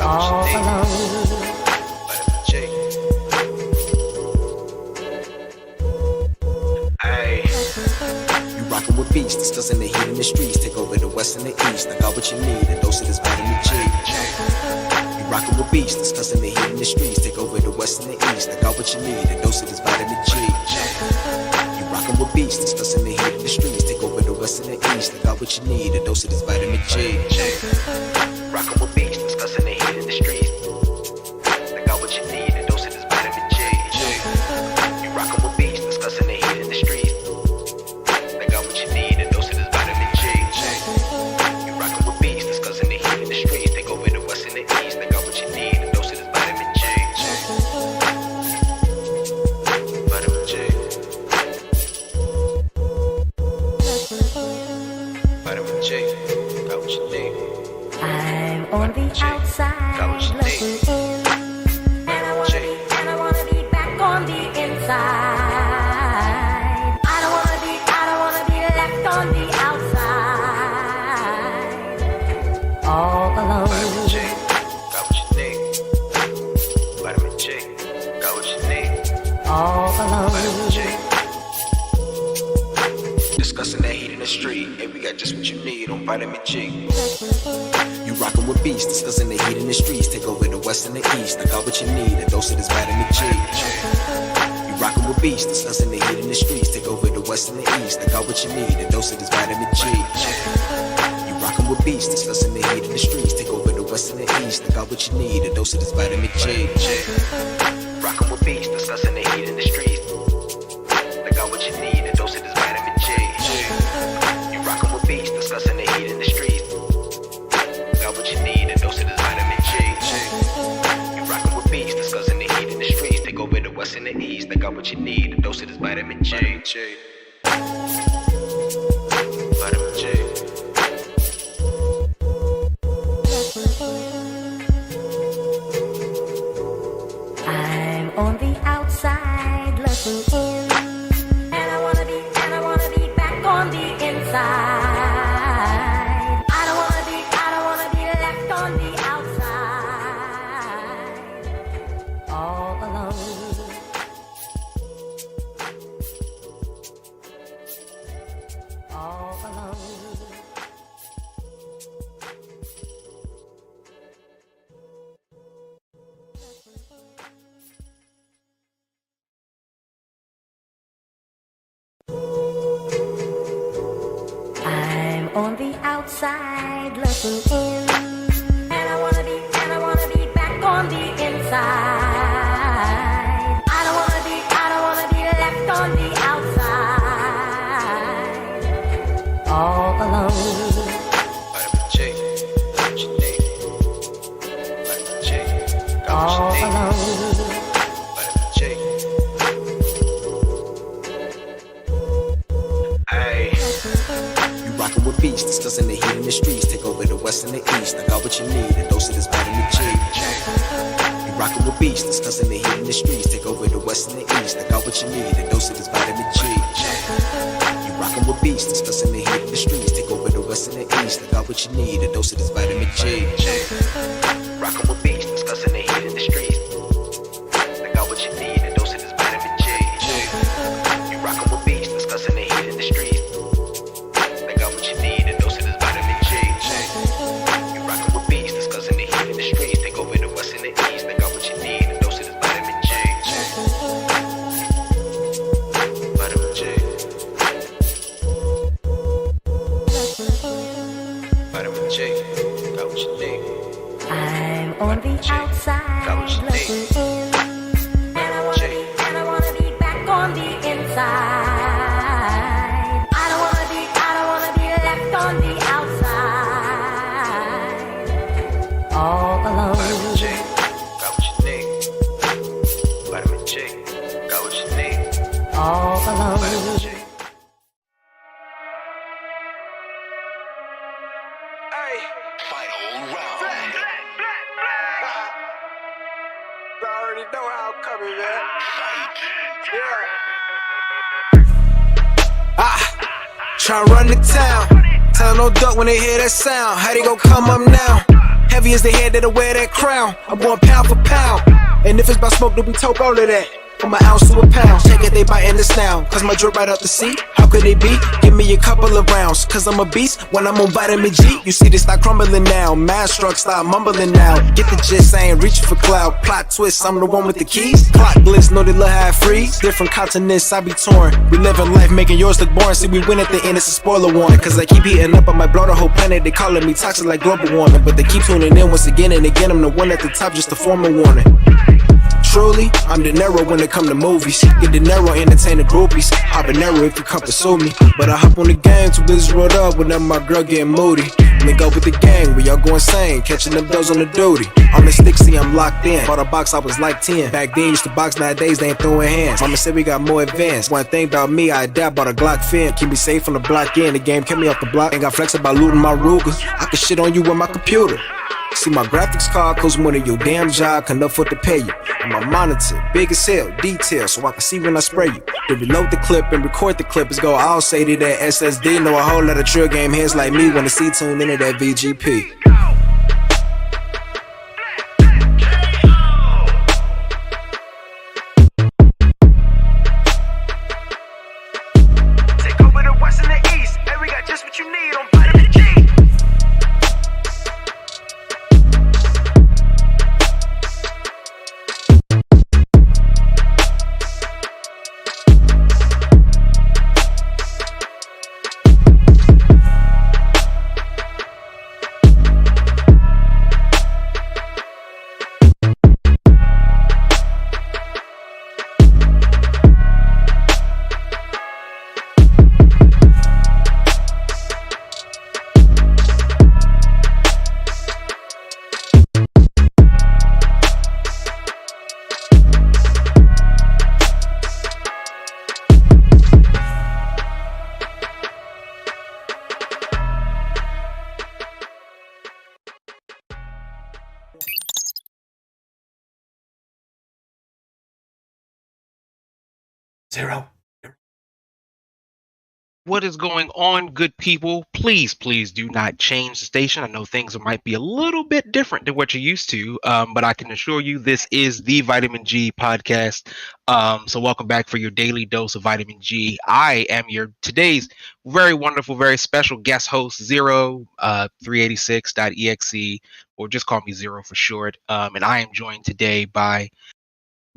all alone. You rockin' with beats, discussing the heat in the streets. Take over the west and the east. I got what you need, a dose of this vitamin G. You rockin' with beats, discussing the heat in the streets. Take over the west and the east. I got what you need, a dose of this vitamin G. You rockin' with beats, discussing the heat in the streets. Take over the west and the east. I got what you need, a dose of this vitamin G. Rockin' with beats, discussing the heat in the streets. I got what you need, a dose of this vitamin G. You rockin' with beats, discussing the heat in the streets. I got what you need, a dose of this vitamin G. You rockin' with beats, discussing the heat in the streets. Take over the west and the east. I got what you need, a dose of this vitamin G. Vitamin G. Vitamin G. Got what you need. I'm on the outside looking in, and I wanna be back on the inside. I don't wanna be left on the outside, all alone. Vitamin G. Got what you need. Vitamin G. Got what you need. All alone. Vitamin G. Discussing that heat in the street. Hey, we got just what you need on Vitamin G. You rockin' with beats, discussing the heat in the streets. Take over the west and the east. I got what you need, a dose of this vitamin G. You rockin' with beats, discussing the heat in the streets. Take over the west and the east. I got what you need, a dose of this vitamin G. You rockin' with beats, discussing the heat in the streets. Take over the west and the east. I got what you need, a dose of this vitamin G. Rockin' with beats, discussing the heat in the streets. I got what you need, a dose of this vitamin G. You rockin' with beats, discussing the heat in the streets. Got what you need, a dose of this vitamin G. You rockin' with beats, discussing the heat in the streets. Take over the west and the east. I got what you need, a dose of this vitamin G. Vitamin G. I'm on the outside looking in, and I wanna be back on the inside. I don't wanna be left on the outside, all alone. All alone. I'm on the outside looking in, and I wanna be back on the inside. I don't wanna be left on the outside, all alone. Vitamin G. Got what you need. Vitamin G. Got All what you need. alone. Vitamin G. Hey. You rockin' with beats, discussing the heat in the streets. Take over the west and the east. I got what you need, a dose of this vitamin G. You rockin' with beats, discussing the heat in the streets. Take over the west and the east. I got what you need, a dose of this vitamin G. You rockin' with beats, discussing the heat in the streets. Take over the west and the east. I got what you need, a dose of this vitamin G. Rockin' with beats, discussing the heat in the streets. I got what you need, a dose of this vitamin G. You rockin' with beats, discussing the heat in the streets. I got what you need, a dose of this vitamin G. You rockin' with beats, discussing the heat in the streets. Take over the west and the east. I got what you need, a dose of this vitamin G. Vitamin G. Vitamin G. Got what you need. I'm on the outside looking in, and I wanna be back on the inside. I don't wanna be left on the outside, all alone. Vitamin G. Got what you need. Vitamin G. Got what you need. All alone. Vitamin G. Hey. Final round. I already know how I'm coming, man. Yeah. Tryna run the town. Tell no duck when they hear that sound. How they gon' come up now? heavy as the head that'll wear that crown. I'm going pound for pound. And if it's about smoke, then we talk all of that. From an ounce to a pound, take it, they biting this now. Cause my drip right out the sea, how could it be? Give me a couple of rounds, cause I'm a beast when I'm on vitamin G. You see this start crumbling now, mad struck start mumbling now. Get the gist, I ain't reaching for clout. Plot twist, I'm the one with the keys. Clock glitz, know they look how I freeze. Different continents, I be torn. We living life, making yours look boring. See we win at the end, it's a spoiler warning. Cause I keep heating up, I might blow the whole planet. They calling me toxic like global warming. But they keep tuning in once again and again. I'm the one at the top, just to form a warning. Truly, I'm De Niro when it come to movies. Get De Niro, entertain the groupies. Habanero if you come pursue me. But I hop on the game, too busy rolled up whenever my girl getting moody. Link up with the gang, we all go insane. Catching them bills on the duty. I'm the stick, see I'm locked in. Bought a box, I was like 10. Back then, used to box, nowadays they ain't throwing hands. Mama said we got more advanced. One thing about me, I adapt, bought a Glock fin. Keep me safe from the block in. The game kept me off the block. Ain't got flex about looting my Ruger. I can shit on you with my computer. See my graphics card costs more than your damn job can afford to pay you. And my monitor, big as hell, detail, so I can see when I spray you. To reload the clip and record the clip is go all say to that SSD. Know a whole lot of trill game heads like me wanna see tuned into that VGP. Take over the west and the east, and we got just what you need on vitamin G. Zero. What is going on, good people? Please do not change the station. I know things might be a little bit different than what you're used to, but I can assure you this is the Vitamin G podcast. So welcome back for your daily dose of Vitamin G. I am your today's very wonderful, very special guest host, Zero, 386.exe, or just call me Zero for short. And I am joined today by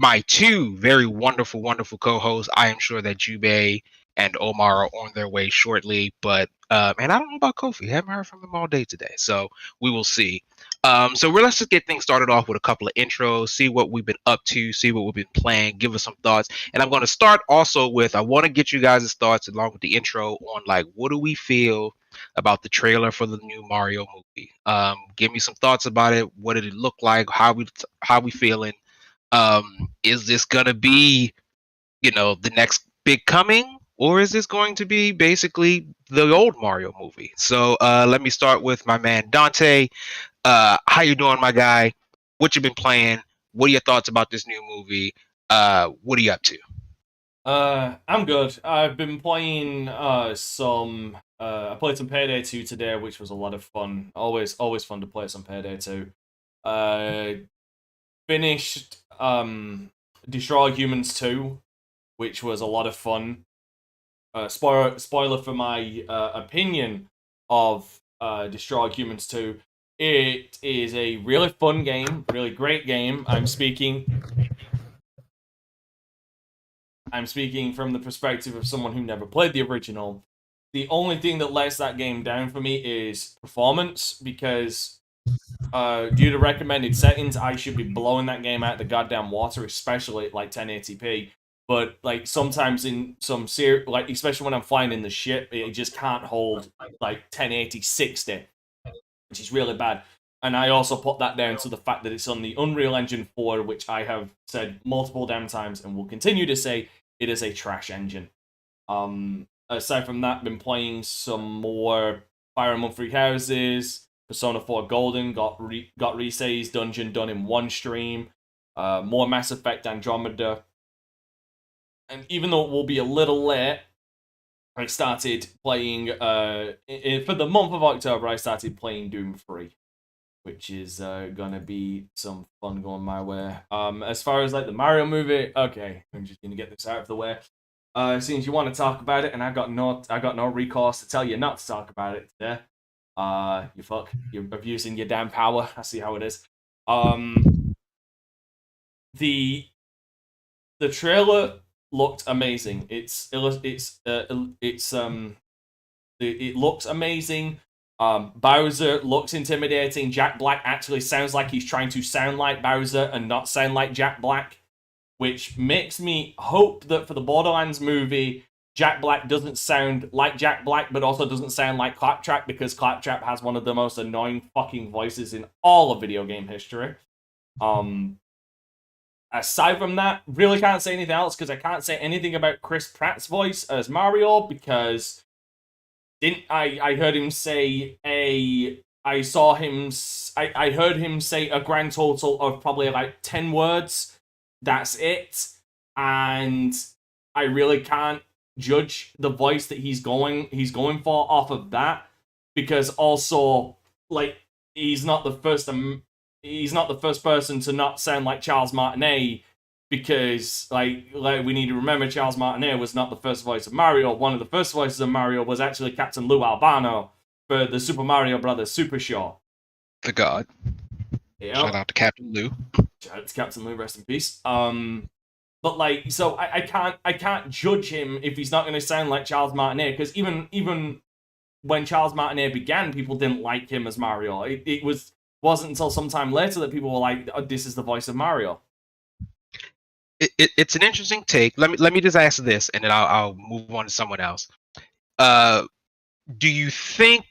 my two very wonderful co-hosts. I am sure that Jubei and Omar are on their way shortly, but and I don't know about Kofi. I haven't heard from him all day today, so we will see. Let's just get things started off with a couple of intros, see what we've been up to, see what we've been playing, give us some thoughts. And I'm going to start also with, I want to get you guys' thoughts along with the intro on like, what do we feel about the trailer for the new Mario movie? Give me some thoughts about it. What did it look like? How we feeling? Is this gonna be, the next big coming, or is this going to be basically the old Mario movie? So let me start with my man Dante. How you doing, my guy? What you been playing? What are your thoughts about this new movie? What are you up to? I'm good. I've been playing I played some Payday 2 today, which was a lot of fun. Always fun to play some Payday 2. Finished Destroy Humans 2, which was a lot of fun. Spoiler for my opinion of Destroy Humans 2. It is a really fun game, really great game. I'm speaking from the perspective of someone who never played the original. The only thing that lets that game down for me is performance, because due to recommended settings, I should be blowing that game out of the goddamn water, especially at like 1080p. But like sometimes in some like especially when I'm flying in the ship, it just can't hold like 1080 60, which is really bad. And I also put that down to the fact that it's on the Unreal Engine 4, which I have said multiple damn times and will continue to say it is a trash engine. Aside from that, been playing some more Fire Emblem Three Houses. Persona 4 Golden got Risei's dungeon done in one stream. More Mass Effect Andromeda. And even though it will be a little late, I started playing, for the month of October, I started playing Doom 3. which is gonna be some fun going my way. As far as like the Mario movie, okay, I'm just gonna get this out of the way. Since you want to talk about it, and I got no recourse to tell you not to talk about it today. You're abusing your damn power. I see how it is. The trailer looked amazing. It looks amazing. Bowser looks intimidating. Jack Black actually sounds like he's trying to sound like Bowser and not sound like Jack Black, which makes me hope that for the Borderlands movie, Jack Black doesn't sound like Jack Black, but also doesn't sound like Claptrap, because Claptrap has one of the most annoying fucking voices in all of video game history. Aside from that, really can't say anything else, because I can't say anything about Chris Pratt's voice as Mario, because I heard him say I heard him say a grand total of probably like 10 words. That's it. And I really can't judge the voice that he's going for off of that, because also, like, he's not the first person to not sound like Charles Martinet, because like we need to remember, Charles Martinet was not the first voice of Mario. One of the first voices of Mario was actually Captain Lou Albano for the Super Mario Brothers Super Show. The god. Yep. Shout out to Captain Lou. Shout out to Captain Lou, rest in peace. But like, so I can't judge him if he's not going to sound like Charles Martinet, because even when Charles Martinet began, people didn't like him as Mario. It wasn't until sometime later that people were like, oh, this is the voice of Mario. It's an interesting take. Let me just ask this, and then I'll move on to someone else. Do you think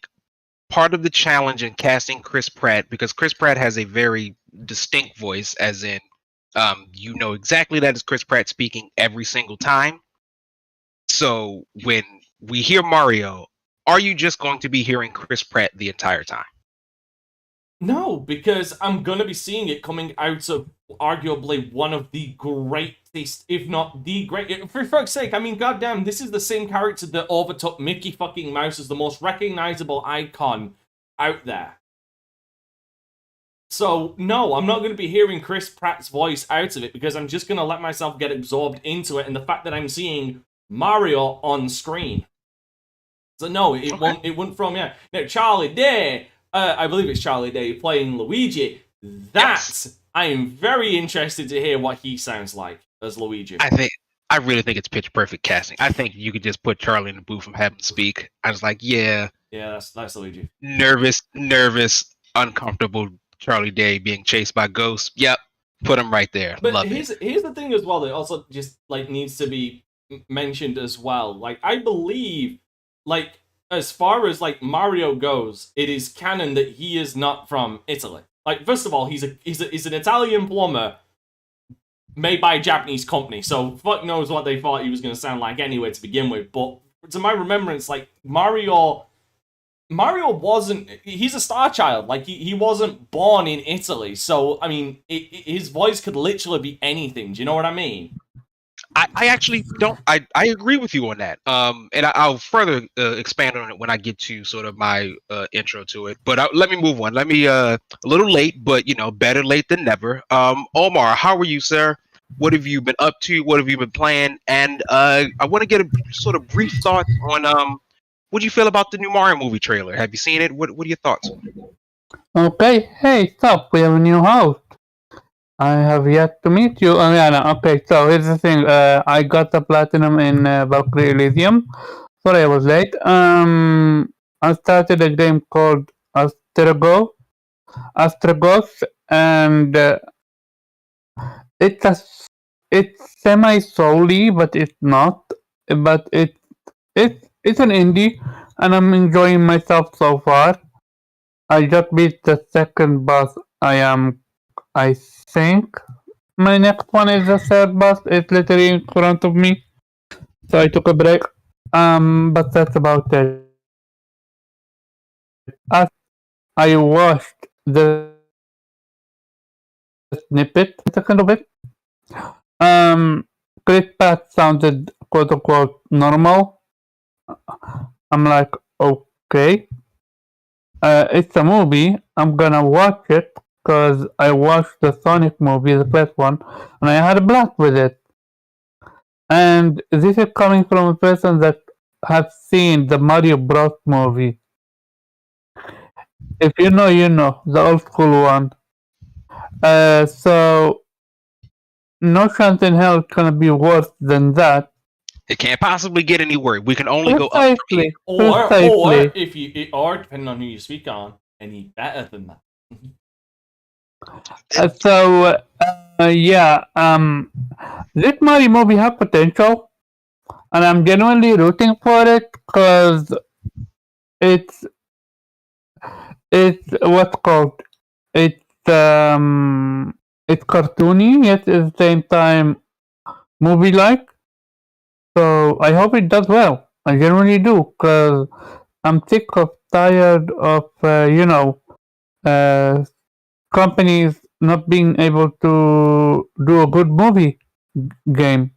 part of the challenge in casting Chris Pratt, because Chris Pratt has a very distinct voice, as in, you know exactly that is Chris Pratt speaking every single time. So when we hear Mario, are you just going to be hearing Chris Pratt the entire time? No, because I'm going to be seeing it coming out of arguably one of the greatest, if not the great. For fuck's sake, I mean, goddamn, this is the same character that overtook Mickey fucking Mouse as the most recognizable icon out there. So, no, I'm not going to be hearing Chris Pratt's voice out of it, because I'm just going to let myself get absorbed into it and the fact that I'm seeing Mario on screen. So, no, it won't throw me out. Now, Charlie Day, I believe it's Charlie Day playing Luigi. I am very interested to hear what he sounds like as Luigi. I really think it's pitch perfect casting. I think you could just put Charlie in the booth and have him speak. I was like, yeah, that's Luigi. Nervous, uncomfortable Charlie Day being chased by ghosts. Yep, put him right there. But Love here's it. the thing as well that also just like needs to be mentioned as well. Like, I believe, like, as far as like Mario goes, it is canon that he is not from Italy. Like, first of all, he's an Italian plumber made by a Japanese company, so fuck knows what they thought he was going to sound like anyway to begin with. But to my remembrance, like, Mario wasn't, he's a star child. Like, he wasn't born in Italy, so I mean, his voice could literally be anything. Do you know what I mean? I actually don't. I agree with you on that. And I'll further expand on it when I get to sort of my intro to it. But let me move on. Let me a little late, but better late than never. Omar, how are you, sir? What have you been up to? What have you been playing? And I want to get a sort of brief thought on what do you feel about the new Mario movie trailer? Have you seen it? What are your thoughts? Okay, hey, stop. We have a new host. I have yet to meet you. Okay, so here's the thing. I got the platinum in Valkyrie Elysium. Sorry I was late. I started a game called Astragos, and it's semi-soul-y, but it's not. But it's an indie, and I'm enjoying myself so far. I just beat the second boss. I think my next one is the third boss. It's literally in front of me, so I took a break. But that's about it. I watched the snippet, second of it. Chris Pratt sounded quote unquote normal. I'm like, okay. It's a movie. I'm gonna watch it because I watched the Sonic movie, the first one, and I had a blast with it. And this is coming from a person that has seen the Mario Bros. Movie. If you know, you know, the old school one. So no chance in hell it's gonna be worse than that. It can't possibly get any worse. We can only go up from here. Precisely. Or if you, or depending on who you speak on, any better than that. This Mario movie has potential, and I'm genuinely rooting for it because it's what's called it's cartoony yet at the same time movie like. So I hope it does well. I genuinely do because I'm tired of companies not being able to do a good movie game.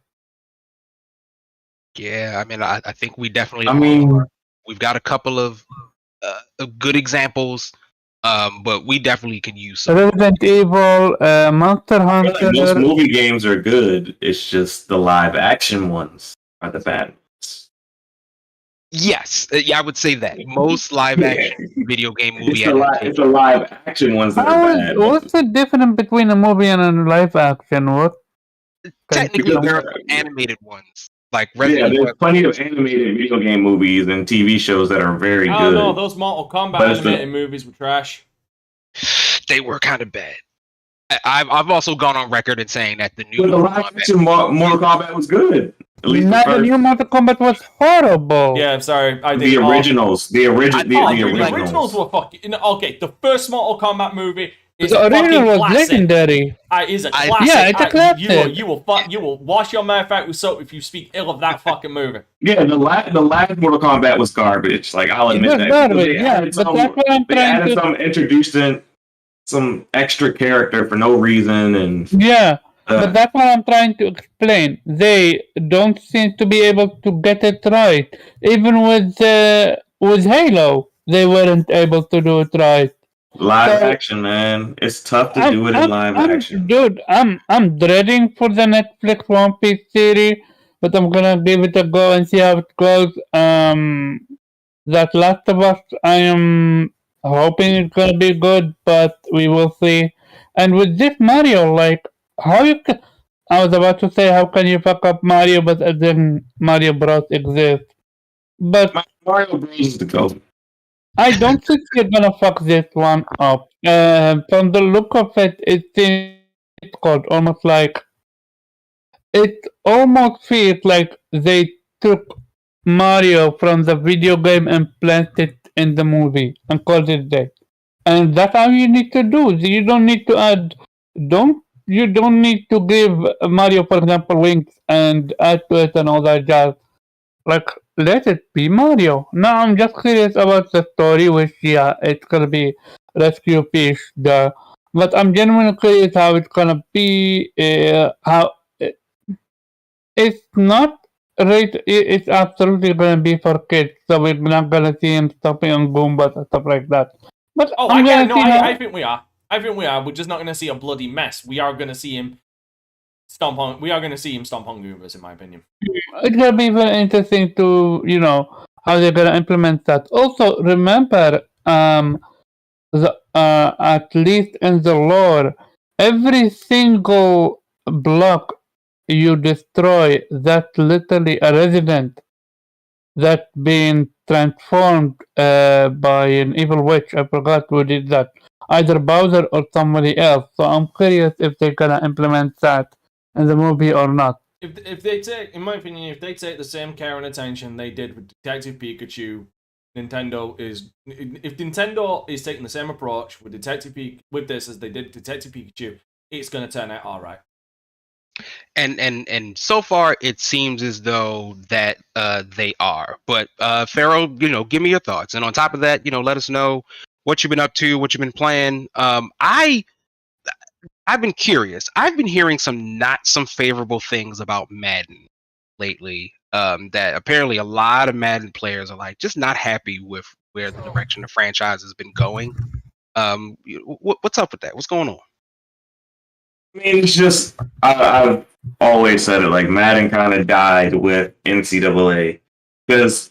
Yeah, I mean, I think we definitely. I mean, we've got a couple of good examples, but we definitely can use some. Resident Evil, Monster I feel Hunter. like most movie games are good. It's just the live action ones are the bad ones. Yes, yeah, I would say that most live action video game movie It's the live action ones that are bad. What's the difference between a movie and a live action? What? Technically, there are animated ones like Resident there's Evil. plenty of animated video game movies and TV shows that are very I good. don't know, those Mortal Kombat But it's animated movies were trash. They were kind of bad. I've also gone on record in saying that the new But the live action Mortal Kombat was good. At least the new Mortal Kombat was horrible. Yeah, I'm sorry. the originals. The originals were fucking. Okay, the first Mortal Kombat movie is The a fucking original was classic. legendary. It is a classic. Yeah, it's a classic. You will wash your mouth out with soap if you speak ill of that fucking movie. Yeah, the last Mortal Kombat was garbage. Like I'll admit that. Garbage, but that's what I'm They trying added to. introduced some extra character for no reason, and Yeah, but that's what I'm trying to explain. They don't seem to be able to get it right. Even with Halo, they weren't able to do it right. live action, man. It's tough to do it in live action. Dude, I'm dreading for the Netflix One Piece series, but I'm gonna give it a go and see how it goes. That Last of Us, I am hoping it's gonna be good, but we will see. And with this Mario, like, how you can, I was about to say, how can you fuck up Mario, but then Mario Bros. Exists. But Mario Bros. Is the goat. I don't think you're gonna fuck this one up. From the look of it, it seems called almost like it almost feels like they took Mario from the video game and planted it in the movie and called it that. And that's how you need to do. You don't need to add. You don't need to give Mario, for example, wings and add to it and all that jazz. Like, let it be Mario. Now I'm just curious about the story, which it's gonna be Rescue Fish, but I'm genuinely curious how it's gonna be. It's not right. It's absolutely gonna be for kids, so we're not gonna see him stomping on Goombas and stuff like that. But I think we are. I think we are. We're just not going to see a bloody mess. We are going to see him stomp on. We are going to see him stomp on Goombas, in my opinion. It's gonna be very interesting to how they're gonna implement that. Also, remember, at least in the lore, every single block you destroy, that's literally a resident that being transformed by an evil witch. I forgot who did that. Either Bowser or somebody else. So I'm curious if they're gonna implement that in the movie or not. If they take, in my opinion, if they take the same care and attention they did with Detective Pikachu, Nintendo is taking the same approach with with this as they did Detective Pikachu, it's gonna turn out all right. And so far it seems as though that they are. But Pharaoh, give me your thoughts. And on top of that, let us know what you've been up to, what you've been playing. I've been curious. I've been hearing some not some favorable things about Madden lately. That apparently a lot of Madden players are like just not happy with where the direction the franchise has been going. What's up with that? What's going on? I mean, it's just I've always said it. Like Madden kind of died with NCAA because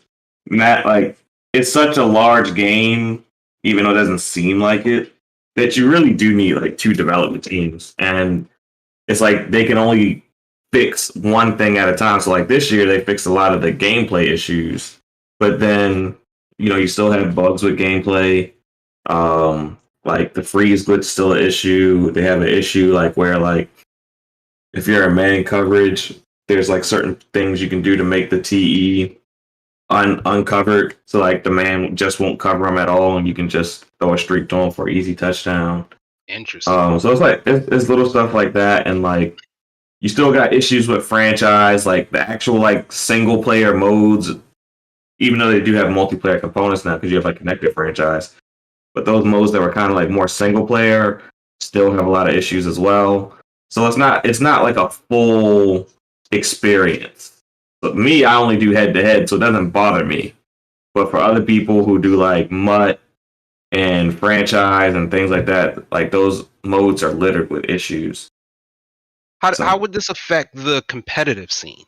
it's such a large game, even though it doesn't seem like it, that you really do need like two development teams, and it's like they can only fix one thing at a time. So like this year, they fixed a lot of the gameplay issues, but then you still have bugs with gameplay. Like the freeze glitch still an issue. They have an issue like where like if you're a man coverage, there's like certain things you can do to make the TE uncovered. So like the man just won't cover them at all, and you can just throw a streak to him for an easy touchdown. Interesting. So it's like it's little stuff like that, and like you still got issues with franchise, like the actual like single player modes. Even though they do have multiplayer components now because you have like connected franchise. But those modes that were kind of like more single player still have a lot of issues as well. So it's not like a full experience. But me, I only do head to head, so it doesn't bother me. But for other people who do like MUT and franchise and things like that, like those modes are littered with issues. How would this affect the competitive scene?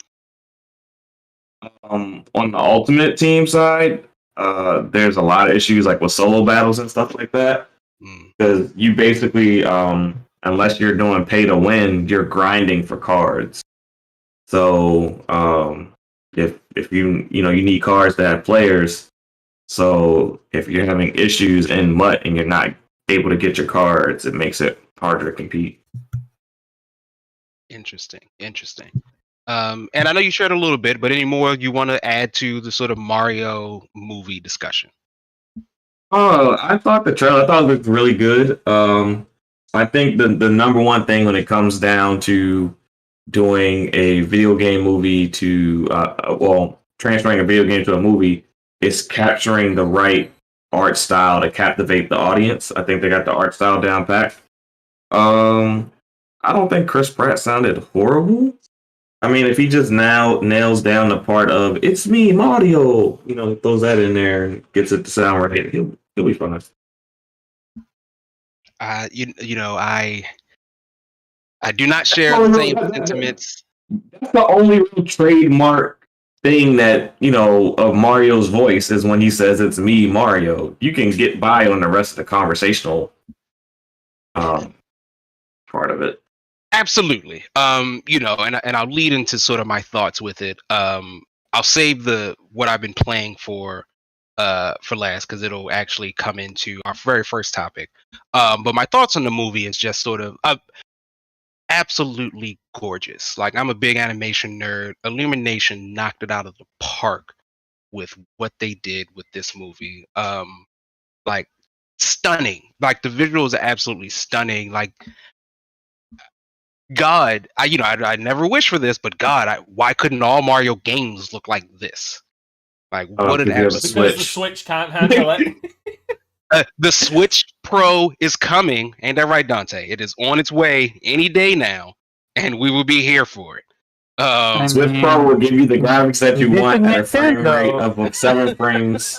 On the Ultimate Team side, there's a lot of issues like with solo battles and stuff like that. Because you basically, unless you're doing pay to win, you're grinding for cards. So if you need cards that have players, so if you're having issues in MUT and you're not able to get your cards, it makes it harder to compete. Interesting. And I know you shared a little bit, but any more you want to add to the sort of Mario movie discussion? Oh, I thought it looked really good. I think the number one thing when it comes down to doing a video game movie to transferring a video game to a movie is capturing the right art style to captivate the audience. I think they got the art style down pat. I don't think Chris Pratt sounded horrible. I mean, if he just now nails down the part of "It's me, Mario," throws that in there and gets it to sound right, he'll be fine. I do not share the same sentiments. That's the only real trademark thing that of Mario's voice is when he says "It's me, Mario." You can get by on the rest of the conversational part of it. Absolutely. And I'll lead into sort of my thoughts with it. I'll save what I've been playing for last because it'll actually come into our very first topic. But my thoughts on the movie is just sort of absolutely gorgeous. Like, I'm a big animation nerd. Illumination knocked it out of the park with what they did with this movie. Like, stunning. Like, the visuals are absolutely stunning. Like, God, I never wish for this, but God, why couldn't all Mario games look like this? Like, what an absolute... Because the Switch can't handle it. The Switch Pro is coming, ain't that right, Dante? It is on its way any day now, and we will be here for it. Switch Pro will give you the graphics that you want at a frame rate of 7 frames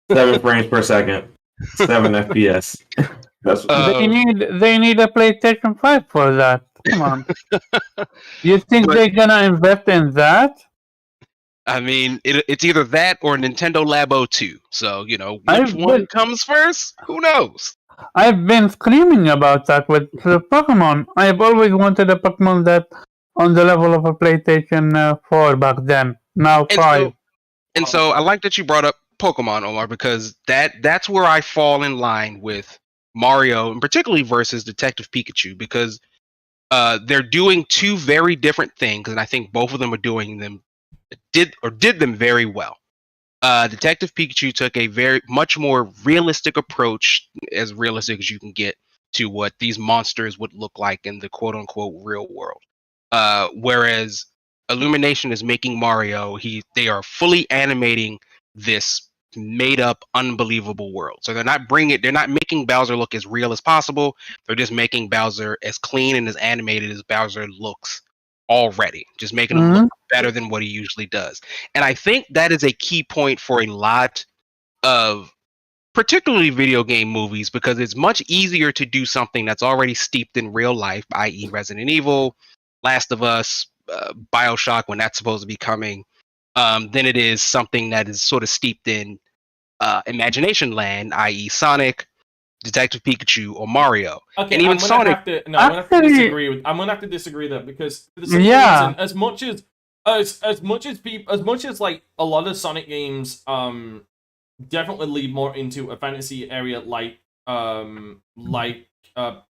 per second, 7 FPS. They need a PlayStation 5 for that. Come on. You think they're gonna invest in that? I mean, it's either that or Nintendo Labo 2. So, which one comes first? Who knows? I've been screaming about that with Pokemon. I've always wanted a Pokemon that on the level of a PlayStation 4 back then. Now 5. So I like that you brought up Pokemon, Omar, because that's where I fall in line with Mario, and particularly versus Detective Pikachu, because they're doing two very different things, and I think both of them are doing them did them very well. Detective Pikachu took a very much more realistic approach, as realistic as you can get, to what these monsters would look like in the quote unquote real world. Whereas Illumination is making Mario, they are fully animating this made up unbelievable world. So they're not making Bowser look as real as possible. They're just making Bowser as clean and as animated as Bowser looks already, just making him look better than what he usually does. And I think that is a key point for a lot of particularly video game movies, because it's much easier to do something that's already steeped in real life, i.e., Resident Evil, Last of Us, Bioshock, when that's supposed to be coming, than it is something that is sort of steeped in imagination land, i.e., Sonic, Detective Pikachu, or Mario. Okay, And even Sonic. I'm gonna have to disagree with. I'm gonna have to disagree there because for the same reason, as much as like a lot of Sonic games, definitely lead more into a fantasy area like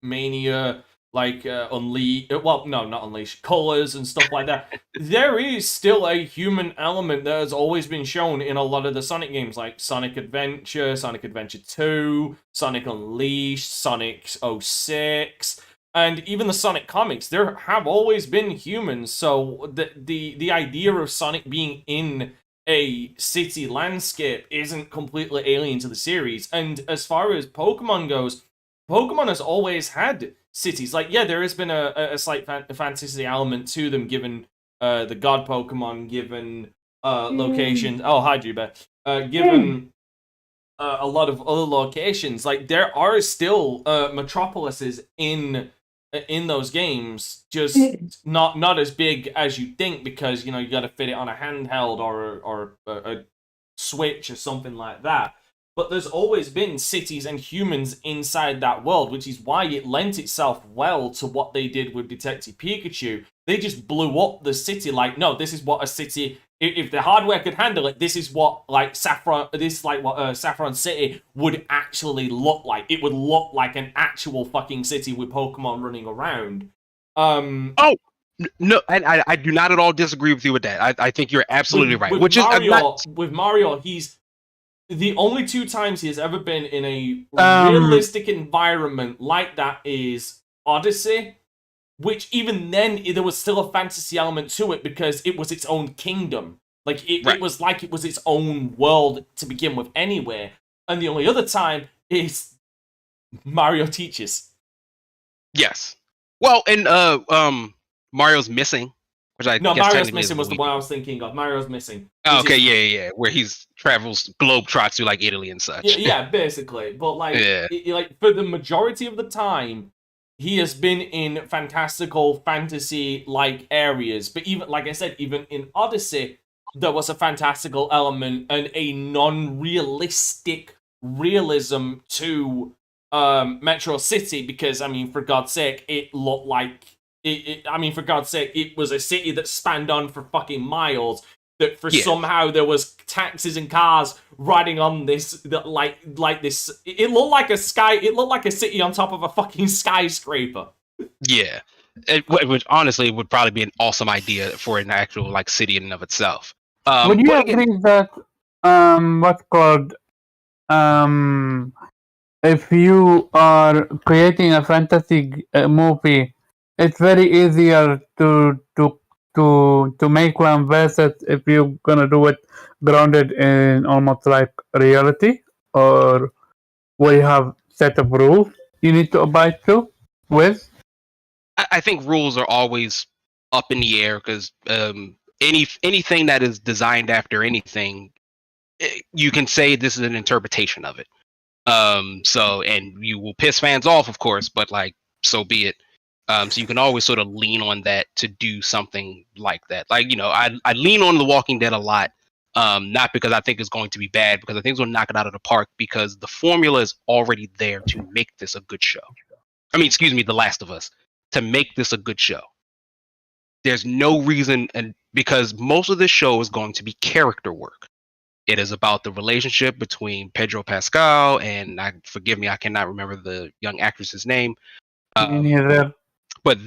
Mania, like Unleash. Well, no, not Unleash. Colors and stuff like that. There is still a human element that has always been shown in a lot of the Sonic games, like Sonic Adventure, Sonic Adventure 2, Sonic Unleashed, Sonic 06, and even the Sonic comics. There have always been humans, so the idea of Sonic being in a city landscape isn't completely alien to the series. And as far as Pokemon goes, Pokemon has always had cities. Like, yeah, there has been a slight fantasy element to them, given the god Pokemon, given locations. Oh, hi, Juba. Given a lot of other locations. Like, there are still metropolises in those games, just not as big as you think, because you got to fit it on a handheld or a Switch or something like that. But there's always been cities and humans inside that world, which is why it lent itself well to what they did with Detective Pikachu. They just blew up the city like, no, this is what a city, if the hardware could handle it, this is what what Saffron City would actually look like. It would look like an actual fucking city with Pokemon running around. Oh, no, I do not at all disagree with you with that. I think you're absolutely right. With Mario, he's the only two times he has ever been in a realistic environment like that is Odyssey, which even then there was still a fantasy element to it because it was its own kingdom. Like it was like it was its own world to begin with anyway. And the only other time is Mario Teaches. Yes. Well, and Mario's Missing. Mario's Missing was the one I was thinking of. Mario's Missing. Oh, okay, yeah. Where he travels globetrots through like Italy and such. Yeah, basically. But like for the majority of the time, he has been in fantastical fantasy like areas. But even like I said, even in Odyssey, there was a fantastical element and a non-realistic realism to Metro City, because I mean, for God's sake, it looked like. For God's sake, it was a city that spanned on for fucking miles. That somehow there was taxis and cars riding on this, like this. It looked like a sky. It looked like a city on top of a fucking skyscraper. Yeah, which honestly would probably be an awesome idea for an actual like city in and of itself. Would you agree that what's called if you are creating a fantasy movie, it's very easier to make one versus if you're gonna do it grounded in almost like reality, or where you have set of rules you need to abide with? I think rules are always up in the air because anything that is designed after anything, you can say this is an interpretation of it. So, and you will piss fans off, of course, but like, so be it. So you can always sort of lean on that to do something like that. Like, I lean on The Walking Dead a lot, not because I think it's going to be bad, because I think it's going to knock it out of the park, because the formula is already there to make this a good show. I mean, excuse me, The Last of Us, to make this a good show. There's no reason, and because most of this show is going to be character work. It is about the relationship between Pedro Pascal and, forgive me, I cannot remember the young actress's name. Me neither. But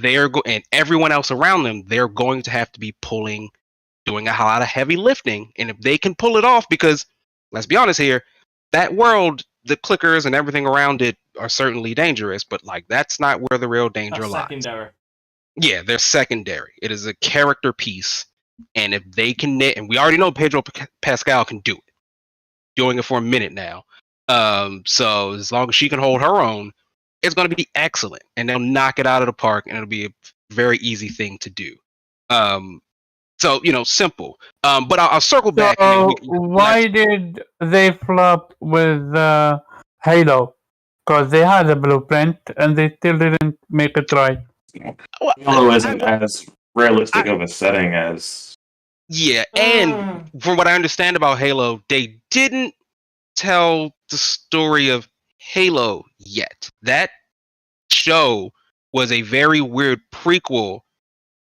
and everyone else around them, they're going to have to be doing a lot of heavy lifting. And if they can pull it off, because let's be honest here, that world, the clickers and everything around it are certainly dangerous, but like that's not where the real danger lies. Secondary. Yeah, they're secondary. It is a character piece. And if they can, and we already know Pedro Pascal can do it, doing it for a minute now. So as long as she can hold her own, it's going to be excellent, and they'll knock it out of the park, and it'll be a very easy thing to do. So simple. But I'll circle back. And then So we can, why did they flop with Halo? Because they had a blueprint and they still didn't make it right. well, Halo isn't as realistic of a setting as. yeah, and from what I understand about Halo, they didn't tell the story of Halo yet. That show was a very weird prequel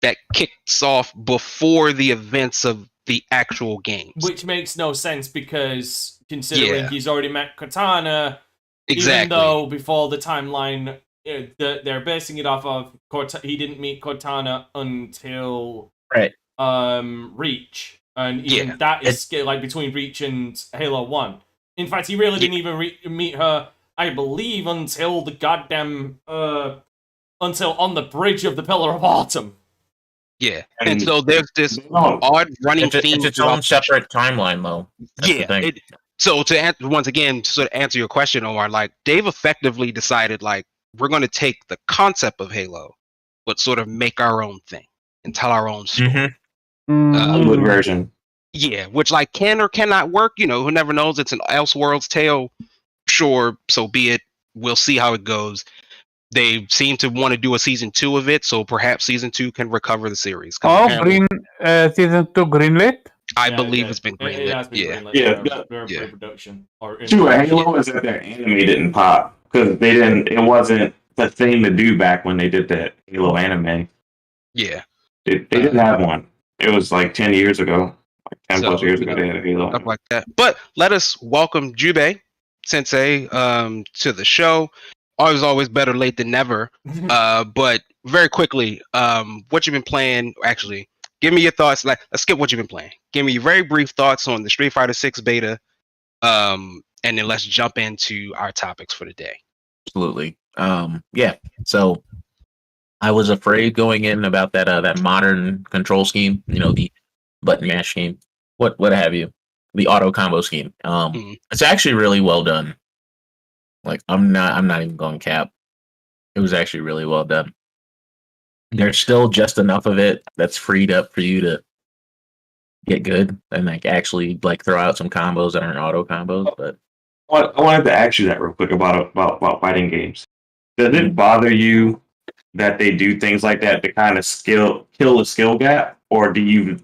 that kicks off before the events of the actual games. Which makes no sense because considering Yeah. he's already met Cortana, Exactly. even though before the timeline, they're basing it off of he didn't meet Cortana until Right. Reach, and even that is like between Reach and Halo 1. In fact, he really didn't even meet her, I believe, until the goddamn until on the bridge of the Pillar of Autumn. Yeah, and so there's this odd running theme. It's its own separate timeline, though. That's the thing. So to answer, once again, to sort of answer your question, Omar, like they've effectively decided, like we're going to take the concept of Halo, but sort of make our own thing and tell our own story. Hollywood version. Yeah, which like can or cannot work. Who never knows? It's an Elseworlds tale. Sure, so be it. We'll see how it goes. They seem to want to do a season 2 of it, so perhaps season 2 can recover the series. Season 2 greenlit? I believe it's been greenlit. It has been greenlit. Yeah. They're in pre-production. True, Halo is that their anime didn't pop because they didn't. It wasn't the thing to do back when they did that Halo anime. Yeah, they didn't have one. It was like 10 years ago, like 10 plus years ago. They had a Halo stuff like that. But let us welcome Jubei Sensei to the show. Always better late than never. But very quickly, what you've been playing? Actually, give me your thoughts. Let's skip what you've been playing. Give me your very brief thoughts on the Street Fighter 6 beta, and then let's jump into our topics for the day. Absolutely. Yeah. So I was afraid going in about that modern control scheme. The button mash scheme. What have you? The auto combo scheme. It's actually really well done. Like I'm not even going cap. It was actually really well done. There's still just enough of it that's freed up for you to get good and like actually like throw out some combos that aren't auto combos. But I wanted to ask you that real quick about fighting games. Does it bother you that they do things like that to kind of kill a skill gap, or you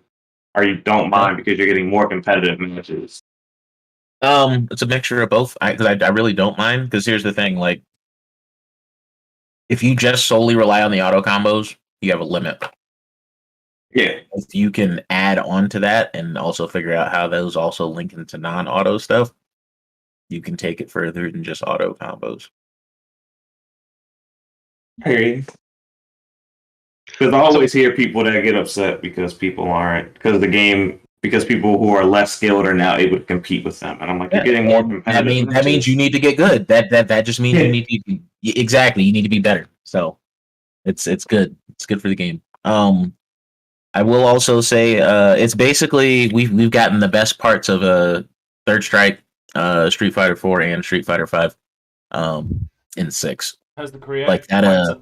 don't mind because you're getting more competitive matches? It's a mixture of both. I really don't mind because here's the thing: like, if you just solely rely on the auto combos, you have a limit. Yeah. If you can add on to that and also figure out how those also link into non-auto stuff, you can take it further than just auto combos. Hey. Because I always hear people that get upset because people people who are less skilled are now able to compete with them, and I'm like, you're getting more competitive. That means you need to get good. That just means you need to exactly. You need to be better. So it's good. It's good for the game. I will also say it's basically we've gotten the best parts of Third Strike, Street Fighter 4, and Street Fighter 5 in 6. Has the Korea like that?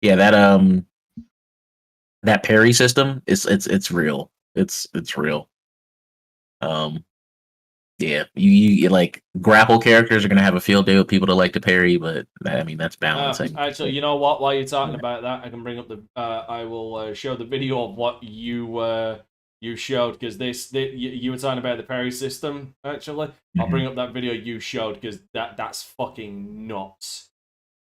Yeah, that parry system it's real. It's real. Yeah, you like grapple characters are gonna have a field day with people that like to parry, but I mean that's balancing. Actually, you know what? While you're talking about that, I can bring up I will show the video of what you showed because you were talking about the parry system. Actually, I'll bring up that video you showed because that's fucking nuts.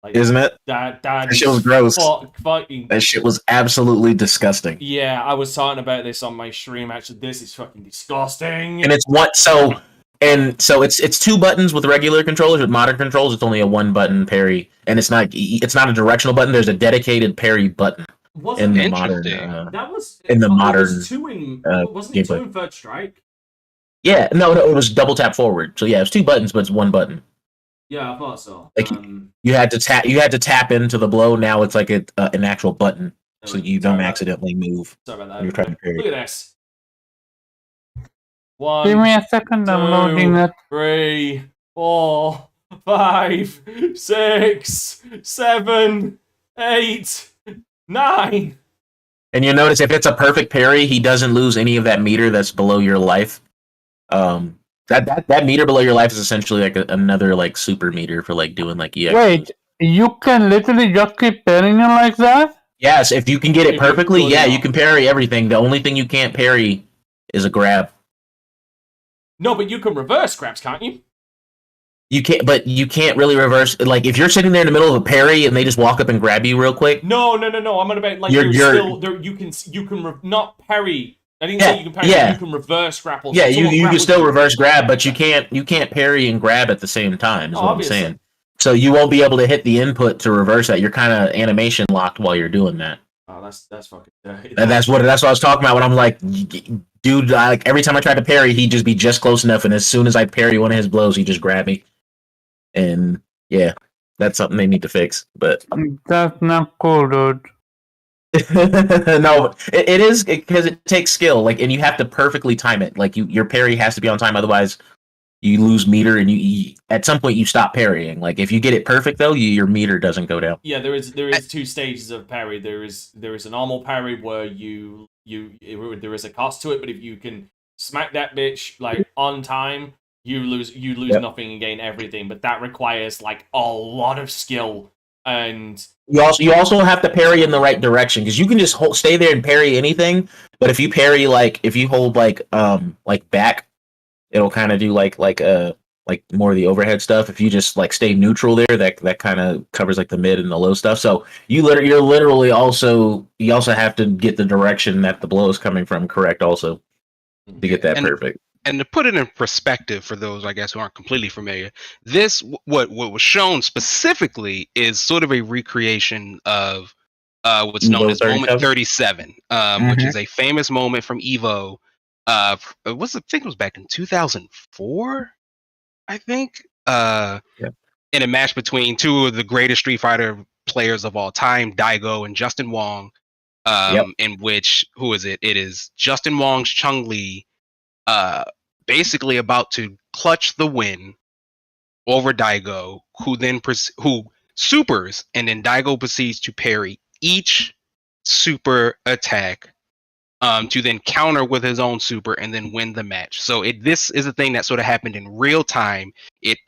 Like, isn't it? That shit was gross. Fucking. That shit was absolutely disgusting. Yeah, I was talking about this on my stream. Actually, this is fucking disgusting. And it's it's 2 buttons with regular controllers. With modern controls, it's only a 1 button parry, and it's not a directional button. There's a dedicated parry button in the modern. Wasn't it 2 in Third Strike? Yeah, no, it was double tap forward. So yeah, it's 2 buttons, but it's 1 button. Yeah, I thought so. Like you had to tap into the blow. Now it's like an actual button, so you don't accidentally move. Sorry about that. When you're trying to parry. Look at this. 1, Give me a second. I'm loading it. 3, 4, 5, 6, 7, 8, 9. And you notice if it's a perfect parry, he doesn't lose any of that meter that's below your life. That meter below your life is essentially like another like super meter for like doing like EX. Wait, you can literally just keep parrying it like that? Yes, if you can get it If you're perfectly, good yeah, enough. you can parry everything. The only thing you can't parry is a grab. No, but you can reverse grabs, can't you? You can't, but you can't really reverse. Like if you're sitting there in the middle of a parry and they just walk up and grab you real quick. No. I'm on about like You're- still there. You can not parry. I didn't say you can parry. yeah. You can reverse grapple. Yeah, So someone you can grapples still you. reverse grab, but you can't parry and grab at the same time. Is what Obviously. I'm saying. So you won't be able to hit the input to reverse that. You're kind of animation locked while you're doing that. Oh, that's fucking dirty. And that's what I was talking about when I'm like, dude, like every time I tried to parry, he'd just be just close enough, and as soon as I parry one of his blows, he just grab me. And yeah, that's something they need to fix. But That's not cool, dude. no, it is because it takes skill. Like, and you have to perfectly time it. Like, your parry has to be on time, otherwise you lose meter, and you at some point you stop parrying. Like, if you get it perfect though, your meter doesn't go down. Yeah, there is two stages of parry. There is a normal parry where there is a cost to it, but if you can smack that bitch like on time, you lose Yep. nothing and gain everything. But that requires like a lot of skill, and You also have to parry in the right direction, because you can just stay there and parry anything, but if you parry if you hold like back, it'll kind of do like more of the overhead stuff. If you just like stay neutral there, that kind of covers like the mid and the low stuff. So you also have to get the direction that the blow is coming from correct also to get that perfect. And to put it in perspective for those, I guess, who aren't completely familiar, this what was shown specifically is sort of a recreation of what's known as Moment 37, which is a famous moment from Evo. I think it was back in 2004, I think, in a match between two of the greatest Street Fighter players of all time, Daigo and Justin Wong, in which, who is it? It is Justin Wong's Chun-Li, basically about to clutch the win over Daigo, who supers, and then Daigo proceeds to parry each super attack, to then counter with his own super and then win the match. So this is a thing that sort of happened in real time. It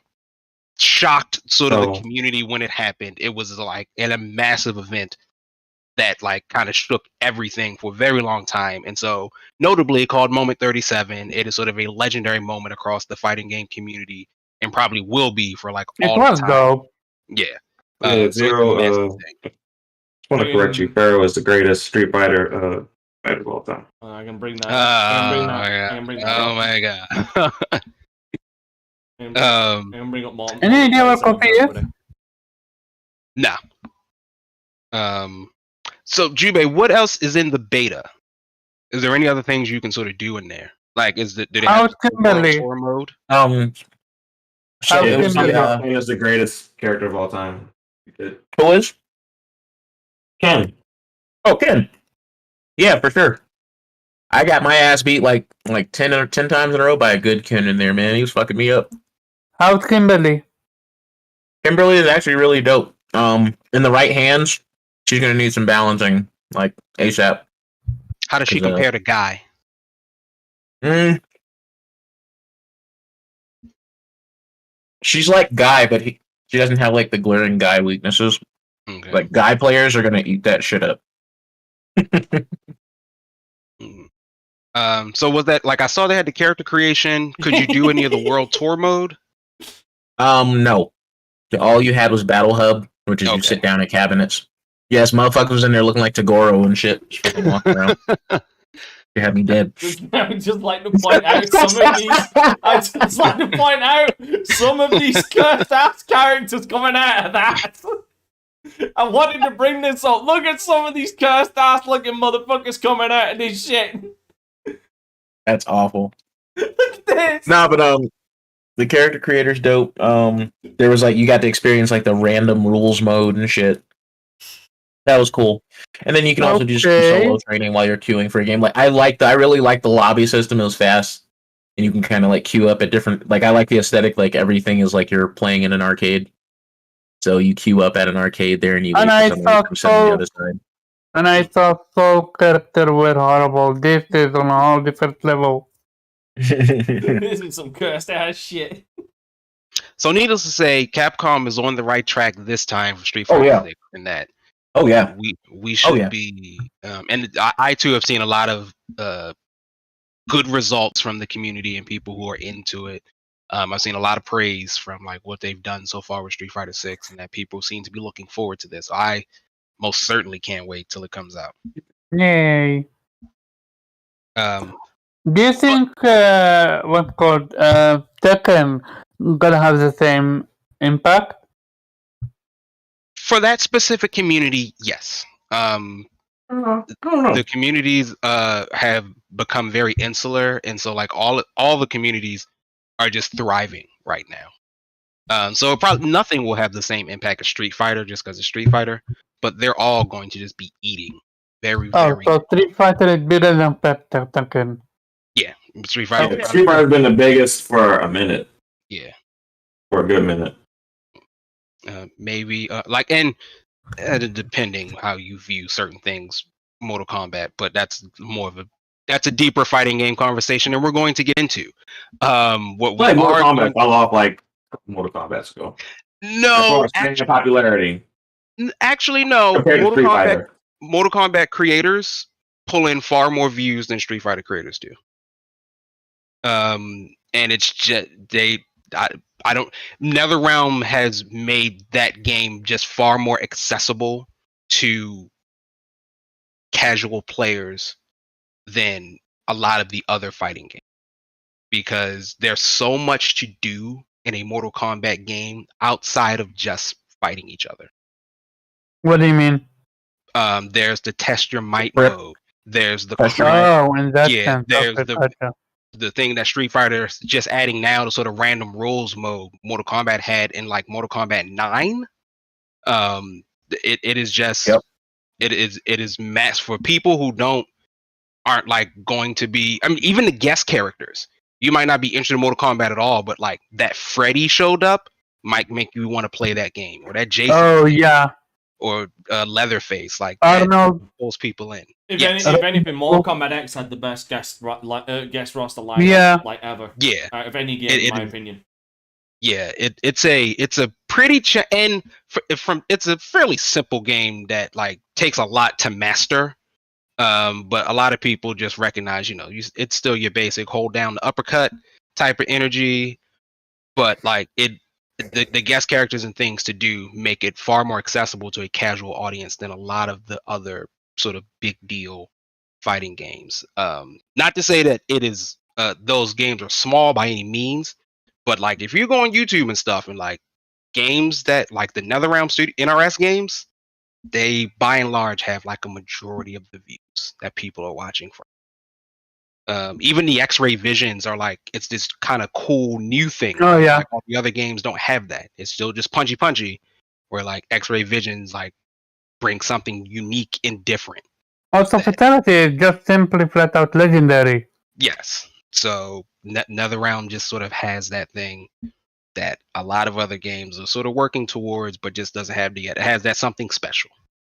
shocked sort of the community when it happened. It was like a massive event that like kind of shook everything for a very long time. And so notably called Moment 37, it is sort of a legendary moment across the fighting game community, and probably will be for like all It was time. dope. Yeah. Zero. I want to correct you. Pharaoh is the greatest Street Fighter fighter of all time. I can bring that. I can bring that. Oh my god. I can bring up more. Any idea what copy is? No. So Jubei, what else is in the beta? Is there any other things you can sort of do in there? Like, did it have Kimberly. tour mode? So It it was Ken is the greatest character of all time. who is Ken. Oh, Ken. Yeah, for sure. I got my ass beat like 10 times in a row by a good Ken in there, man. He was fucking me up. How's Kimberly? Kimberly is actually really dope. In the right hands, she's gonna need some balancing, like ASAP. How does she compare to Guy? She's like Guy, but she doesn't have like the glaring Guy weaknesses. Okay. Like Guy players are gonna eat that shit up. So was that like, I saw they had the character creation? Could you do any of the world tour mode? No. All you had was Battle Hub, which is you sit down at cabinets. Yes, motherfuckers was in there looking like Tagoro and shit. Just fucking walking around. You had me dead. I would just like to point out some of these cursed ass characters coming out of that. I wanted to bring this up. Look at some of these cursed ass looking motherfuckers coming out of this shit. That's awful. Look at this. Nah, but the character creator's dope. There was like, you got to experience like the random rules mode and shit. That was cool. And then you can also just do solo training while you're queuing for a game. Like I really like the lobby system. It was fast, and you can kind of like queue up at different. Like I like the aesthetic. Like everything is like you're playing in an arcade. So you queue up at an arcade there, and you wait for someone to come sit on the other side. And I thought Soul character were horrible. This is on a whole different level. This is some cursed ass shit. So needless to say, Capcom is on the right track this time for Street Oh, Fighter yeah. 6 in that Oh yeah. we should yeah. be and I too have seen a lot of good results from the community and people who are into it. I've seen a lot of praise from like what they've done so far with Street Fighter 6 and that people seem to be looking forward to this. I most certainly can't wait till it comes out. Yay. Um, Do you think what's called Tekken gonna have the same impact? for that specific community, yes. I don't know. The communities have become very insular, and so like all the communities are just thriving right now. So probably nothing will have the same impact as Street Fighter just because it's Street Fighter, but they're all going to just be eating very, Oh, very. so Street Fighter is bigger than Tekken. Yeah, Street Fighter. Street Fighter's been the biggest for a minute. Yeah, For a good minute. maybe like and depending how you view certain things, Mortal Kombat, but that's more of a deeper fighting game conversation, and we're going to get into. What we Like Mortal are Kombat fell off like Mortal Kombat's ago. no, Popularity actually no. compared to Street Fighter. Mortal Kombat creators pull in far more views than Street Fighter creators do. And it's just I don't. NetherRealm has made that game just far more accessible to casual players than a lot of the other fighting games because there's so much to do in a Mortal Kombat game outside of just fighting each other. What do you mean? There's the test your might Rip. mode. There's the Test your might. Oh, in that Yeah, sense. there's Okay, the- gotcha. the thing that Street Fighter is just adding now to sort of random rules mode. Mortal Kombat had in like Mortal Kombat 9. It is just Yep. it is mass for people who aren't like going to be. I mean, even the guest characters. You might not be interested in Mortal Kombat at all, but like that Freddy showed up might make you want to play that game, or that Jason, Oh yeah, or Leatherface. Like that Arnold. pulls people in. If, Yes. if anything, Mortal Kombat X had the best guest roster lineup Yeah. like ever. Yeah, Out of any game, It- in my it- opinion. yeah. It's a pretty it's a fairly simple game that like takes a lot to master. But a lot of people just recognize, it's still your basic hold down the uppercut type of energy, but like the guest characters and things to do make it far more accessible to a casual audience than a lot of the other sort of big deal fighting games. Not to say that it is those games are small by any means, but like if you go on YouTube and stuff and like games that like the NetherRealm Studio NRS games, they by and large have like a majority of the views that people are watching from. Even the X-ray visions are like it's this kind of cool new thing. Oh yeah. Like all the other games don't have that. It's still just punchy, where like X-ray visions like bring something unique and different. Also, Fatality is just simply flat out legendary. Yes. So NetherRealm just sort of has that thing that a lot of other games are sort of working towards, but just doesn't have it yet. It has that something special.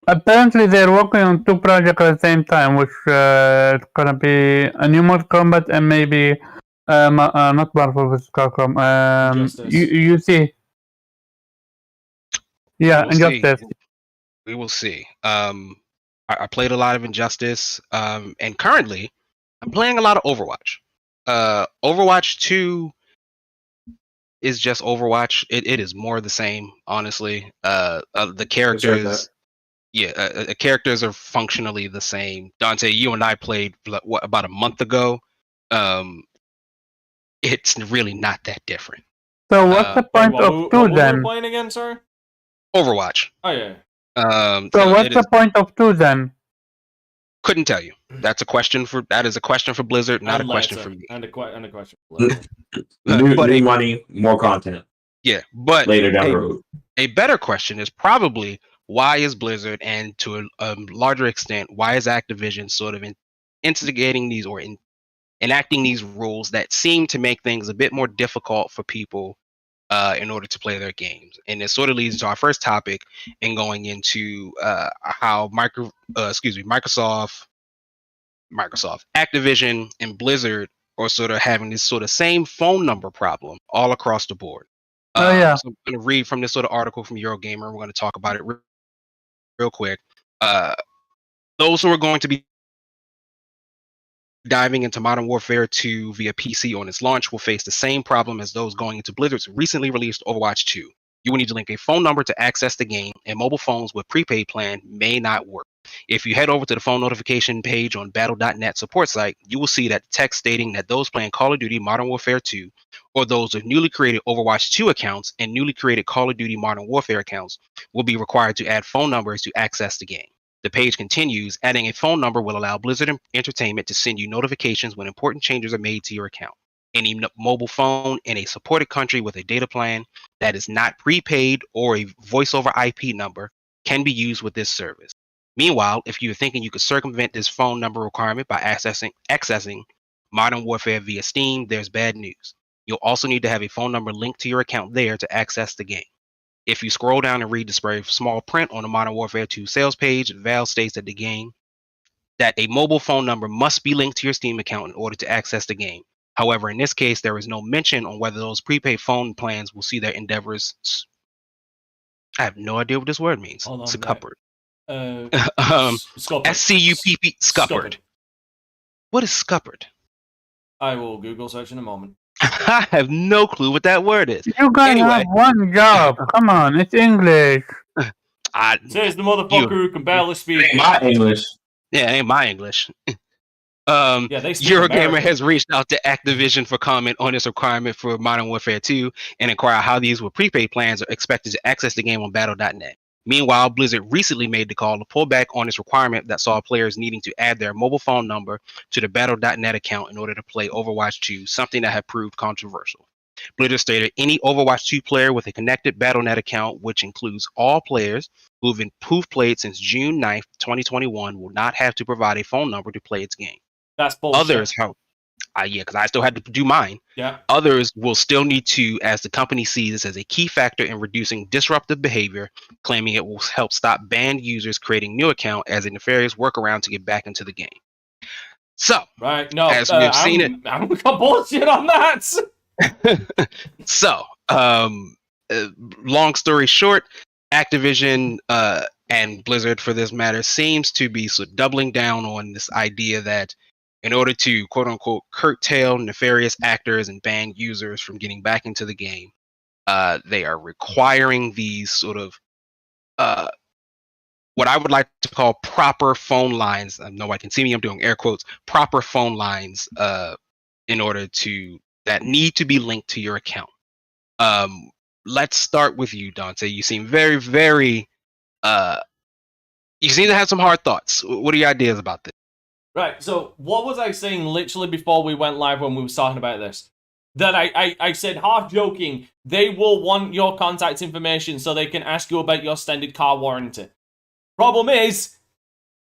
Apparently, they're working on two projects at the same time, which is gonna be a new Mortal Kombat and maybe not Marvel vs. Capcom. Injustice. You see. Yeah, We'll see. Injustice. We will see. I played a lot of Injustice, and currently I'm playing a lot of Overwatch. Overwatch 2 is just Overwatch. It is more of the same, honestly. The characters, the characters are functionally the same. Dante, you and I played what about a month ago. It's really not that different. So what's the point What of were two we then? playing again, sir? Overwatch. Oh yeah. So what's the point of two then? Couldn't tell you. That is a question for Blizzard, not a question for me. And a question. New But money, more content Yeah, but later down the road. a better question is probably why is Blizzard, and to a larger extent, why is Activision sort of instigating these or enacting these rules that seem to make things a bit more difficult for people in order to play their games. And it sort of leads to our first topic in going into how Microsoft, Activision, and Blizzard are sort of having this sort of same phone number problem all across the board. Oh yeah. So I'm going to read from this sort of article from Eurogamer. We're going to talk about it real quick. Those who are going to be diving into Modern Warfare 2 via PC on its launch will face the same problem as those going into Blizzard's recently released Overwatch 2. You will need to link a phone number to access the game, and mobile phones with prepaid plan may not work. If you head over to the phone notification page on battle.net support site, you will see that text stating that those playing Call of Duty Modern Warfare 2 or those with newly created Overwatch 2 accounts and newly created Call of Duty Modern Warfare accounts will be required to add phone numbers to access the game. The page continues, adding a phone number will allow Blizzard Entertainment to send you notifications when important changes are made to your account. Any mobile phone in a supported country with a data plan that is not prepaid or a voice over IP number can be used with this service. Meanwhile, if you're thinking you could circumvent this phone number requirement by accessing Modern Warfare via Steam, there's bad news. You'll also need to have a phone number linked to your account there to access the game. If you scroll down and read the very small print on the Modern Warfare 2 sales page, Valve states that that a mobile phone number must be linked to your Steam account in order to access the game. However, in this case, there is no mention on whether those prepaid phone plans will see their endeavors. I have no idea what this word means. Scuppered. SCUPP, scuppered. What is scuppered? I will Google search in a moment. I have no clue what that word is. You guys have one job. Come on, it's English. Says the motherfucker who can barely speak. Ain't my English. Yeah, ain't my English. They speak Eurogamer American. has reached out to Activision for comment on its requirement for Modern Warfare 2 and inquire how these with prepaid plans are expected to access the game on Battle.net. Meanwhile, Blizzard recently made the call to pull back on its requirement that saw players needing to add their mobile phone number to the Battle.net account in order to play Overwatch 2, something that had proved controversial. Blizzard stated any Overwatch 2 player with a connected Battle.net account, which includes all players who've played since June 9th, 2021, will not have to provide a phone number to play its game. That's bullshit. Others, because I still had to do mine. Yeah. Others will still need to, as the company sees this as a key factor in reducing disruptive behavior, claiming it will help stop banned users creating new account as a nefarious workaround to get back into the game. So, right, no, as we've seen it, I'm gonna bullshit on that. So, long story short, Activision and Blizzard, for this matter, seems to be sort of doubling down on this idea that in order to quote unquote curtail nefarious actors and ban users from getting back into the game, they are requiring these sort of what I would like to call proper phone lines. I know I can see me, I'm doing air quotes, proper phone lines in order to that need to be linked to your account. Let's start with you, Dante. You seem very, very you seem to have some hard thoughts. What are your ideas about this? Right, so what was I saying literally before we went live when we were talking about this? That I said, half joking, they will want your contact information so they can ask you about your extended car warranty. Problem is,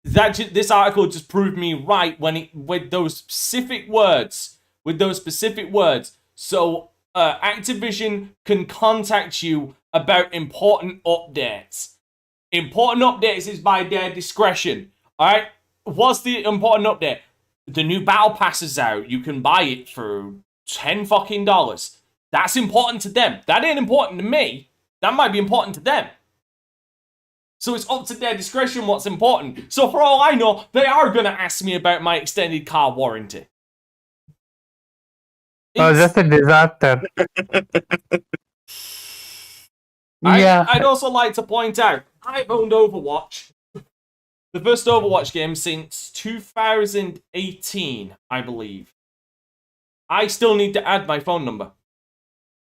that this article just proved me right with those specific words. So Activision can contact you about important updates. Important updates is by their discretion. Alright? What's the important update? The new battle pass is out. You can buy it for $10 fucking. That's important to them. That ain't important to me. That might be important to them. So it's up to their discretion what's important. So for all I know, they are gonna ask me about my extended car warranty. Oh, that's a disaster. Yeah. I'd also like to point out, I've owned Overwatch. The first Overwatch game since 2018, I believe. I still need to add my phone number.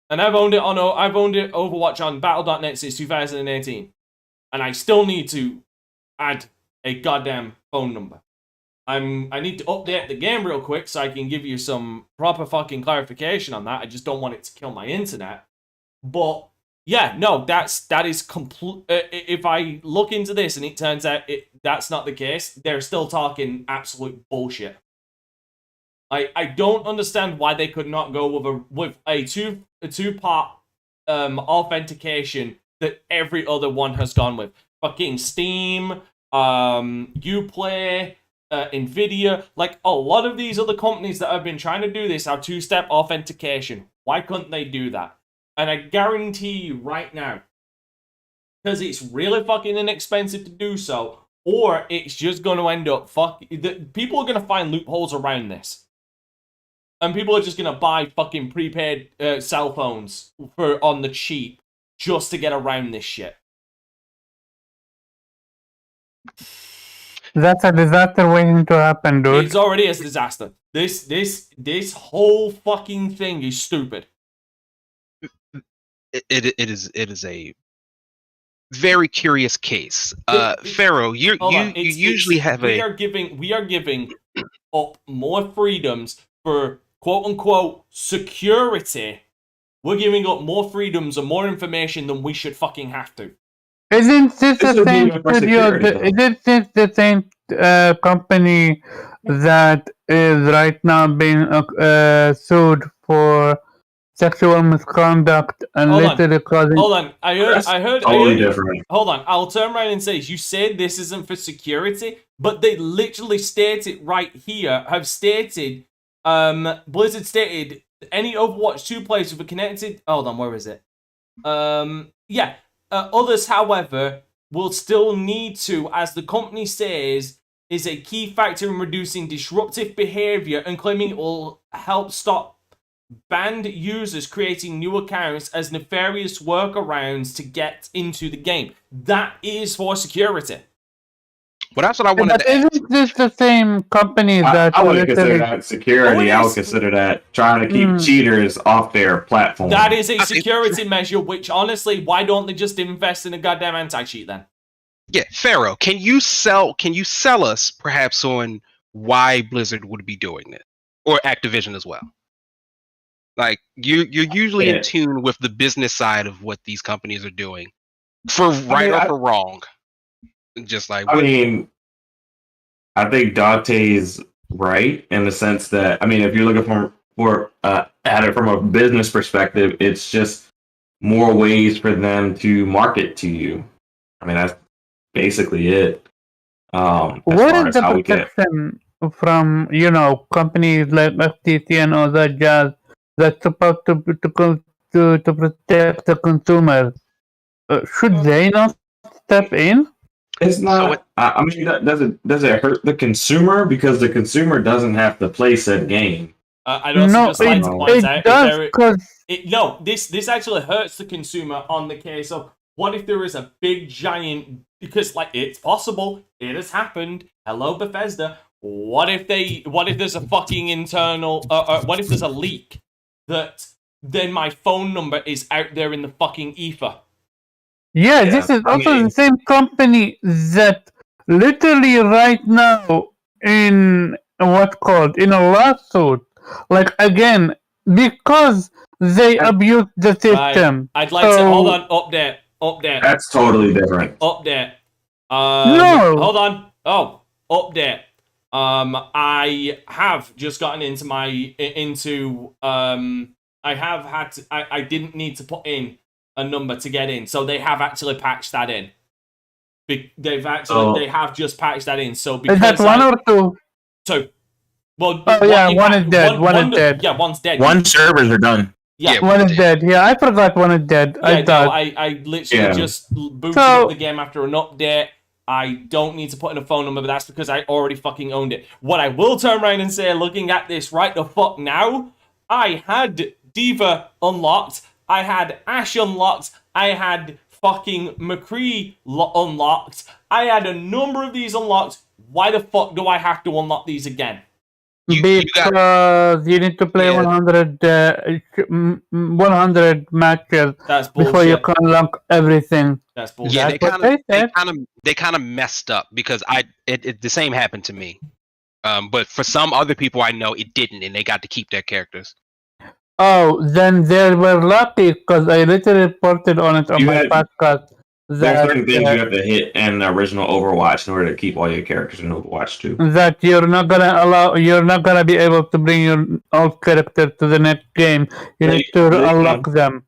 And I've owned it Overwatch on Battle.net since 2018. And I still need to add a goddamn phone number. I need to update the game real quick so I can give you some proper fucking clarification on that. I just don't want it to kill my internet. But yeah, no, that is complete. If I look into this and it turns out that's not the case, they're still talking absolute bullshit. I don't understand why they could not go with a two-part authentication that every other one has gone with. Fucking Steam, Uplay, Nvidia, like a lot of these other companies that have been trying to do this have two-step authentication. Why couldn't they do that? And I guarantee you right now, because it's really fucking inexpensive to do so, or it's just going to end up people are going to find loopholes around this. And people are just going to buy fucking prepaid cell phones on the cheap just to get around this shit. That's a disaster waiting to happen, dude. It's already a disaster. This whole fucking thing is stupid. It is a very curious case. Pharaoh, you usually have we are giving up more freedoms for quote unquote security. We're giving up more freedoms and more information than we should fucking have to. Isn't this the would be same even for studio? security, though. Isn't this the same company that is right now being sued for sexual misconduct and literally causing? Hold on. I heard. Totally different. Hold on. I'll turn around and say, you said this isn't for security, but they literally state it right here. Have stated, Blizzard stated, any Overwatch 2 players with a connected. Hold on. Where is it? Yeah. Others, however, will still need to, as the company says, is a key factor in reducing disruptive behavior and claiming it will help stop banned users creating new accounts as nefarious workarounds to get into the game. That is for security. Well, that's what I wanted to ask. Isn't this the same company that I wouldn't consider literally? that security. I would is. consider that trying to keep cheaters off their platform. That is a security measure, which honestly, why don't they just invest in a goddamn anti-cheat then? Yeah, Pharaoh, can you sell us perhaps on why Blizzard would be doing this, or Activision as well? Like you're usually in tune with the business side of what these companies are doing, for right or for wrong. Just like I mean, I think Dante's right in the sense that if you're looking at it from a business perspective, it's just more ways for them to market to you. I mean, that's basically it. What is the protection from companies like FTC and all that jazz that's supposed to protect the consumer? Should they not step in? It's not. Does it hurt the consumer because the consumer doesn't have to play said game? I'd also just like to point out does, this actually hurts the consumer on the case of what if there is a big giant, because it's possible, it has happened. Hello, Bethesda. What if there's a fucking internal what if there's a leak that then my phone number is out there in the fucking ether? Yeah, this is also the same company that literally right now in a lawsuit, again, because they abused the system. Right. I'd like to hold on. Update. That's totally different. Update. No. Hold on. Oh, update. I have just gotten I didn't need to put in a number to get in, so they have actually patched that in. They have just patched that in. So because is that one or two? Two. Well, one is dead. One is dead. Yeah, one's dead. One servers are done. Yeah, one is dead. Yeah, I forgot one is dead. Yeah, I literally just booted up the game after an update. I don't need to put in a phone number, but that's because I already fucking owned it. What I will turn around and say, looking at this right the fuck now, I had Diva unlocked, I had Ash unlocked, I had fucking McCree unlocked, I had a number of these unlocked. Why the fuck do I have to unlock these again? Because you need to play 100 matches before you can unlock everything. That's bullshit. Yeah, they kind of messed up because the same happened to me. But for some other people I know it didn't, and they got to keep their characters. Oh, then they were lucky because I literally reported on it on my podcast. There's certain things you have to hit in the original Overwatch in order to keep all your characters in Overwatch 2. That you're not gonna be able to bring your old character to the next game. You need to unlock them.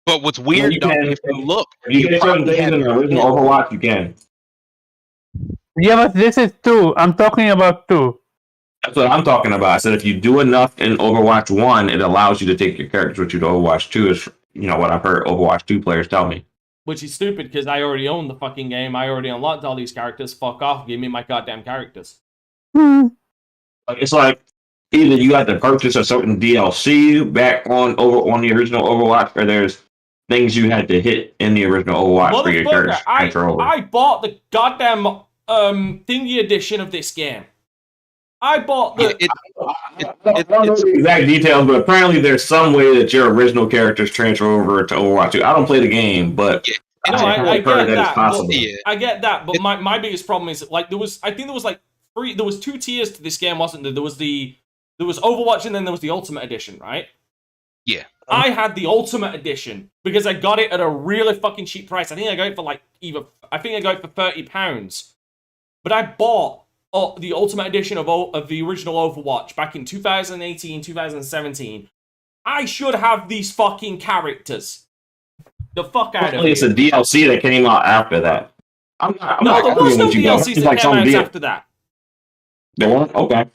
But what's weird, you though, can. if you look, If you get certain probably things have in the original Overwatch, you can. Yeah, but this is 2. I'm talking about 2. That's what I'm talking about. I said if you do enough in Overwatch 1, it allows you to take your characters with you to Overwatch 2. Is what I've heard Overwatch 2 players tell me. Which is stupid because I already own the fucking game. I already unlocked all these characters. Fuck off. Give me my goddamn characters. It's like either you had to purchase a certain DLC back on the original Overwatch, or there's things you had to hit in the original Overwatch for your characters to transfer over. I bought the goddamn thingy edition of this game. I bought the. I don't know the exact details, but apparently there's some way that your original characters transfer over to Overwatch 2. I don't play the game, but I get heard that that. it's possible. I get that, but my biggest problem is like there was 2 tiers to this game, wasn't there? There was Overwatch and then there was the Ultimate Edition, right? Yeah. I had the Ultimate Edition because I got it at a really fucking cheap price. I think I got it for £30. But I bought the Ultimate Edition of the original Overwatch back in 2018, 2017. I should have these fucking characters. The fuck out of here. It's a DLC that came out after that. I'm there not was no with you, bro. DLCs It's that like came some out deal. after that. There weren't? Okay.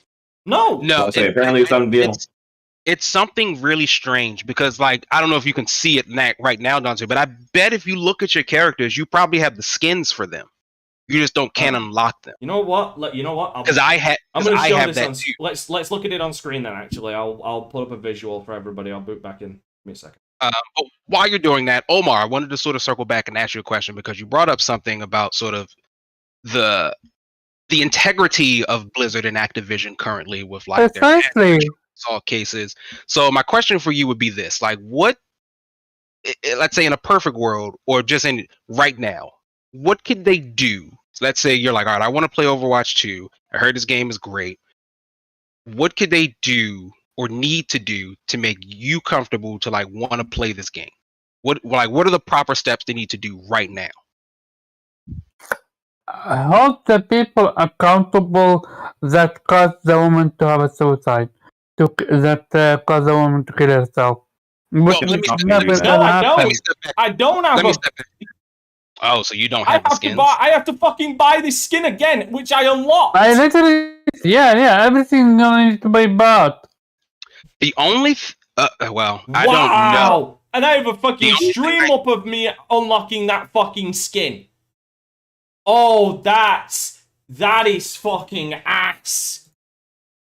No. Apparently it's some deal. It's something really strange because, like, I don't know if you can see it right now, Dante, but I bet if you look at your characters, you probably have the skins for them. You just can't unlock them. You know what? Because I have that too. Let's look at it on screen then. Actually, I'll put up a visual for everybody. I'll boot back in. Give me a second. But while you're doing that, Omar, I wanted to sort of circle back and ask you a question because you brought up something about sort of the integrity of Blizzard and Activision currently with like Precisely. their all cases. So my question for you would be this: like, what? Let's say in a perfect world, or just in right now, what could they do? So let's say you're like, all right, I want to play Overwatch 2. I heard this game is great. What could they do or need to do to make you comfortable to like want to play this game? What are the proper steps they need to do right now? Hold the people accountable that caused the woman to have a suicide, that caused the woman to kill herself. Well, let me step back. I don't have Let me step back. Oh, so you don't have the skins? I have to fucking buy this skin again, which I unlocked. I literally, yeah, everything's gonna need to be bought. The only, I don't know. And I have a fucking stream up of me unlocking that fucking skin. Oh, that is fucking ass.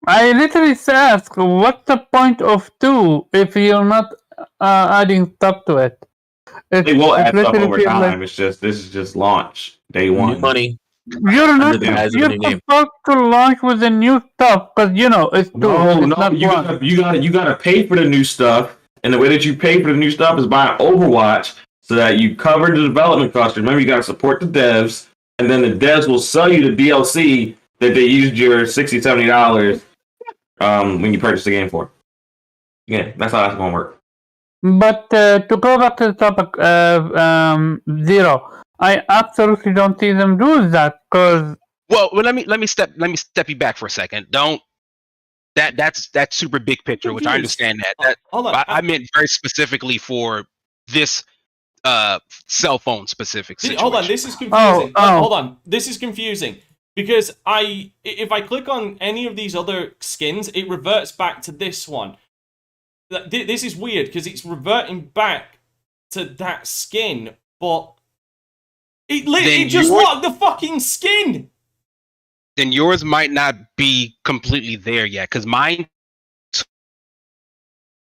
I literally asked, what's the point of 2 if you're not adding stuff to it? They will add stuff over feels time. like- This is just launch day one. New money. You're not. Under the guise of a You're new game. supposed to launch with the new stuff because it's 2. No, it's not you 1. gotta pay for the new stuff, and the way that you pay for the new stuff is buying Overwatch, so that you cover the development costs. Remember, you gotta support the devs, and then the devs will sell you the DLC that they used your $60, $70 when you purchase the game for. Yeah, that's how that's gonna work. But to go back to the topic, Zero, I absolutely don't see them do that because. Well, let me step you back for a second. That's super big picture, which I understand that. Hold on. I meant very specifically for this cell phone specific situation. Hold on, this is confusing. Oh. Hold on, this is confusing because if I click on any of these other skins, it reverts back to this one. This is weird because it's reverting back to that skin, but it just locked the fucking skin. Then yours might not be completely there yet, because mine.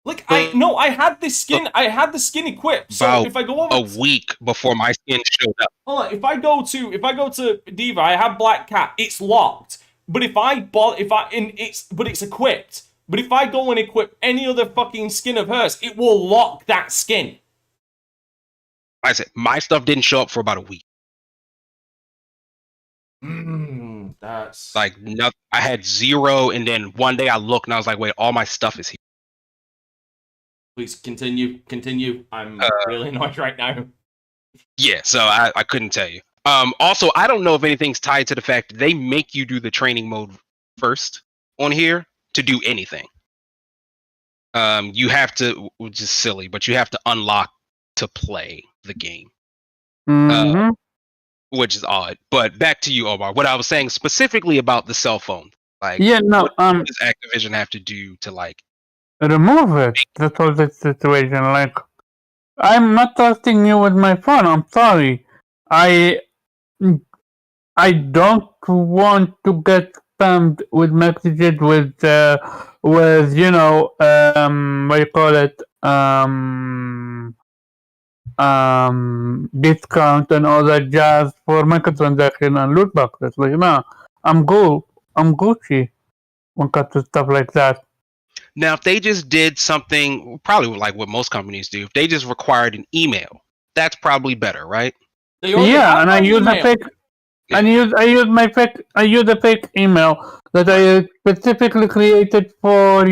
Like I had this skin. I had the skin equipped. So if I go over a week before my skin showed up. Hold on. If I go to Diva, I have Black Cat. It's locked. But it's equipped. But if I go and equip any other fucking skin of hers, it will lock that skin. I said my stuff didn't show up for about a week. That's like nothing. I had 0, and then one day I looked and I was like, "Wait, all my stuff is here." Please continue. I'm really annoyed right now. Yeah, so I couldn't tell you. Also, I don't know if anything's tied to the fact that they make you do the training mode first on here to do anything. You have to, which is silly, but you have to unlock to play the game, Mm-hmm. which is odd. But back to you, Omar. What I was saying specifically about the cell phone, like, Yeah, no, what does Activision have to do to like? remove it. That's all the situation. Like, I'm not trusting you with my phone. I'm sorry. I don't want to get spammed with messages with what do you call it, discount and all that jazz for microtransaction and loot boxes. Like, no, I'm Gucci when it comes to stuff like that. Now, if they just did something, probably like what most companies do, if they just required an email, that's probably better, right? They already Yeah, have and I my use a email. fake. I use a fake email that I specifically created for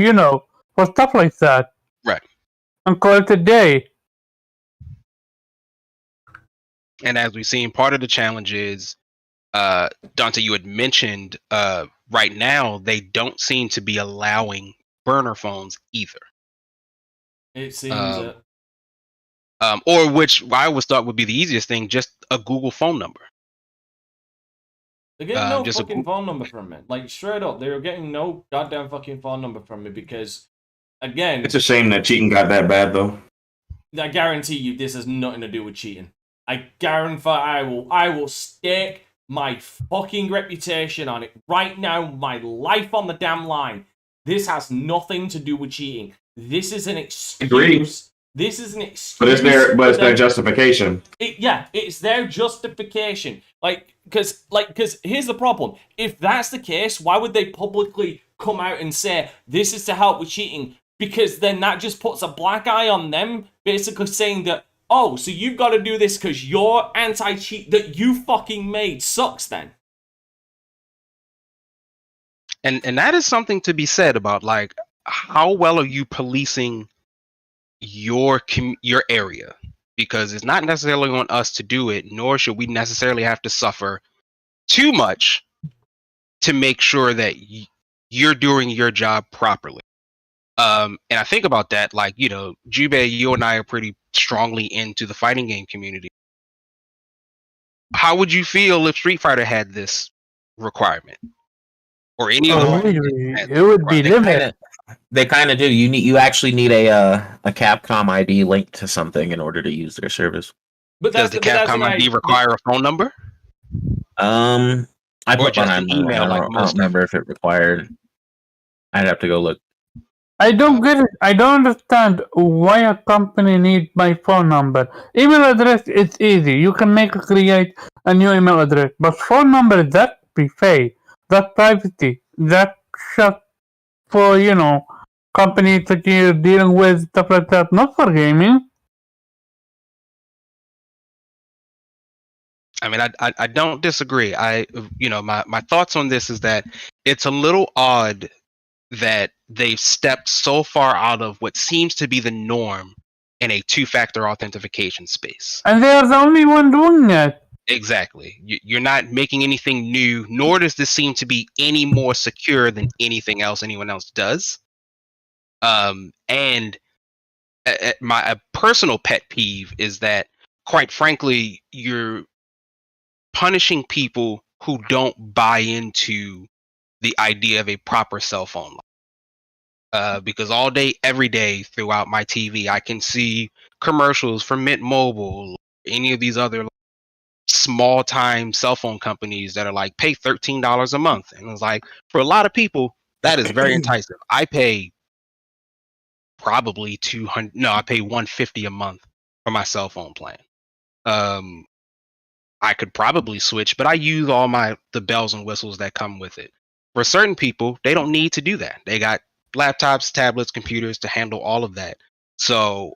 for stuff like that. Right. And call it a day. And as we've seen, part of the challenge is, Dante, you had mentioned, right now they don't seem to be allowing burner phones either. It seems that. Or which I always thought would be the easiest thing, just a Google phone number. They're getting no just a fucking phone number from me. Like, straight up, they're getting no goddamn fucking phone number from me because, again, It's a shame that cheating got that bad, though. I guarantee you this has nothing to do with cheating. I guarantee I will stake my fucking reputation on it right now, my life on the damn line. This has nothing to do with cheating. This is an excuse. Agreed. This is an excuse. But it's their justification. It's their justification. Because here's the problem. If that's the case, why would they publicly come out and say this is to help with cheating? Because then that just puts a black eye on them, basically saying that, oh, so you've got to do this because your anti-cheat that you fucking made sucks then. And that is something to be said about, like, how well are you policing your area? Because it's not necessarily on us to do it, nor should we necessarily have to suffer too much to make sure that you're doing your job properly. And I think about that, like, Jubei, you and I are pretty strongly into the fighting game community. How would you feel if Street Fighter had this requirement? Or any of the it would be limited. They kind of do. You actually need a Capcom ID linked to something in order to use their service. But does the Capcom ID require a phone number? I put one on email. I don't remember if it required. I'd have to go look. I don't get it. I don't understand why a company needs my phone number. Email address is easy. You can create a new email address. But phone number, that be fake. That privacy. That shut for, companies that you're dealing with, stuff like that. Not for gaming. I mean, I don't disagree. My thoughts on this is that it's a little odd that they've stepped so far out of what seems to be the norm in a two-factor authentication space. And they are the only one doing it. Exactly. You're not making anything new, nor does this seem to be any more secure than anything else anyone else does. And my personal pet peeve is that, quite frankly, you're punishing people who don't buy into the idea of a proper cell phone line. Because all day, every day throughout my TV, I can see commercials for Mint Mobile, any of these other small time cell phone companies that are like, pay $13 a month. And it's like, for a lot of people, that is very enticing. I pay probably I pay $150 a month for my cell phone plan. I could probably switch, but I use all the bells and whistles that come with it. For certain people, they don't need to do that. They got laptops, tablets, computers to handle all of that. So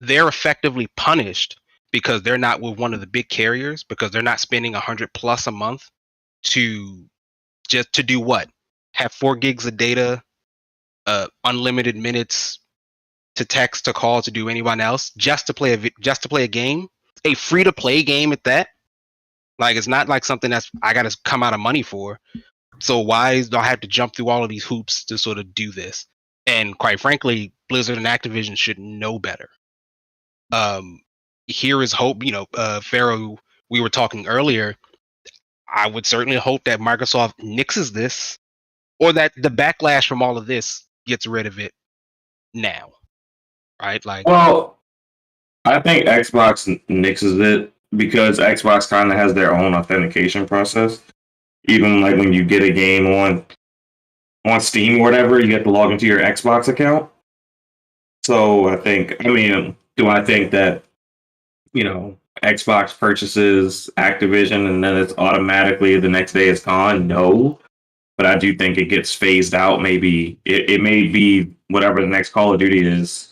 they're effectively punished because they're not with one of the big carriers, because they're not spending $100+ a month to do what? Have 4 gigs of data, unlimited minutes to text, to call, to do anyone else, just to play a game, a free to play game at that. Like, it's not like something that's I got to come out of money for. So why do I have to jump through all of these hoops to sort of do this? And quite frankly, Blizzard and Activision should know better. Here is hope. Pharaoh, we were talking earlier. I would certainly hope that Microsoft nixes this, or that the backlash from all of this gets rid of it now, right? Like, Well, I think Xbox nixes it because Xbox kind of has their own authentication process. Even like when you get a game on Steam or whatever, you have to log into your Xbox account. So I think that Xbox purchases Activision and then it's automatically the next day it's gone? No. But I do think it gets phased out. Maybe it may be whatever the next Call of Duty is.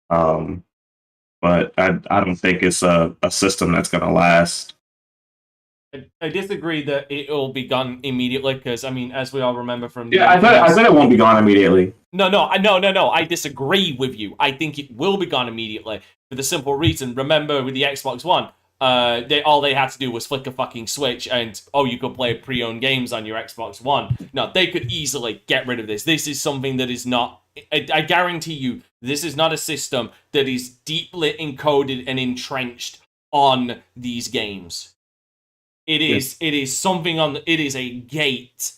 But I don't think it's a system that's going to last. I disagree that it will be gone immediately because, I mean, as we all remember from the I said it won't be gone immediately. No. I disagree with you. I think it will be gone immediately for the simple reason. Remember, with the Xbox One, all they had to do was flick a fucking switch, and you could play pre-owned games on your Xbox One. No, they could easily get rid of this. This is something that is not. I guarantee you, this is not a system that is deeply encoded and entrenched on these games. It is something it is a gate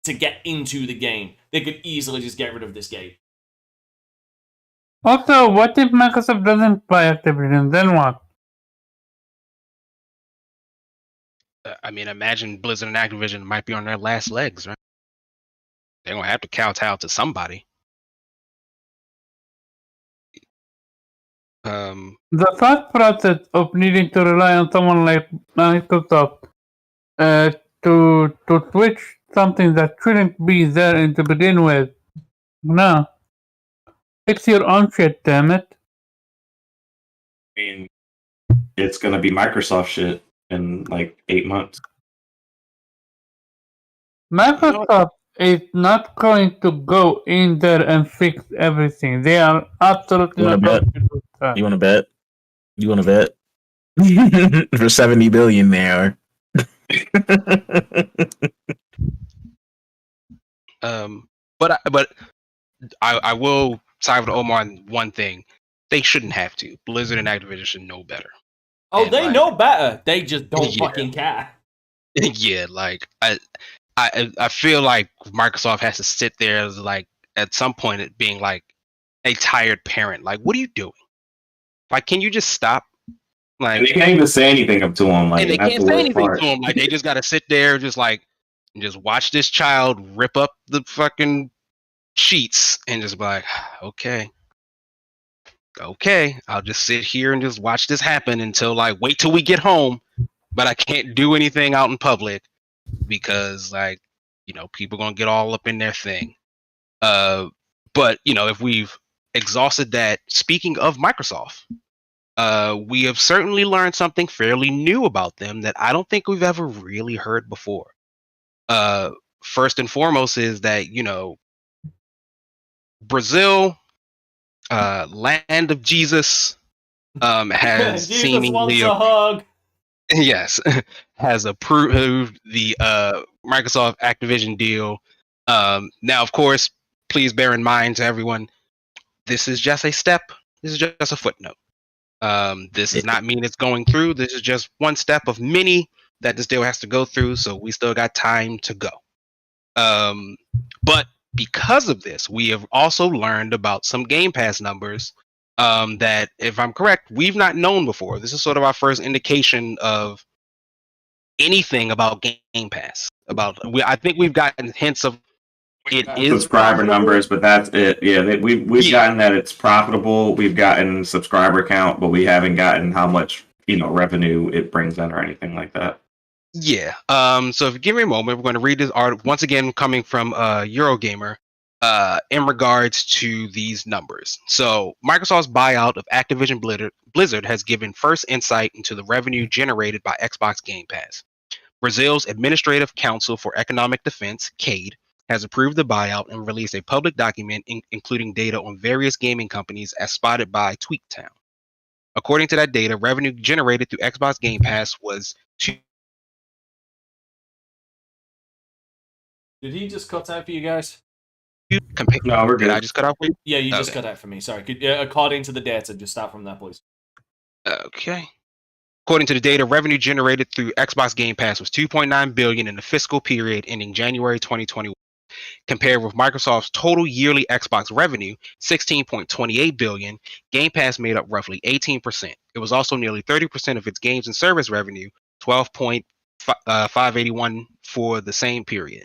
to get into the game. They could easily just get rid of this gate. Also, what if Microsoft doesn't buy Activision? Then what? I mean, imagine Blizzard and Activision might be on their last legs, right? They're gonna have to kowtow to somebody. The thought process of needing to rely on someone like Microsoft to switch something that shouldn't be there and to begin with. No. Fix your own shit, damn it. I mean, it's going to be Microsoft shit in like 8 months. Microsoft is not going to go in there and fix everything. They are absolutely You not wanna going to do that. You want to bet? You want to bet? For $70 billion there. But I will side with Omar on one thing. They shouldn't have to. Blizzard and Activision should know better. Oh, And, they like, know better. They just don't Yeah. fucking care. Yeah, like I feel like Microsoft has to sit there as like at some point it being like a tired parent. Like, what are you doing? Like, can you just stop? Like, And they can't even say anything up to them. Like, and they that's can't the say worst anything part. to them. Like, they just gotta sit there, just watch this child rip up the fucking sheets and just be like, okay, I'll just sit here and just watch this happen until wait till we get home. But I can't do anything out in public because people gonna get all up in their thing. But if we've exhausted that, speaking of Microsoft, we have certainly learned something fairly new about them that I don't think we've ever really heard before. First and foremost is that Brazil, land of Jesus, has Jesus seemingly wants a hug. yes, has approved the Microsoft Activision deal. Now, of course, please bear in mind to everyone, this is just a step. This is just a footnote. This does not mean it's going through. This is just one step of many that this deal has to go through. So we still got time to go. But because of this, we have also learned about some Game Pass numbers that, if I'm correct, we've not known before. This is sort of our first indication of anything about Game Pass. I think we've gotten hints of it is subscriber profitable. numbers, but that's it. Yeah, we've gotten that it's profitable. We've gotten subscriber count, but we haven't gotten how much revenue it brings in or anything like that. Yeah. So if you give me a moment, we're going to read this article once again, coming from Eurogamer, in regards to these numbers. So Microsoft's buyout of Activision Blizzard has given first insight into the revenue generated by Xbox Game Pass. Brazil's Administrative Council for Economic Defense, CADE, has approved the buyout and released a public document including data on various gaming companies as spotted by TweetTown. According to that data, revenue generated through Xbox Game Pass was Did he just cut out for you guys? No, we're Did good. I just cut off for you? Yeah, you just Okay. cut out for me. Sorry. According to the data, just start from there, please. Okay. According to the data, revenue generated through Xbox Game Pass was $2.9 billion in the fiscal period ending January 2021, compared with Microsoft's total yearly Xbox revenue, $16.28 billion. Game Pass made up roughly 18%. It was also nearly 30% of its games and service revenue, $12.581 for the same period.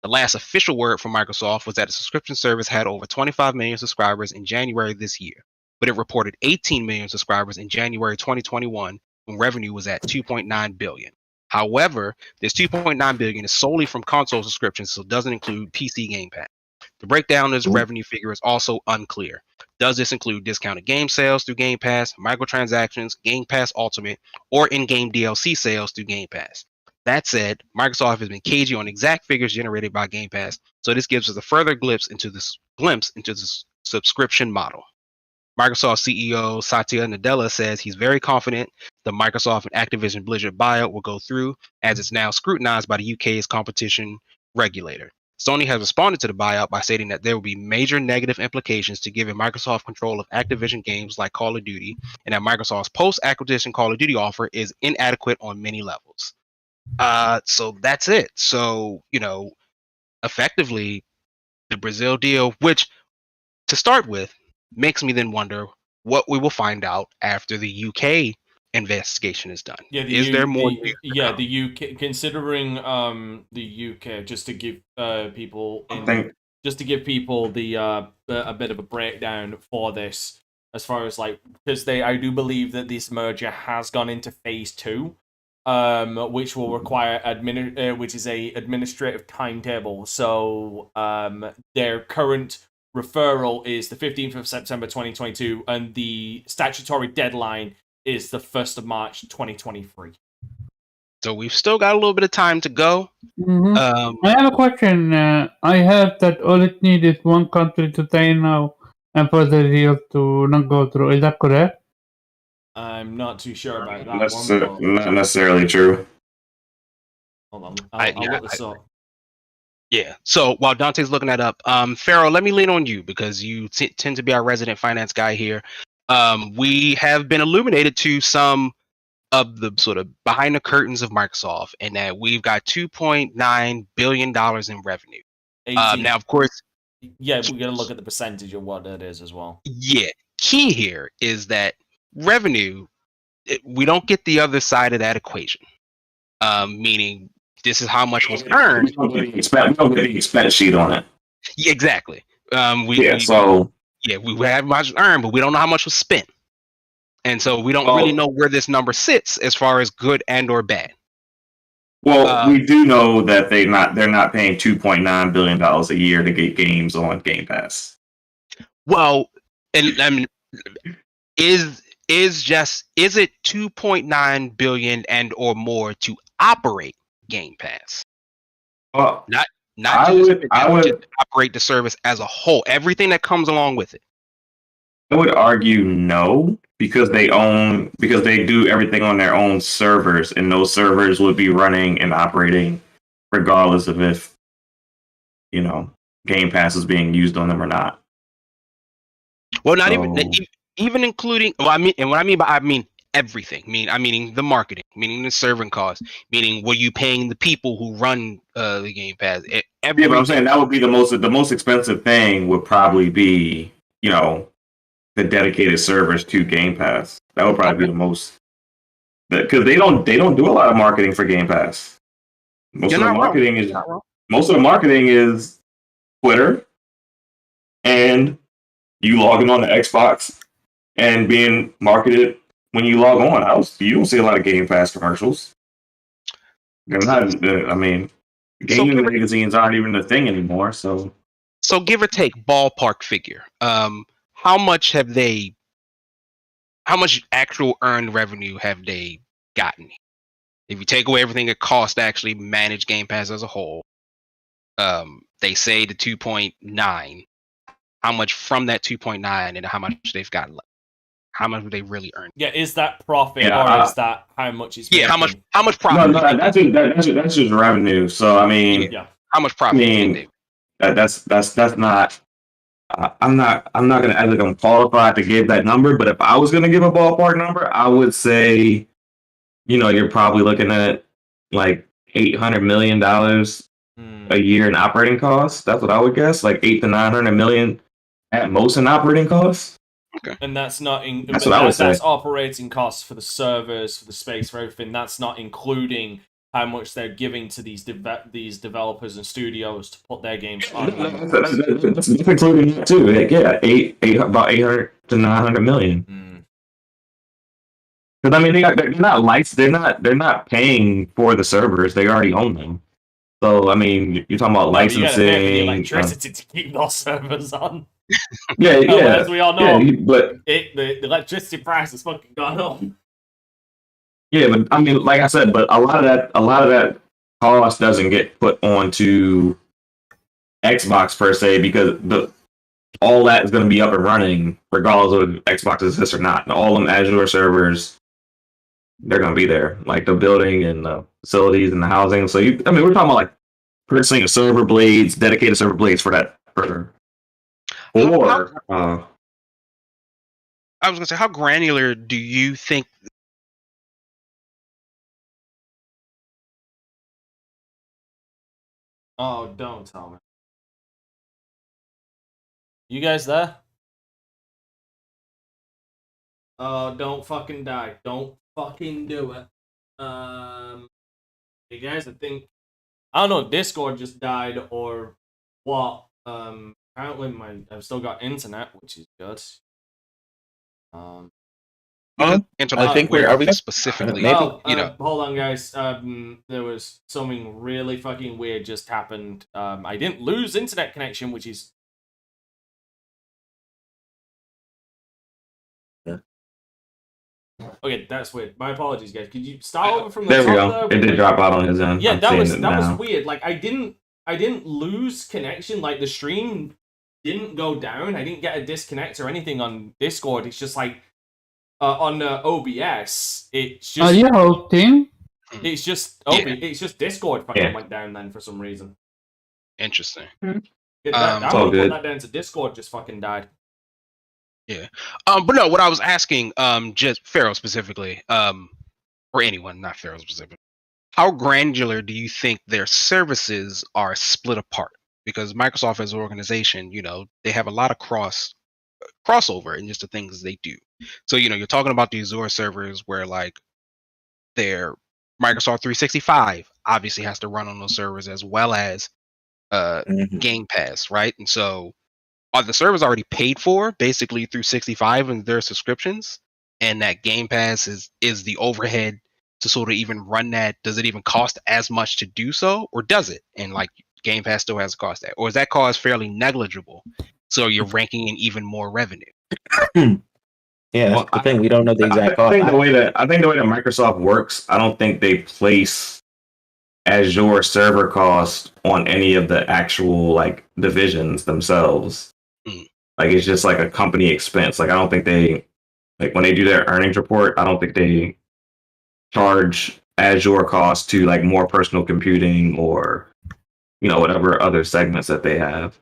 The last official word from Microsoft was that the subscription service had over 25 million subscribers in January this year, but it reported 18 million subscribers in January 2021 when revenue was at 2.9 billion. However, this 2.9 billion is solely from console subscriptions, so it doesn't include PC Game Pass. The breakdown of this revenue figure is also unclear. Does this include discounted game sales through Game Pass, microtransactions, Game Pass Ultimate, or in-game DLC sales through Game Pass? That said, Microsoft has been cagey on exact figures generated by Game Pass, so this gives us a further glimpse into this subscription model. Microsoft CEO Satya Nadella says he's very confident the Microsoft and Activision Blizzard buyout will go through, as it's now scrutinized by the UK's competition regulator. Sony has responded to the buyout by stating that there will be major negative implications to giving Microsoft control of Activision games like Call of Duty, and that Microsoft's post-acquisition Call of Duty offer is inadequate on many levels. So that's it. So, effectively, the Brazil deal, which, to start with, makes me then wonder what we will find out after the UK investigation is done. Yeah, there more? The UK, considering the UK, just to give people a bit of a breakdown for this, as far as because I do believe that this merger has gone into phase 2. Which will require which is a administrative timetable. So their current referral is the 15th of September 2022, and the statutory deadline is the 1st of March 2023. So we've still got a little bit of time to go. Mm-hmm. I have a question. I heard that all it needs is one country to say no and for the deal to not go through. Is that correct? I'm not too sure about that one. Not necessarily true. Hold on. I'll look this up. Yeah. So while Dante's looking that up, Pharaoh, let me lean on you because you tend to be our resident finance guy here. We have been illuminated to some of the sort of behind the curtains of Microsoft, and that we've got $2.9 billion in revenue. Now, of course, yeah, we got to look at the percentage of what that is as well. Yeah. Key here is that revenue, we don't get the other side of that equation. Meaning, this is how much was earned. We don't get the expense sheet on it. Yeah, exactly. We have much earned, but we don't know how much was spent, and so we don't really know where this number sits as far as good and or bad. Well, we do know that they're not paying $2.9 billion a year to get games on Game Pass. Well, and I mean, is it $2.9 billion and or more to operate Game Pass? Well, not just operate the service as a whole, everything that comes along with it. I would argue no, because they do everything on their own servers, and those servers would be running and operating regardless of if Game Pass is being used on them or not. Well, not even including. Well, I mean everything. Meaning the marketing, meaning the serving costs, meaning were you paying the people who run the Game Pass? Yeah, but I'm saying that would be the most expensive thing. Would probably be the dedicated servers to Game Pass. That would probably be the most, because they don't do a lot of marketing for Game Pass. Most of the marketing is Twitter and you logging on to Xbox and being marketed when you log on. You don't see a lot of Game Pass commercials. They're not. Gaming magazines aren't even a thing anymore. So give or take, ballpark figure. How much actual earned revenue have they gotten? If you take away everything it costs to actually manage Game Pass as a whole, they say the 2.9. How much from that 2.9 and how much they've gotten left? How much have they really earned? Yeah, is that profit or is that how much it's making? How much profit? No, that's just revenue. So how much profit? That's not. I'm not gonna act like I'm qualified to give that number. But if I was gonna give a ballpark number, I would say, you're probably looking at like $800 million a year in operating costs. That's what I would guess, like 800 to 900 million at most in operating costs. And that's not That's what I would say. That's operating costs for the servers, for the space, for everything. That's not including how much they're giving to these developers and studios to put their games on. That's including that too. Yeah, about 800 to 900 million. Because I mean, they're not lights. They're not paying for the servers. They already own them. So I mean, you're talking about licensing. You gotta pay for the electricity to keep those servers on. Yeah. As we all know, but the electricity price has fucking gone up. Yeah, but I mean, like I said, but a lot of that cost doesn't get put onto Xbox per se, because all that is going to be up and running regardless of if Xbox exists or not. And all them Azure servers, they're going to be there, like the building and the facilities and the housing. So we're talking about like purchasing server blades, dedicated server blades for that. I was going to say, how granular do you think? Oh, don't tell me. You guys there? Oh, don't fucking die. Don't fucking do it. You guys, I think... I don't know if Discord just died or what. Apparently I've still got internet, which is good. Internet, I think are we specifically? Hold on, guys. There was something really fucking weird just happened. I didn't lose internet connection, which is... Okay, that's weird. My apologies, guys. Could you start over from the there top? There we go. It did drop out on his end. Yeah, that was weird. Like I didn't lose connection. Like the stream didn't go down. I didn't get a disconnect or anything on Discord. It's just like on OBS. It's just. Are you hosting? It's just it's just Discord fucking went down then for some reason. Interesting. That one put that down to Discord just fucking died. Yeah. But no, what I was asking, just Pharaoh specifically, or anyone, not Pharaoh specifically, how granular do you think their services are split apart? Because Microsoft as an organization, they have a lot of crossover in just the things they do. So, you're talking about the Azure servers where like their Microsoft 365 obviously has to run on those servers, as well as Game Pass, right? And so are the servers already paid for basically through 65 and their subscriptions, and that Game Pass is the overhead to sort of even run that? Does it even cost as much to do so, or does it? And like Game Pass still has to cost that, or is that cost fairly negligible, so you're ranking in even more revenue? Yeah, that's the thing. We don't know the exact cost. I think the way that Microsoft works, I don't think they place Azure server costs on any of the actual like divisions themselves. Like it's just like a company expense. Like I don't think they, like when they do their earnings report, I don't think they charge Azure costs to like more personal computing or whatever other segments that they have.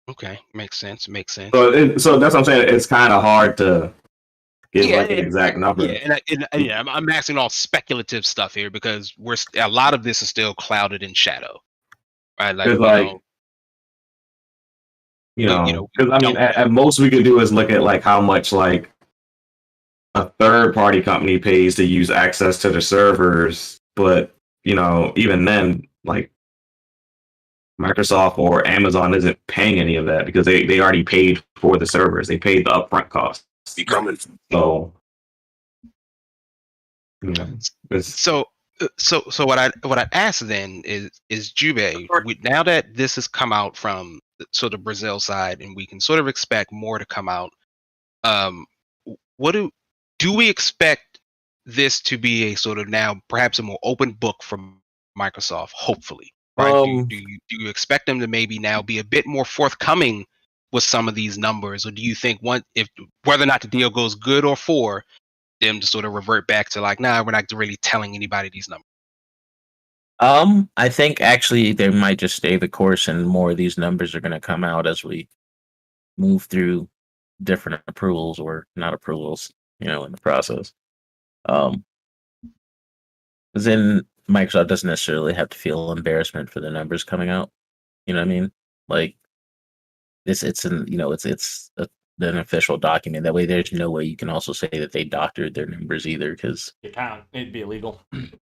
Okay, makes sense. So that's what I'm saying. It's kind of hard to give like an exact number. Yeah, and I'm asking all speculative stuff here because a lot of this is still clouded in shadow, right? Because I mean, at most we could do is look at like how much like a third party company pays to use access to the servers, but even then, like Microsoft or Amazon isn't paying any of that because they already paid for the servers. They paid the upfront costs. So, So what I'd ask then is Jube, now that this has come out from sort of Brazil side, and we can sort of expect more to come out, what do we expect this to be a sort of now perhaps a more open book from Microsoft, hopefully, right? Do you expect them to maybe now be a bit more forthcoming with some of these numbers, or do you think whether or not the deal goes good or for them to sort of revert back to like, nah, we're not really telling anybody these numbers? I think actually they might just stay the course, and more of these numbers are going to come out as we move through different approvals or not approvals, in the process. Because then Microsoft doesn't necessarily have to feel embarrassment for the numbers coming out. You know what I mean? Like it's an official document. That way, there's no way you can also say that they doctored their numbers either, because You can't. It'd be illegal.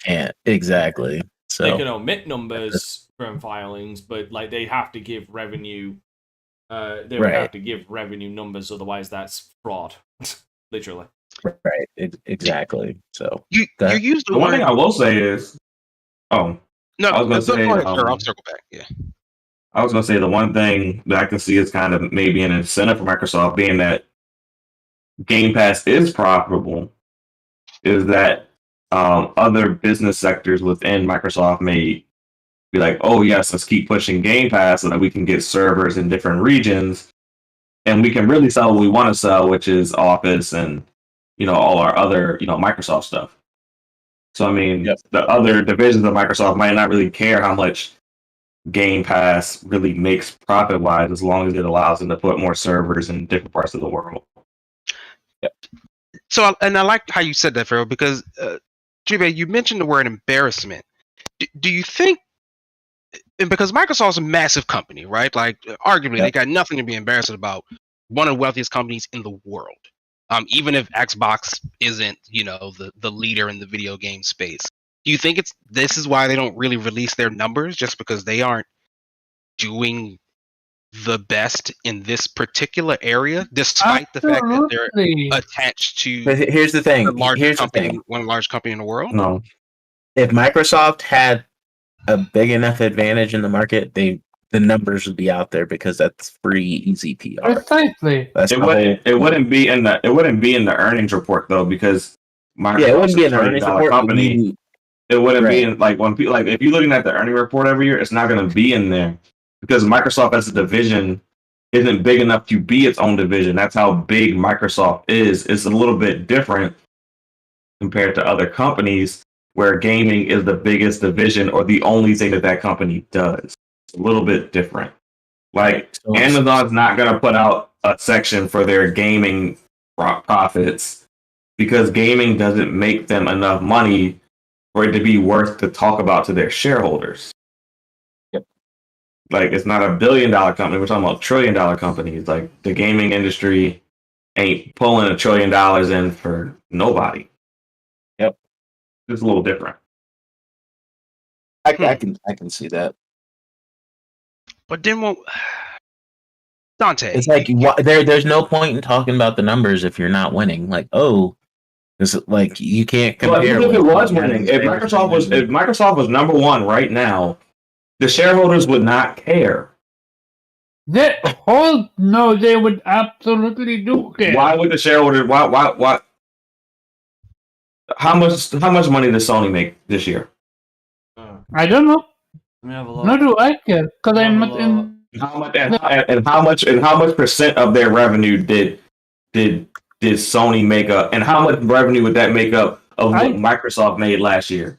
can't exactly. So They can omit numbers from filings, but like they have to give revenue. They would have Right. to give revenue numbers, otherwise that's fraud. Literally. right, exactly. So You go you ahead. use the The one thing word I will say is, oh, no. I was gonna say, Go ahead, sir. I'll circle back. Yeah. I was gonna say the one thing that I can see is kind of maybe an incentive for Microsoft, being that Game Pass is profitable, is that other business sectors within Microsoft may be like, oh yes, let's keep pushing Game Pass so that we can get servers in different regions, and we can really sell what we want to sell, which is Office and all our other Microsoft stuff. So I mean, Yep. the other divisions of Microsoft might not really care how much Game Pass really makes profit wise, as long as it allows them to put more servers in different parts of the world. So, and I liked how you said that, Pharaoh, because Jube, you mentioned the word embarrassment. Do you think? And because Microsoft's a massive company, right? Like, arguably, they got nothing to be embarrassed about. One of the wealthiest companies in the world. Even if Xbox isn't, the leader in the video game space. Do you think this is why they don't really release their numbers, just because they aren't doing the best in this particular area, despite the fact that they're Absolutely. attached to But here's the thing. the largest Here's the company, thing. one of the largest company in the world? No, If Microsoft had a big enough advantage in the market, the numbers would be out there, because that's free, easy PR. Precisely. That's it the wouldn't. whole It wouldn't be in the. It wouldn't be in the earnings report though, because Microsoft's it wouldn't be a in the earnings $1 report. But company. It wouldn't be Right. in like when people if you're looking at the earning report every year, it's not going to be in there because Microsoft as a division isn't big enough to be its own division. That's how big Microsoft is. It's a little bit different compared to other companies where gaming is the biggest division or the only thing that company does. It's a little bit different. Like So- Amazon's not going to put out a section for their gaming profits because gaming doesn't make them enough money for it to be worth to talk about to their shareholders. Yep. Like it's not $1 billion company. We're talking about $1 trillion companies. Like the gaming industry ain't pulling $1 trillion in for nobody. Yep. It's a little different. I can see that. But then, Dante, It's like there's no point in talking about the numbers if you're not winning. Like, it's like you can't Well, compare. even if it with was winning, if Microsoft was number one right now, the shareholders would not care. They would absolutely do care. Why would the shareholder? Why? How much money does Sony make this year? I don't know. Let me have a look. Nor do I care, because I'm not in. How much percent of their revenue did Sony make up, and how much revenue would that make up of what Microsoft made last year?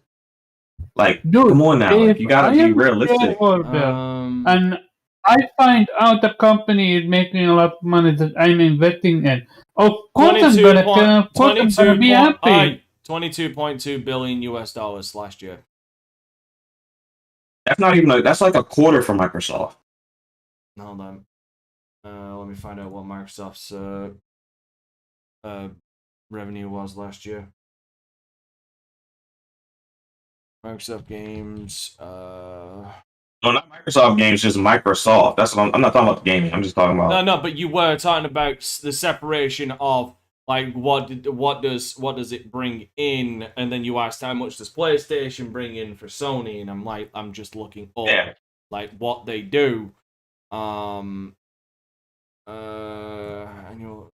Like, Dude, come on now, like, you gotta be realistic. And I find out the company is making a lot of money that I'm investing in. Of course, I'm gonna be happy. $22.2 billion US dollars last year. That's not even that's like a quarter for Microsoft. Hold on. Let me find out what Microsoft's revenue was last year. Microsoft games. No, not Microsoft games, just Microsoft. That's what I'm not talking about the gaming. I'm just talking about. No, but you were talking about the separation of like what does it bring in, and then you asked how much does PlayStation bring in for Sony, and I'm just looking up like what they do. Annual.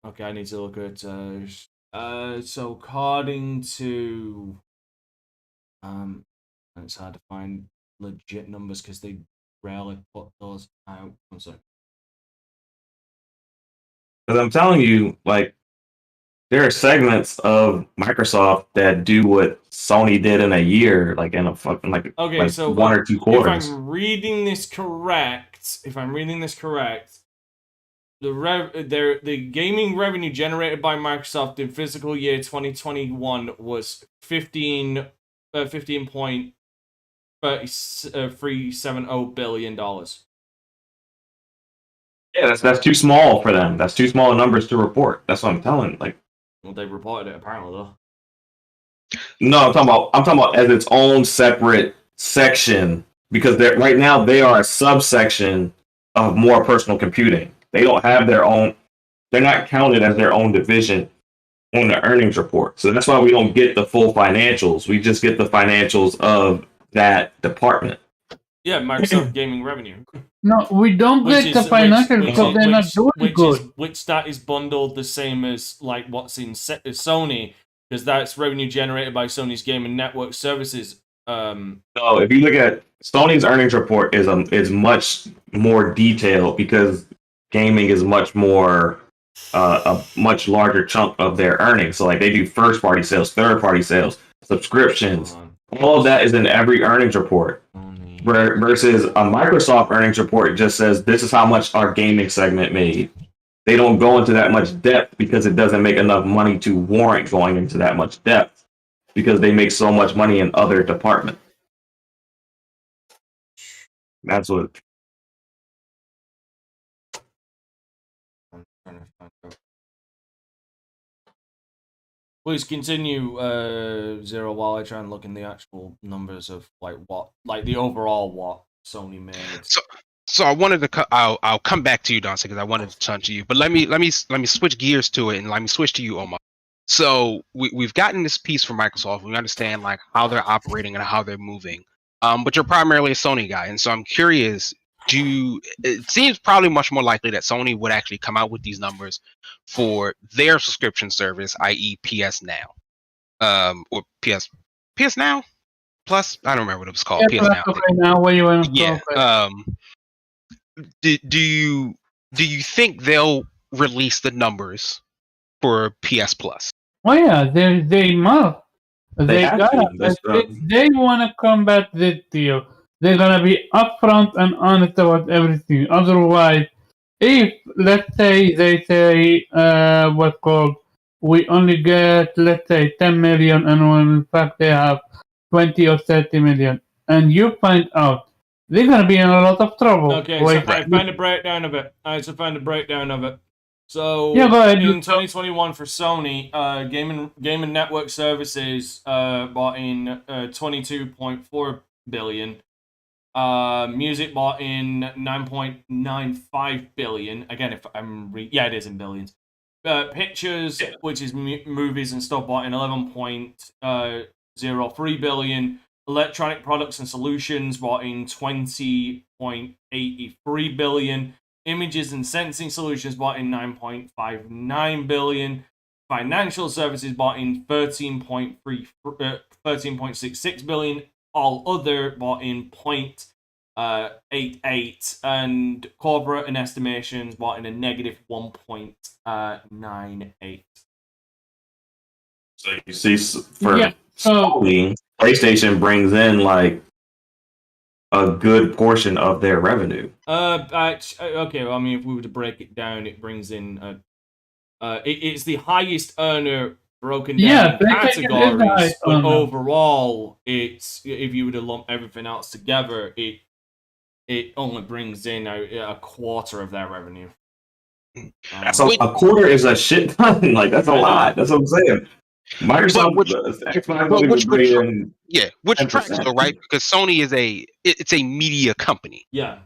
Okay, I need to look at. So according to, it's hard to find legit numbers because they rarely put those out. One second. Because I'm telling you, like, there are segments of Microsoft that do what Sony did in a year, like in a fucking Okay, like so 1 or 2 if quarters. I'm reading this correct, the gaming revenue generated by Microsoft in fiscal year 2021 was $15.370 billion. Yeah, that's too small for them. That's too small numbers to report. That's what I'm telling. Like, Well, they reported it apparently though. no, I'm talking about as its own separate section because right now they are a subsection of more personal computing. They don't have their own. They're not counted as their own division on the earnings report. So that's why we don't get the full financials. We just get the financials of that department. Yeah, Microsoft gaming revenue. No, we don't get the financial because they're not doing good. Which that is bundled the same as like what's in Sony, because that's revenue generated by Sony's gaming network services. No, if you look at Sony's earnings report is much more detailed because gaming is much more a much larger chunk of their earnings. So like they do first party sales, third party sales, subscriptions. All of that is in every earnings report. Versus a Microsoft earnings report just says this is how much our gaming segment made. They don't go into that much depth because it doesn't make enough money to warrant going into that much depth because they make so much money in other departments. That's what. Please continue, Zero, while I try and look in the actual numbers of the overall what Sony made. So I wanted to. I'll come back to you, Don, because I wanted to turn to you. But let me switch gears to it, and let me switch to you, Omar. So we've gotten this piece from Microsoft. We understand like how they're operating and how they're moving. But you're primarily a Sony guy, and so I'm curious. It seems probably much more likely that Sony would actually come out with these numbers for their subscription service, i.e., PS Now, or PS Now Plus. I don't remember what it was called. Yeah, PS Now. okay, now what you want to Yeah. Do you think they'll release the numbers for PS Plus? Oh yeah, they must. They want to combat this deal. They're gonna be upfront and honest about everything. Otherwise, if let's say they say what's called, we only get let's say 10 million, and when in fact they have 20 or 30 million, and you find out, they're gonna be in a lot of trouble. Okay, so I found a breakdown of it. So yeah, go ahead. In 2021 for Sony, gaming network services bought in 22.4 billion. Music bought in 9.95 billion. Again, if I'm it is in billions. Pictures, which is movies and stuff, bought in 11.03 billion. Electronic products and solutions bought in 20.83 billion. Images and sensing solutions bought in 9.59 billion. Financial services bought in 13.66 billion. All other bought in 0.88, and corporate and estimations bought in a negative 1.98. So you see, Sony, PlayStation brings in like a good portion of their revenue. Okay. Well, I mean, if we were to break it down, it brings in it's the highest earner broken down in categories, but overall, it's if you were to lump everything else together, it only brings in a quarter of their revenue. So a quarter is a shit ton. Like that's a lot. That's what I'm saying. Microsoft, which tracks though, right? Because Sony is it's a media company. Yeah.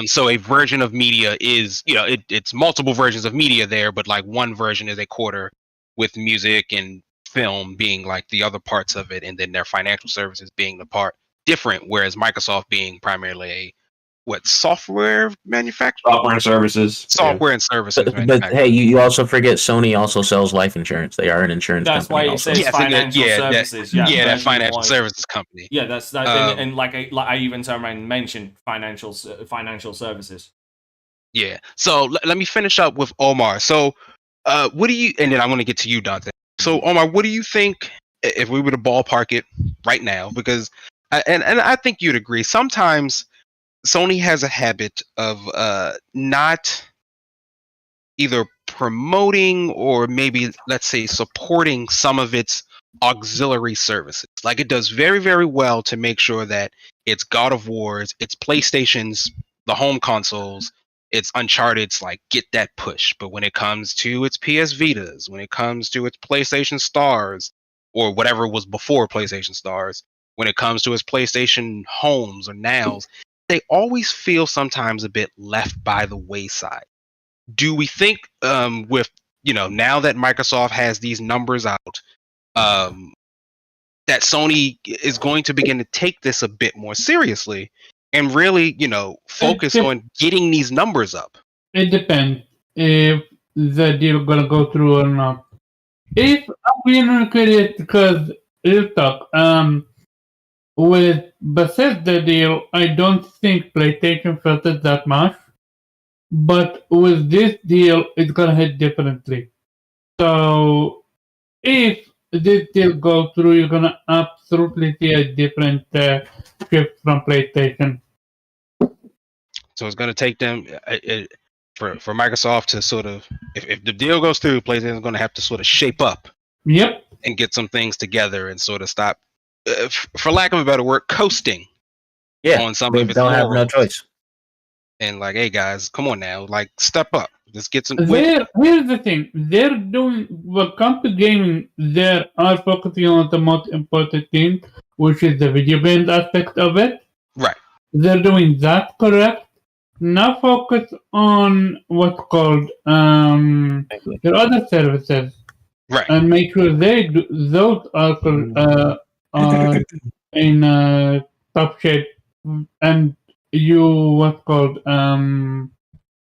So a version of media is, it's multiple versions of media there, but like one version is a quarter, with music and film being like the other parts of it, and then their financial services being the part different. Whereas Microsoft being primarily a software manufacturer, software and services. But hey, you also forget Sony also sells life insurance. They are an insurance company. That's why it says financial services. That financial services company. Yeah, that's that. And like I even turned around and mentioned financial services. Yeah. So let me finish up with Omar. So what do you? And then I want to get to you, Dante. So, Omar, what do you think if we were to ballpark it right now? Because, and I think you'd agree. Sometimes Sony has a habit of not either promoting or maybe, let's say, supporting some of its auxiliary services. Like, it does very, very well to make sure that it's God of War's, it's PlayStation's, the home consoles, it's Uncharted's, like, get that push. But when it comes to its PS Vitas, when it comes to its PlayStation Stars, or whatever was before PlayStation Stars, when it comes to its PlayStation Homes or Nows, they always feel sometimes a bit left by the wayside. Do we think with, now that Microsoft has these numbers out, that Sony is going to begin to take this a bit more seriously and really, focus on getting these numbers up? It depends if the deal gonna go through or not. If I'm being curious, because real talk, with Bethesda deal, I don't think PlayStation felt it that much. But with this deal, it's gonna hit differently. So if this deal goes through, you're gonna absolutely see a different shift from PlayStation. So it's going to take them for Microsoft to sort of, if the deal goes through, PlayStation's going to have to sort of shape up. Yep. And get some things together and sort of stop, for lack of a better word, coasting. Yeah, on some they of its don't have no morals. choice. And like, hey guys, come on now, like, step up. Let's get some. Here's the thing: they're doing when it comes to gaming, they are focusing on the most important thing, which is the video game aspect of it. Right. They're doing that correct. Now focus on what's called their other services. Right. And make sure they do, those are in top shape, and you what's called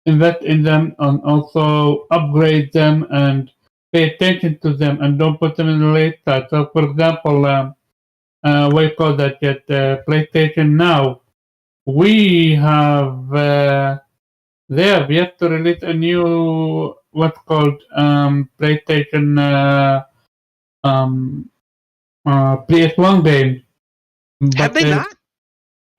invest in them and also upgrade them and pay attention to them and don't put them in the late side. So, for example, what you call that yet? PlayStation Now, we have they have yet to release a new what's called PlayStation PS1 game. Have they not?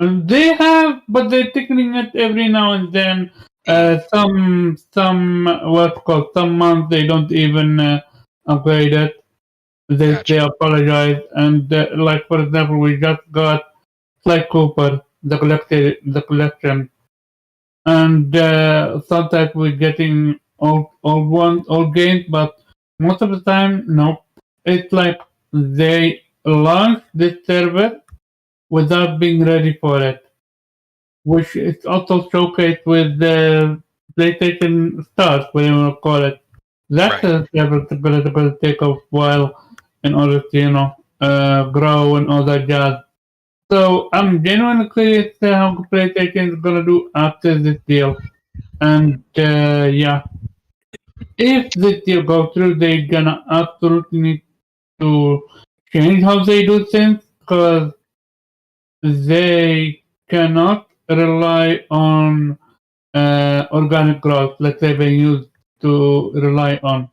They have, but they're tickling it every now and then. Some what's called some months they don't even upgrade it. They apologize, and like for example, we just got Sly Cooper, the collection. And sometimes we're getting old games, but most of the time, no. It's like they launch this service without being ready for it, which is also showcased with the PlayStation Stars, whatever you want to call it. That's a service that's going to take a while in order to, grow and all that jazz. So I'm genuinely curious how PlayStation is gonna do after this deal, and yeah, if this deal goes through, they're gonna absolutely need to change how they do things because they cannot rely on organic growth like they've been used to rely on.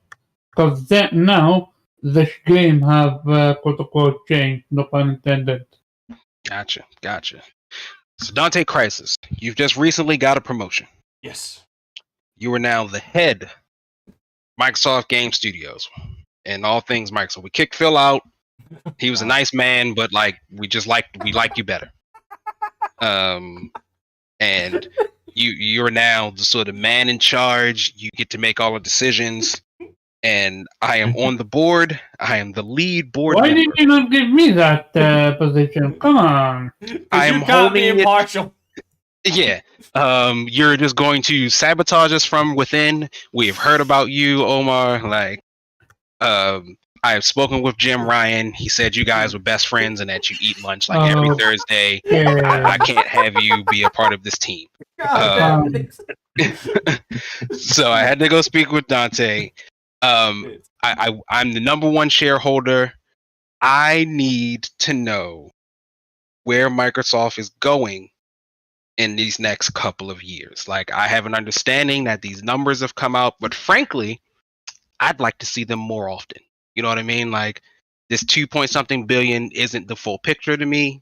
Because now the game have quote unquote changed, no pun intended. Gotcha. So Dante Crisis, you've just recently got a promotion. Yes. You are now the head Microsoft Game Studios and all things Microsoft. We kicked Phil out. He was a nice man, but like we like you better. And you're now the sort of man in charge. You get to make all the decisions. And I am on the board. I am the lead board Why member. did you not give me that position? Come on. I am you can't be holding impartial. Yeah. You're just going to sabotage us from within. We have heard about you, Omar. Like, I have spoken with Jim Ryan. He said you guys were best friends and that you eat lunch like every Thursday. Yeah. I can't have you be a part of this team. So I had to go speak with Dante. I'm the number one shareholder. I need to know where Microsoft is going in these next couple of years. Like, I have an understanding that these numbers have come out, but frankly, I'd like to see them more often. You know what I mean? Like this 2 point something billion isn't the full picture to me.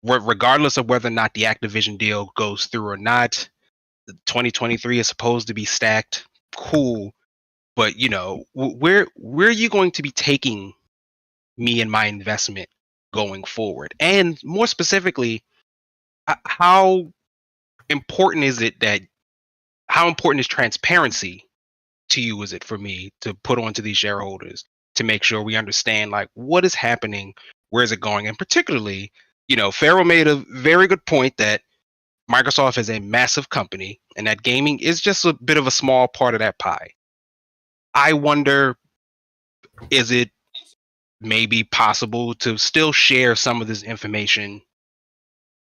Regardless of whether or not the Activision deal goes through or not, 2023 is supposed to be stacked. Cool, but you know, where are you going to be taking me and my investment going forward? And more specifically, how important is it that how important is transparency to you? Is it for me to put onto these shareholders to make sure we understand like what is happening, where is it going, and particularly, you know, Farrell made a very good point that Microsoft is a massive company and that gaming is just a bit of a small part of that pie. I wonder, is it maybe possible to still share some of this information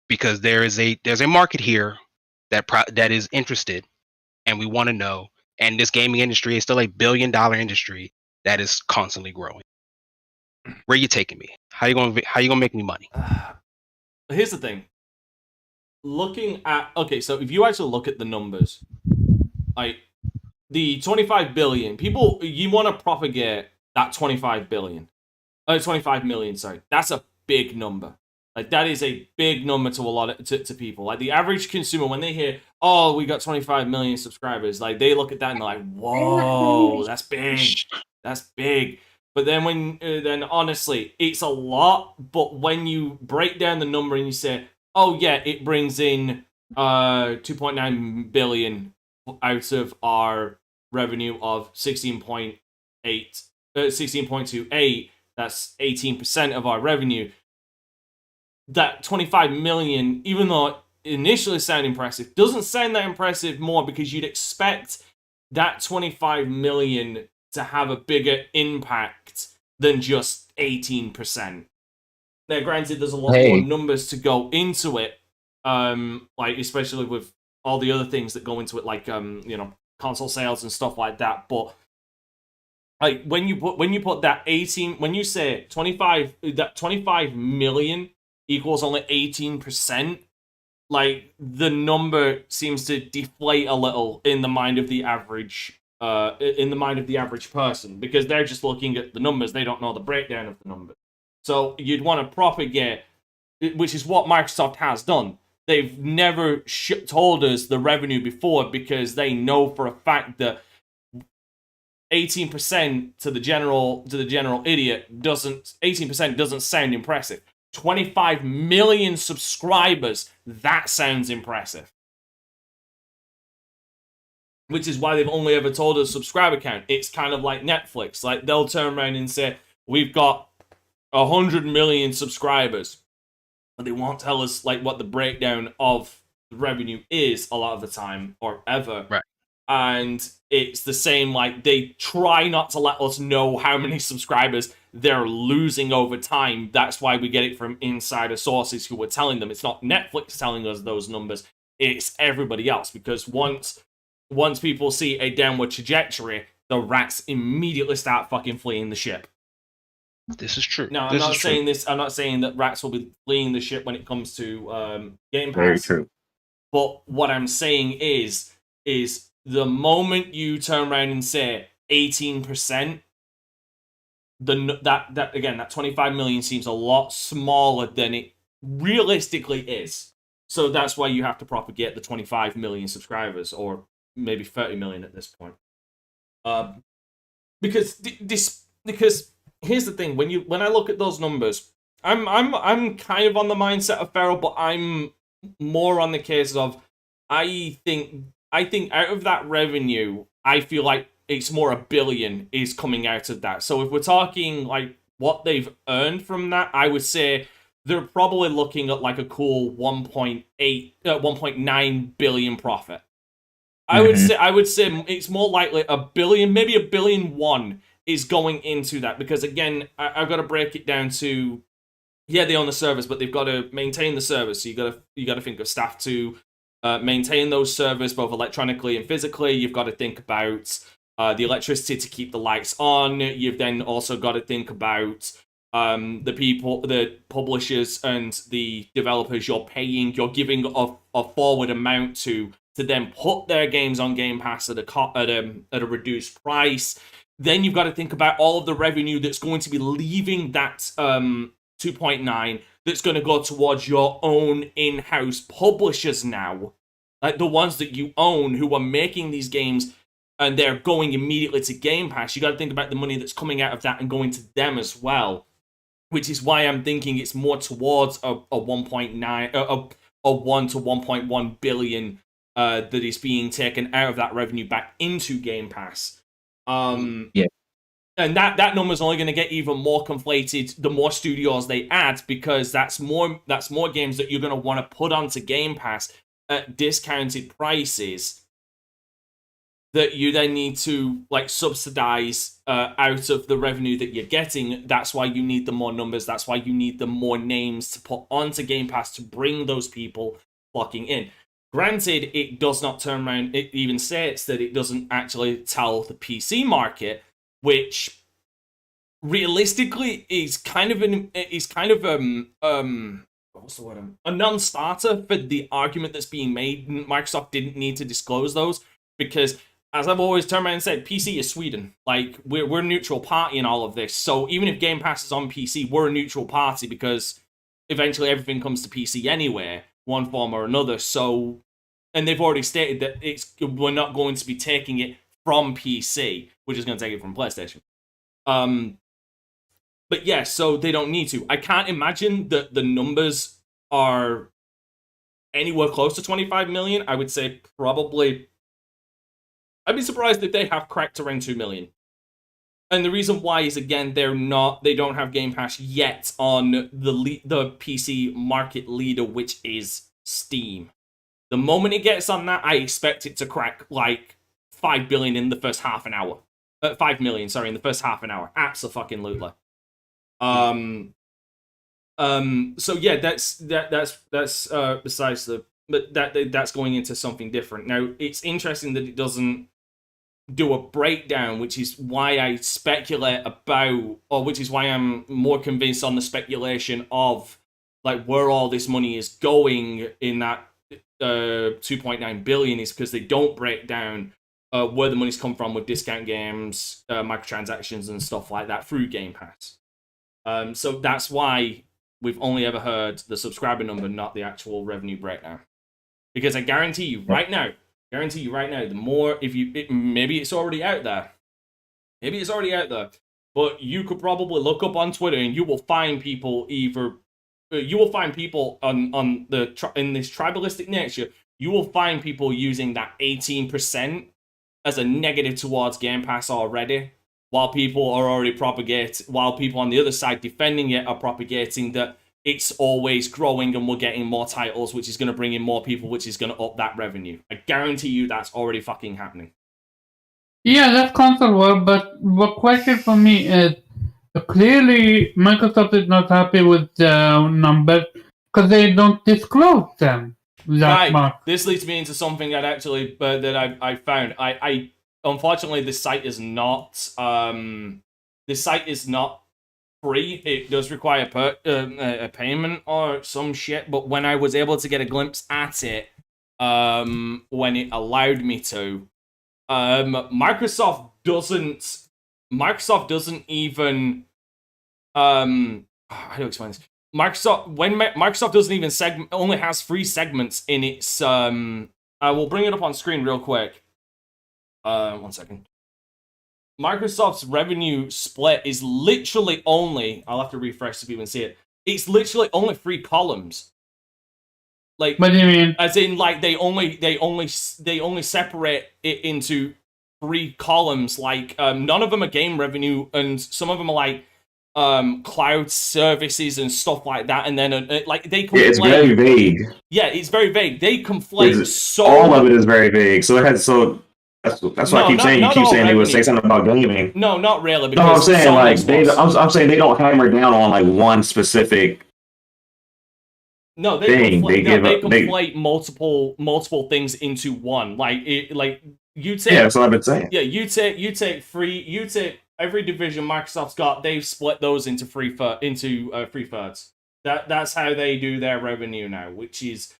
because there's a market here that is interested and we want to know, and this gaming industry is still a $1 billion industry that is constantly growing. Where are you taking me? How you gonna make me money? Here's the thing. Looking at so if you actually look at the numbers, like the 25 billion people, you want to propagate that 25 million. Sorry, that's a big number. Like that is a big number to a lot of, to people. Like the average consumer, when they hear, "Oh, we got 25 million subscribers," like they look at that and they're like, "Whoa, that's big, that's big." But then then honestly, it's a lot. But when you break down the number and you say, "Oh yeah, it brings in 2.9 billion out of our revenue of 16.28, that's 18% of our revenue." That 25 million, even though it initially sounded impressive, doesn't sound that impressive more because you'd expect that 25 million to have a bigger impact than just 18%. Now, granted, there's a lot more numbers to go into it, like especially with all the other things that go into it, like you know, console sales and stuff like that. But like when you put that 18, when you say 25, that 25 million equals only 18%, like the number seems to deflate a little in the mind of the average person, because they're just looking at the numbers. They don't know the breakdown of the numbers. So you'd want to propagate, which is what Microsoft has done. They've never told us the revenue before because they know for a fact that 18% to the general idiot doesn't 18% doesn't sound impressive. 25 million subscribers, that sounds impressive. Which is why they've only ever told us subscriber count. It's kind of like Netflix. Like they'll turn around and say, "We've got 100 million subscribers," but they won't tell us like what the breakdown of the revenue is a lot of the time or ever. Right. And it's the same, like they try not to let us know how many subscribers they're losing over time. That's why we get it from insider sources who are telling them. It's not Netflix telling us those numbers, it's everybody else, because once people see a downward trajectory, the rats immediately start fucking fleeing the ship. This is true. Now, I'm not saying that rats will be fleeing the ship when it comes to Game Pass. Very true. But what I'm saying is the moment you turn around and say 18%, that 25 million seems a lot smaller than it realistically is. So that's why you have to propagate the 25 million subscribers, or maybe 30 million at this point. Because here's the thing: when I look at those numbers, I'm kind of on the mindset of Farrell, but I'm more on the case of I think out of that revenue, I feel like it's more $1 billion is coming out of that. So if we're talking like what they've earned from that, I would say they're probably looking at like a cool 1.9 billion profit. I would say it's more likely $1 billion, maybe $1.1 billion is going into that, because again, I've got to break it down to, yeah, they own the servers, but they've got to maintain the servers. So you got to think of staff to maintain those servers both electronically and physically. You've got to think about the electricity to keep the lights on. You've then also got to think about the people, the publishers and the developers you're paying. You're giving a forward amount to to then put their games on Game Pass at a reduced price. Then you've got to think about all of the revenue that's going to be leaving that 2.9 that's going to go towards your own in-house publishers now. Like the ones that you own who are making these games and they're going immediately to Game Pass. You got to think about the money that's coming out of that and going to them as well. Which is why I'm thinking it's more towards a 1.9, a 1 to 1.1 billion that is being taken out of that revenue back into Game Pass. Yeah. And that number is only going to get even more conflated the more studios they add, because that's more games that you're going to want to put onto Game Pass at discounted prices that you then need to like subsidize out of the revenue that you're getting. That's why you need the more numbers. That's why you need the more names to put onto Game Pass to bring those people flocking in. Granted, it does not turn around. It even states that it doesn't actually tell the PC market, which realistically is kind of what's the word? A non-starter for the argument that's being made. Microsoft didn't need to disclose those because, as I've always turned around and said, PC is Sweden. Like, we're a neutral party in all of this. So even if Game Pass is on PC, we're a neutral party because eventually everything comes to PC anyway, one form or another. So, and they've already stated that we're not going to be taking it from PC. We're just going to take it from PlayStation. But yeah, so they don't need to. I can't imagine that the numbers are anywhere close to 25 million. I would say probably... I'd be surprised if they have cracked around 2 million. And the reason why is, again, they don't have Game Pass yet on the PC market leader, which is Steam. The moment it gets on that, I expect it to crack like 5 billion in the first half an hour. 5 million, sorry, in the first half an hour. Abso-fucking-lutely. So yeah, that's besides the, but that's going into something different. Now, it's interesting that it doesn't do a breakdown, which is why I speculate about, or which is why I'm more convinced on the speculation of like where all this money is going in that 2.9 billion is because they don't break down where the money's come from with discount games, microtransactions and stuff like that through Game Pass. So that's why we've only ever heard the subscriber number, not the actual revenue breakdown. Because I guarantee you right now, the more, maybe it's already out there. Maybe it's already out there. But you could probably look up on Twitter and you will find people in this tribalistic nature, you will find people using that 18% as a negative towards Game Pass already. While people on the other side defending it are propagating that it's always growing and we're getting more titles, which is going to bring in more people, which is going to up that revenue. I guarantee you that's already fucking happening. Yeah, that's console war, but the question for me is, clearly Microsoft is not happy with the numbers because they don't disclose them that much. This leads me into something that actually that I found. I unfortunately, this site is not free. It does require a payment or some shit. But when I was able to get a glimpse at it, when it allowed me to, Microsoft doesn't even how do I explain this? Microsoft doesn't even only has 3 segments in its I will bring it up on screen real quick. 1 second. Microsoft's revenue split is literally only, I'll have to refresh so people can see it. It's literally only 3 columns. Like, What do you mean? as in, like, they only separate it into 3 columns. Like, none of them are game revenue, and some of them are like cloud all like that. And then like they conflate. Yeah, it's very vague. Yeah, it's very vague. They conflate all of it is very vague. So it has That's why I keep saying. You keep saying they would say something about gaming. No, not really. No, I'm saying like I'm saying they don't hammer down on like one specific. No, they conflate multiple things into one. Like you take. Yeah, that's what I've been saying. Yeah, you take every division Microsoft's got. They've split those into three thirds. That's how they do their revenue now, which is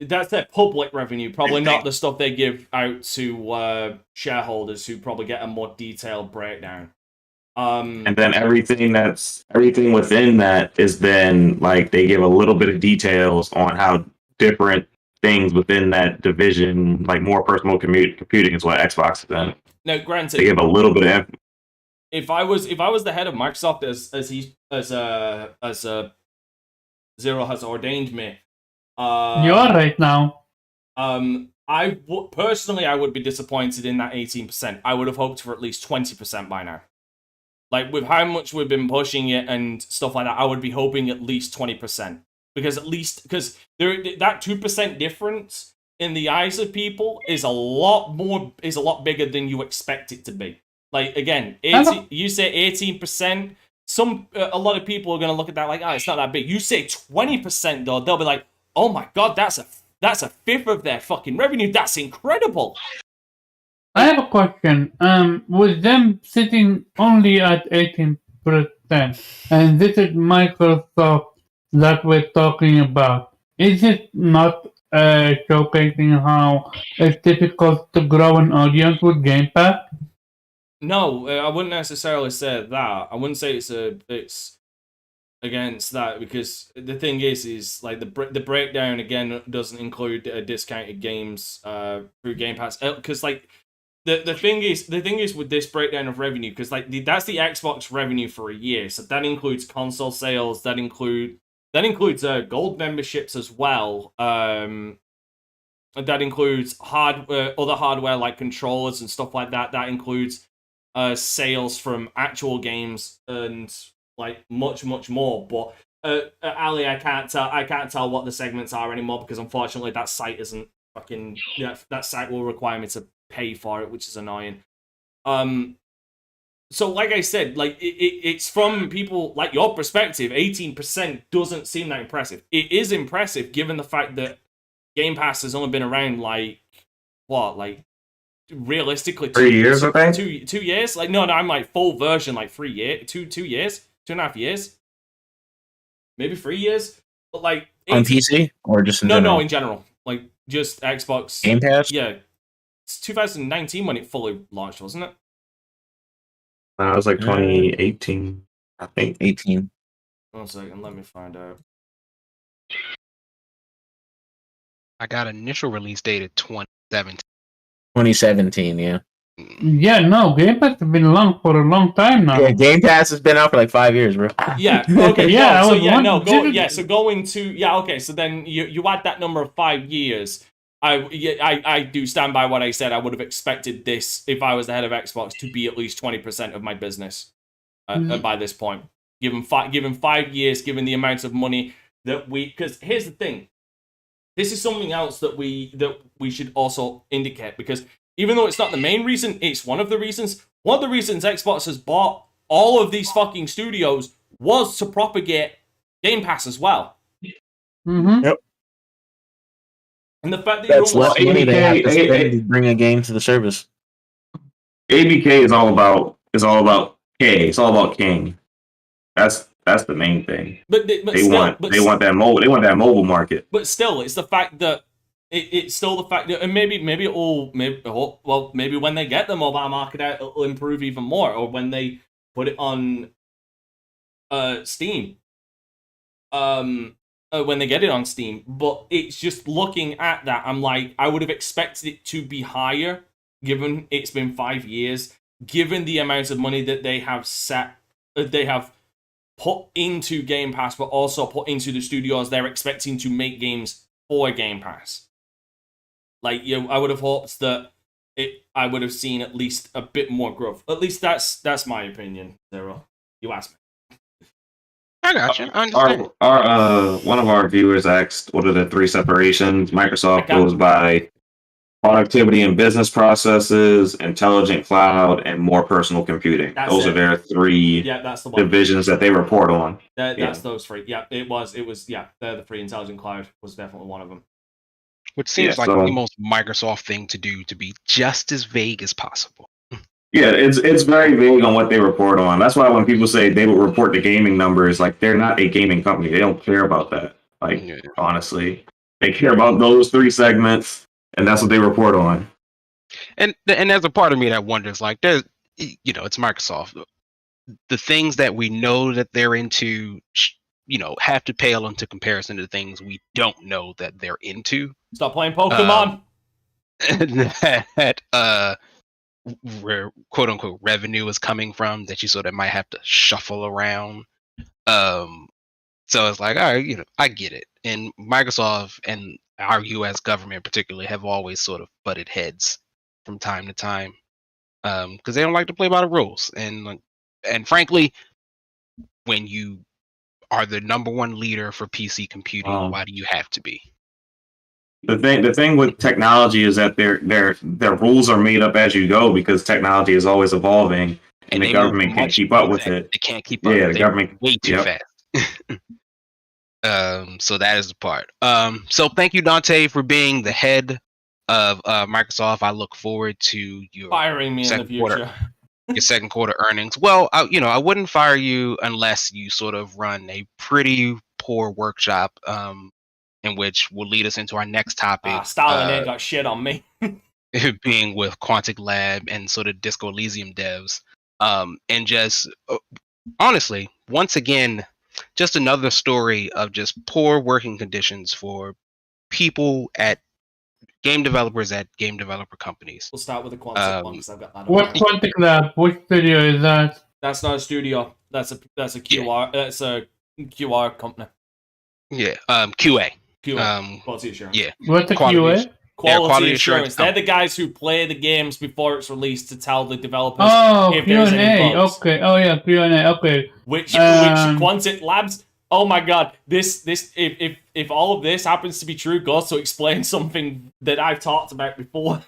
That's their public revenue, probably not the stuff they give out to shareholders who probably get a more detailed breakdown. And then everything within that is then like they give a little bit of details on how different things within that division, like more personal computing, is what Xbox has done. Now, granted, They give a little bit of. if I was the head of Microsoft as Zero has ordained me, You are right now. Personally, I would be disappointed in that 18%. I would have hoped for at least 20% by now. Like, with how much we've been pushing it and stuff like that, I would be hoping at least 20%. Because that 2% difference in the eyes of people is a lot bigger than you expect it to be. Like, again, you say 18%, a lot of people are going to look at that like, it's not that big. You say 20%, though, they'll be like, oh my god, that's a fifth of their fucking revenue. That's incredible. I have a question. With them sitting only at 18%, and this is Microsoft that we're talking about, is it not showcasing how it's difficult to grow an audience with Game Pass? No, I wouldn't necessarily say that. I wouldn't say it's against that, because the thing is like the breakdown again doesn't include discounted games through Game Pass, because like the thing is with this breakdown of revenue, because like that's the Xbox revenue for a year, so that includes console sales, that includes gold memberships as well. That includes other hardware like controllers and stuff like that. That includes sales from actual games and like much more. But Ali, I can't tell what the segments are anymore, because unfortunately that site isn't fucking. That site will require me to pay for it, which is annoying. So like I said, like it's from people like your perspective. 18% doesn't seem that impressive. It is impressive given the fact that Game Pass has only been around like realistically 3 years, I think. 2 years. Like no, I'm like full version like 3 years, 2 years, 2.5 years, maybe 3 years. But like on PC or just in no, in general, like just Xbox Game Pass. Yeah, it's 2019 when it fully launched, wasn't it? It was like 2018, I think. 18. 1 second, let me find out. I got initial release date at 2017. 2017, yeah. Yeah, no, Game Pass has been along for a long time now. Yeah, Game Pass has been out for like 5 years, bro. Yeah. Okay. Yeah, So going to okay. So then you add that number of 5 years. I do stand by what I said. I would have expected this, if I was the head of Xbox, to be at least 20% of my business by this point. Given 5 years, given the amount of money that because here's the thing. This is something else that we should also indicate, because even though it's not the main reason, it's one of the reasons. One of the reasons Xbox has bought all of these fucking studios was to propagate Game Pass as well. Mm-hmm. Yep. And the fact that That's you less don't money they have to spend to bring a game to the service. ABK is all about K. It's all about King. That's the main thing. But They want that mobile market. But still, it's the fact that it's still the fact that, and maybe when they get the mobile market out, it'll improve even more, or when they put it on Steam. When they get it on Steam. But it's just looking at that, I'm like, I would have expected it to be higher, given it's been 5 years, given the amount of money that they have put into Game Pass, but also put into the studios they're expecting to make games for Game Pass. Like, I would have hoped that I would have seen at least a bit more growth. At least that's my opinion, Zero. You asked me. I got you. I understand. Our one of our viewers asked, what are the 3 separations? Microsoft goes by productivity and business processes, intelligent cloud, and more personal computing. Those are their 3 that's the one. divisions that they report on. That's those 3. Yeah, it was. They're the 3. Intelligent cloud was definitely one of them. Which seems like the most Microsoft thing to do, to be just as vague as possible. Yeah, it's very vague on what they report on. That's why when people say they will report the gaming numbers, like, they're not a gaming company. They don't care about that. Like, honestly. They care about those 3 segments, and that's what they report on. And there's a part of me that wonders, like, there's, it's Microsoft. The things that we know that they're into, have to pale into comparison to things we don't know that they're into. Stop playing Pokemon. That where quote unquote revenue is coming from, that you sort of might have to shuffle around. So it's like, all right, I get it. And Microsoft and our U.S. government particularly have always sort of butted heads from time to time, because they don't like to play by the rules. And frankly, when you are the number one leader for PC computing, why do you have to be? The thing with technology is that their rules are made up as you go, because technology is always evolving, and the government can't keep up with it. They can't keep up. Yeah, the government way too fast. So that is the part. So thank you, Dante, for being the head of Microsoft. I look forward to your firing me in the future. Your second quarter earnings. Well, I wouldn't fire you unless you sort of run a pretty poor workshop, in which will lead us into our next topic. Stalin ain't got shit on me. Being with Quantic Lab and sort of Disco Elysium devs, and just honestly, once again, just another story of just poor working conditions for people at game developers at game developer companies. We'll start with the Quantic one, because I've got that. What Quantic Lab? Which studio is that? That's not a studio. That's a QR. Yeah. That's a QR company. Yeah. QA. Quality assurance. Yeah. What's a QA? Quality assurance. They're the guys who play the games before it's released to tell the developers if Q&A. there's any bugs. Okay. Oh yeah, Q&A. Okay. Which Quantic Labs? Oh my god! This if all of this happens to be true, goes to explain something that I've talked about before.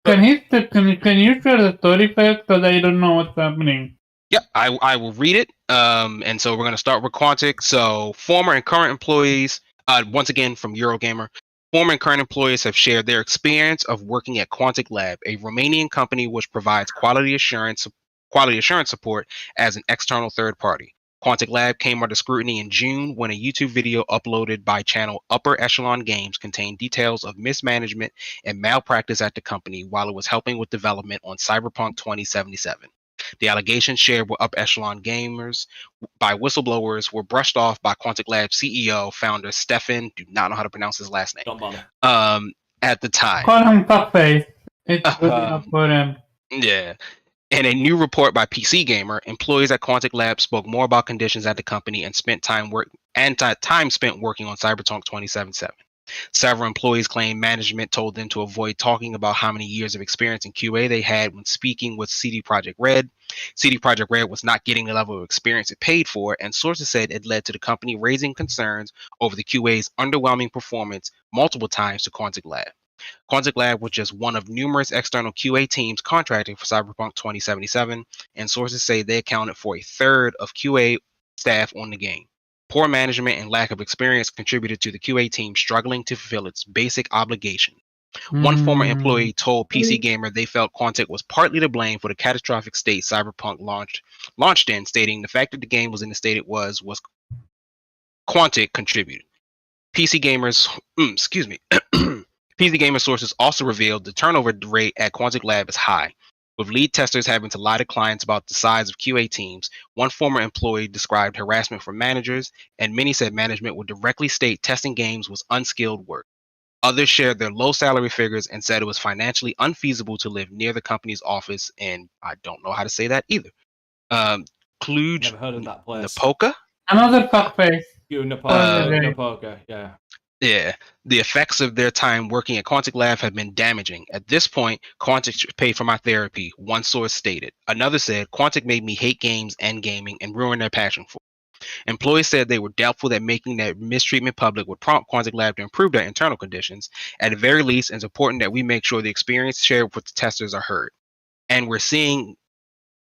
Can you share the story first? Because I don't know what's happening. Yep, I will read it. And so we're going to start with Quantic. So former and current employees, once again from Eurogamer, former and current employees have shared their experience of working at Quantic Lab, a Romanian company which provides quality assurance support as an external third party. Quantic Lab came under scrutiny in June when a YouTube video uploaded by channel Upper Echelon Games contained details of mismanagement and malpractice at the company while it was helping with development on Cyberpunk 2077. The allegations shared with Upper Echelon Gamers by whistleblowers were brushed off by Quantic Lab CEO, founder Stefan, do not know how to pronounce his last name, Don't bother. at the time. Call him fuckface. It's good enough for him. Yeah. In a new report by PC Gamer, employees at Quantic Lab spoke more about conditions at the company and spent time spent working on Cyberpunk 2077. Several employees claimed management told them to avoid talking about how many years of experience in QA they had when speaking with CD Projekt Red. CD Projekt Red was not getting the level of experience it paid for, and sources said it led to the company raising concerns over the QA's underwhelming performance multiple times to Quantic Lab. Quantic Lab was just one of numerous external QA teams contracting for Cyberpunk 2077, and sources say they accounted for a third of QA staff on the game. Poor management and lack of experience contributed to the QA team struggling to fulfill its basic obligation. One former employee told PC Gamer they felt Quantic was partly to blame for the catastrophic state Cyberpunk launched in, stating the fact that the game was in the state it was Quantic contributed. PC Gamer's PC Gamer sources also revealed the turnover rate at Quantic Lab is high, with lead testers having to lie to clients about the size of QA teams. One former employee described harassment from managers, and many said management would directly state testing games was unskilled work. Others shared their low salary figures and said it was financially unfeasible to live near the company's office, and I don't know how to say that either. Cluj Never heard of that place. Napoca? Another fuckface. Napoca, yeah. Yeah, the effects of their time working at Quantic Lab have been damaging. At this point, Quantic paid for my therapy, one source stated. Another said, Quantic made me hate games and gaming and ruin their passion for it. Employees said they were doubtful that making that mistreatment public would prompt Quantic Lab to improve their internal conditions. At the very least, it's important that we make sure the experience shared with the testers are heard. And we're seeing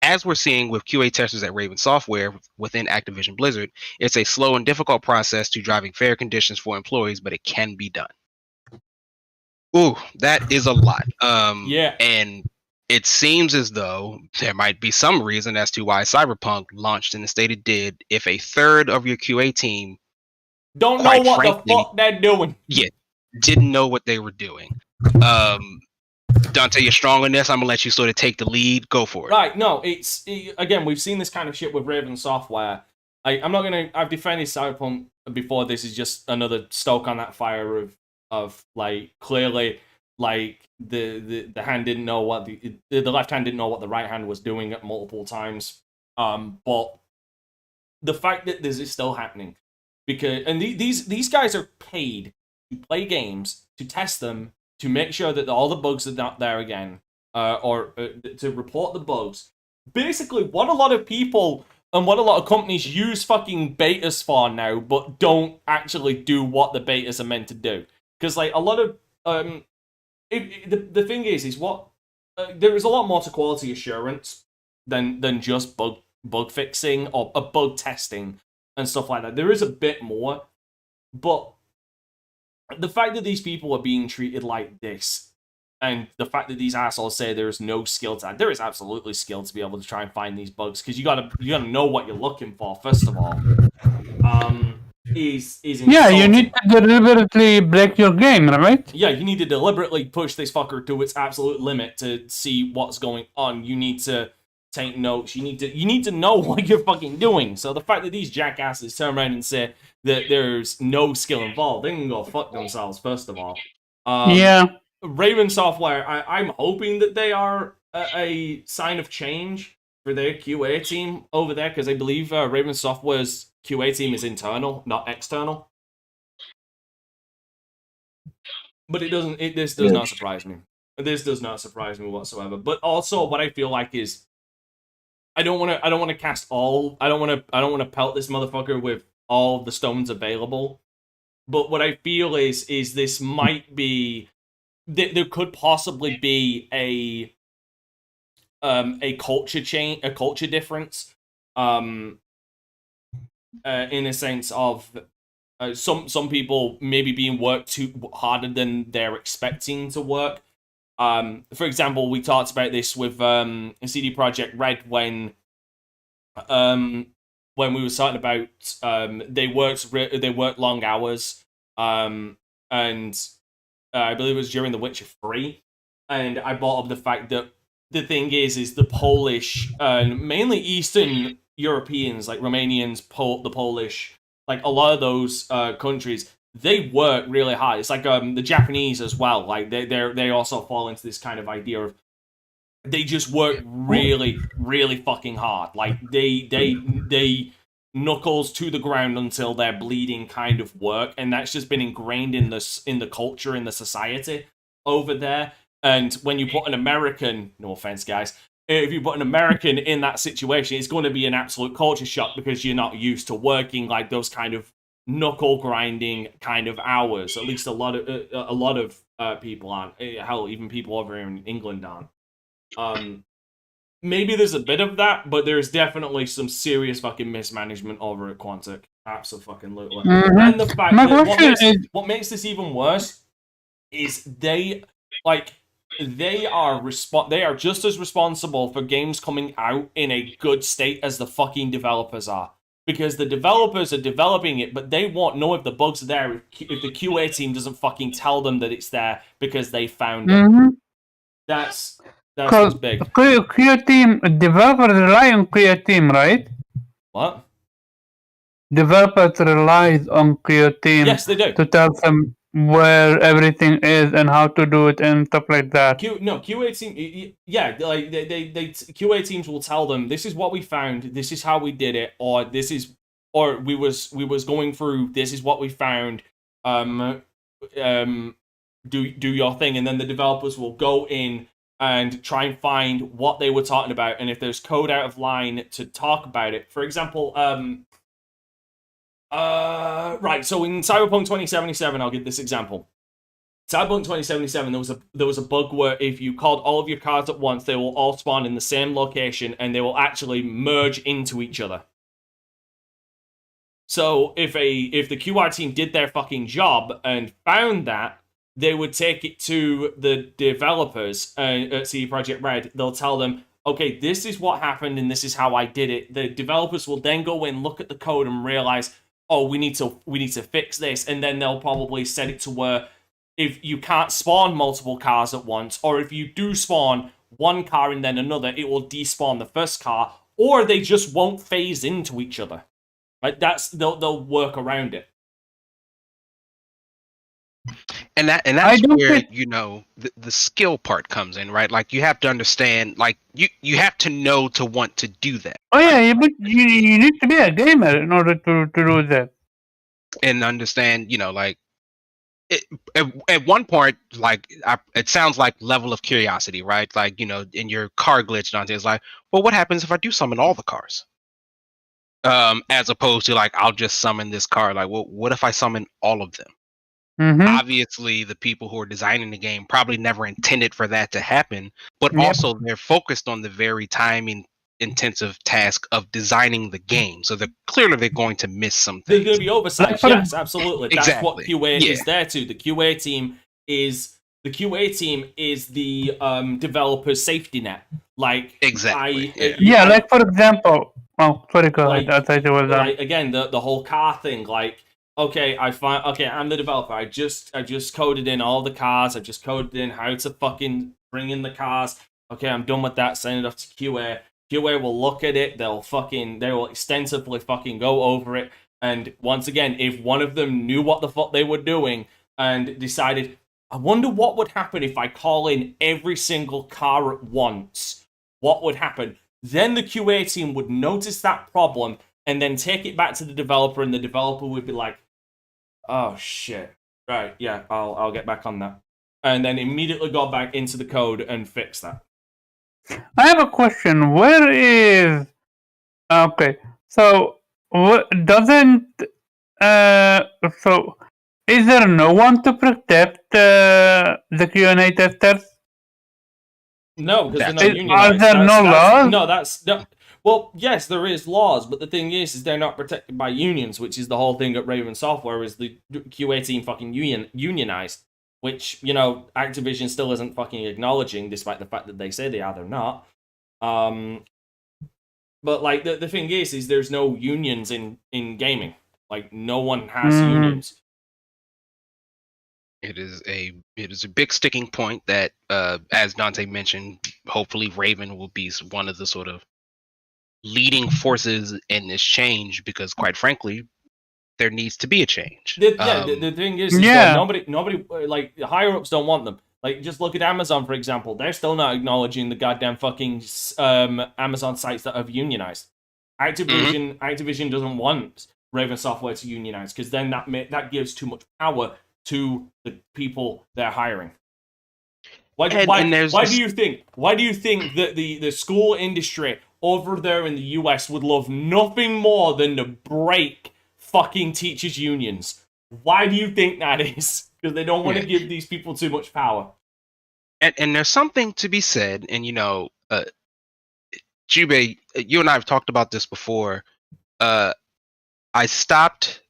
with QA testers at Raven Software within Activision Blizzard, it's a slow and difficult process to driving fair conditions for employees, but it can be done. Ooh, that is a lot. Yeah. And it seems as though there might be some reason as to why Cyberpunk launched in the state it did if a third of your QA team don't know what the fuck they're doing. Yeah. didn't know what they were doing. Dante, you're strong on this. I'm gonna let you sort of take the lead. Go for it. Right, no, again, we've seen this kind of shit with Raven Software. I've defended Cyberpunk before. This is just another stoke on that fire of like, clearly, like the hand didn't know what the left hand didn't know what the right hand was doing at multiple times. But the fact that this is still happening, because these guys are paid to play games, to test them, to make sure that all the bugs are not there again, or to report the bugs. Basically, what a lot of people and what a lot of companies use fucking betas for now, but don't actually do what the betas are meant to do. Because like a lot of the thing is what there is a lot more to quality assurance than just bug fixing or bug testing and stuff like that. There is a bit more, but the fact that these people are being treated like this, and the fact that these assholes say there is no skill to that, there is absolutely skill to be able to try and find these bugs, because you gotta know what you're looking for first of all. Is insulting. Yeah, you need to deliberately break your game, right? Yeah, you need to deliberately push this fucker to its absolute limit to see what's going on. You need to take notes. You need to know what you're fucking doing. So the fact that these jackasses turn around and say that there's no skill involved, they can go fuck themselves, first of all. Yeah. Raven Software, I'm hoping that they are a sign of change for their QA team over there, because I believe Raven Software's QA team is internal, not external. But this does not surprise me. This does not surprise me whatsoever. But also, what I feel like is, I don't want to pelt this motherfucker with all the stones available. But what I feel is this might be, there could possibly be a culture change, a culture difference, in a sense of some people maybe being worked too harder than they're expecting to work. For example, we talked about this with CD Projekt Red when we were talking about they worked long hours, and I believe it was during The Witcher 3, and I brought up the fact that the thing is the Polish, mainly Eastern Europeans, like Romanians, the Polish, like a lot of those countries, they work really hard. It's like the Japanese as well. Like they also fall into this kind of idea of they just work really, really fucking hard. Like they knuckles to the ground until they're bleeding kind of work, and that's just been ingrained in the culture, in the society over there. And when you put an American, no offense guys, if you put an American in that situation, it's going to be an absolute culture shock, because you're not used to working like those kind of knuckle grinding kind of hours. At least a lot of people aren't. Hell, even people over here in England aren't. Maybe there's a bit of that, but there's definitely some serious fucking mismanagement over at Quantic. Absolutely. Mm-hmm. And the fact My that question what makes this even worse is they are just as responsible for games coming out in a good state as the fucking developers are. Because the developers are developing it, but they won't know if the bugs are there if the QA team doesn't fucking tell them that it's there because they found it. Mm-hmm. That's what's big. QA team, developers rely on QA team, right? What? Developers relies on QA team. Yes, they do. To tell them where everything is and how to do it and stuff like that. QA team, yeah, like they QA teams will tell them, this is what we found, this is how we did it, or we was going through, this is what we found, do your thing, and then the developers will go in and try and find what they were talking about, and if there's code out of line to talk about it. For example, right, so in Cyberpunk 2077, I'll give this example. Cyberpunk 2077, there was a bug where if you called all of your cars at once, they will all spawn in the same location and they will actually merge into each other. So if the QR team did their fucking job and found that, they would take it to the developers at CD Projekt Red. They'll tell them, okay, this is what happened and this is how I did it. The developers will then go in, look at the code and realize, oh, we need to fix this, and then they'll probably set it to where if you can't spawn multiple cars at once, or if you do spawn one car and then another, it will despawn the first car, or they just won't phase into each other. Like they'll work around it. And that's where the skill part comes in, right? Like you have to understand, like you have to know to want to do that. Oh yeah, but you need to be a gamer in order to do that. And understand, like at one point, like it sounds like level of curiosity, right? Like in your car glitch, Dante is like, well, what happens if I do summon all the cars? As opposed to like I'll just summon this car. Like, well, what if I summon all of them? Mm-hmm. Obviously, the people who are designing the game probably never intended for that to happen, but also they're focused on the very time-intensive task of designing the game. So they're going to miss some They're things. going to be oversights. Yes, absolutely. That's Exactly. what QA is there to. The QA team is the developer's safety net. Like exactly. Like for example. Oh, sorry, go ahead. I thought it was again the whole car thing. Like, okay, I'm the developer. I just coded in all the cars. I just coded in how to fucking bring in the cars. Okay, I'm done with that. Send it off to QA. QA will look at it. They will extensively fucking go over it. And once again, if one of them knew what the fuck they were doing and decided, I wonder what would happen if I call in every single car at once, what would happen? Then the QA team would notice that problem and then take it back to the developer, and the developer would be like, oh shit, right, yeah, I'll get back on that. And then immediately go back into the code and fix that. I have a question. Where is... Okay, so doesn't... So, is there no one to protect the Q&A testers? No, because they're not unionized. Are there no laws? No, that's... No. Well, yes, there is laws, but the thing is they're not protected by unions, which is the whole thing at Raven Software, is the QA team fucking unionized, which, Activision still isn't fucking acknowledging, despite the fact that they say they are, they're not. But, like, the thing is there's no unions in gaming. Like, no one has unions. It is a big sticking point that, as Dante mentioned, hopefully Raven will be one of the sort of leading forces in this change, because quite frankly, there needs to be a change. The thing is that nobody, like, the higher ups don't want them. Like, just look at Amazon, for example. They're still not acknowledging the goddamn fucking Amazon sites that have unionized. Activision doesn't want Raven Software to unionize, because then that gives too much power to the people they're hiring. Why do you think that the school industry over there in the US would love nothing more than to break fucking teachers' unions? Why do you think that is? Because they don't want to give these people too much power. And there's something to be said, and Jube, you and I have talked about this before. I stopped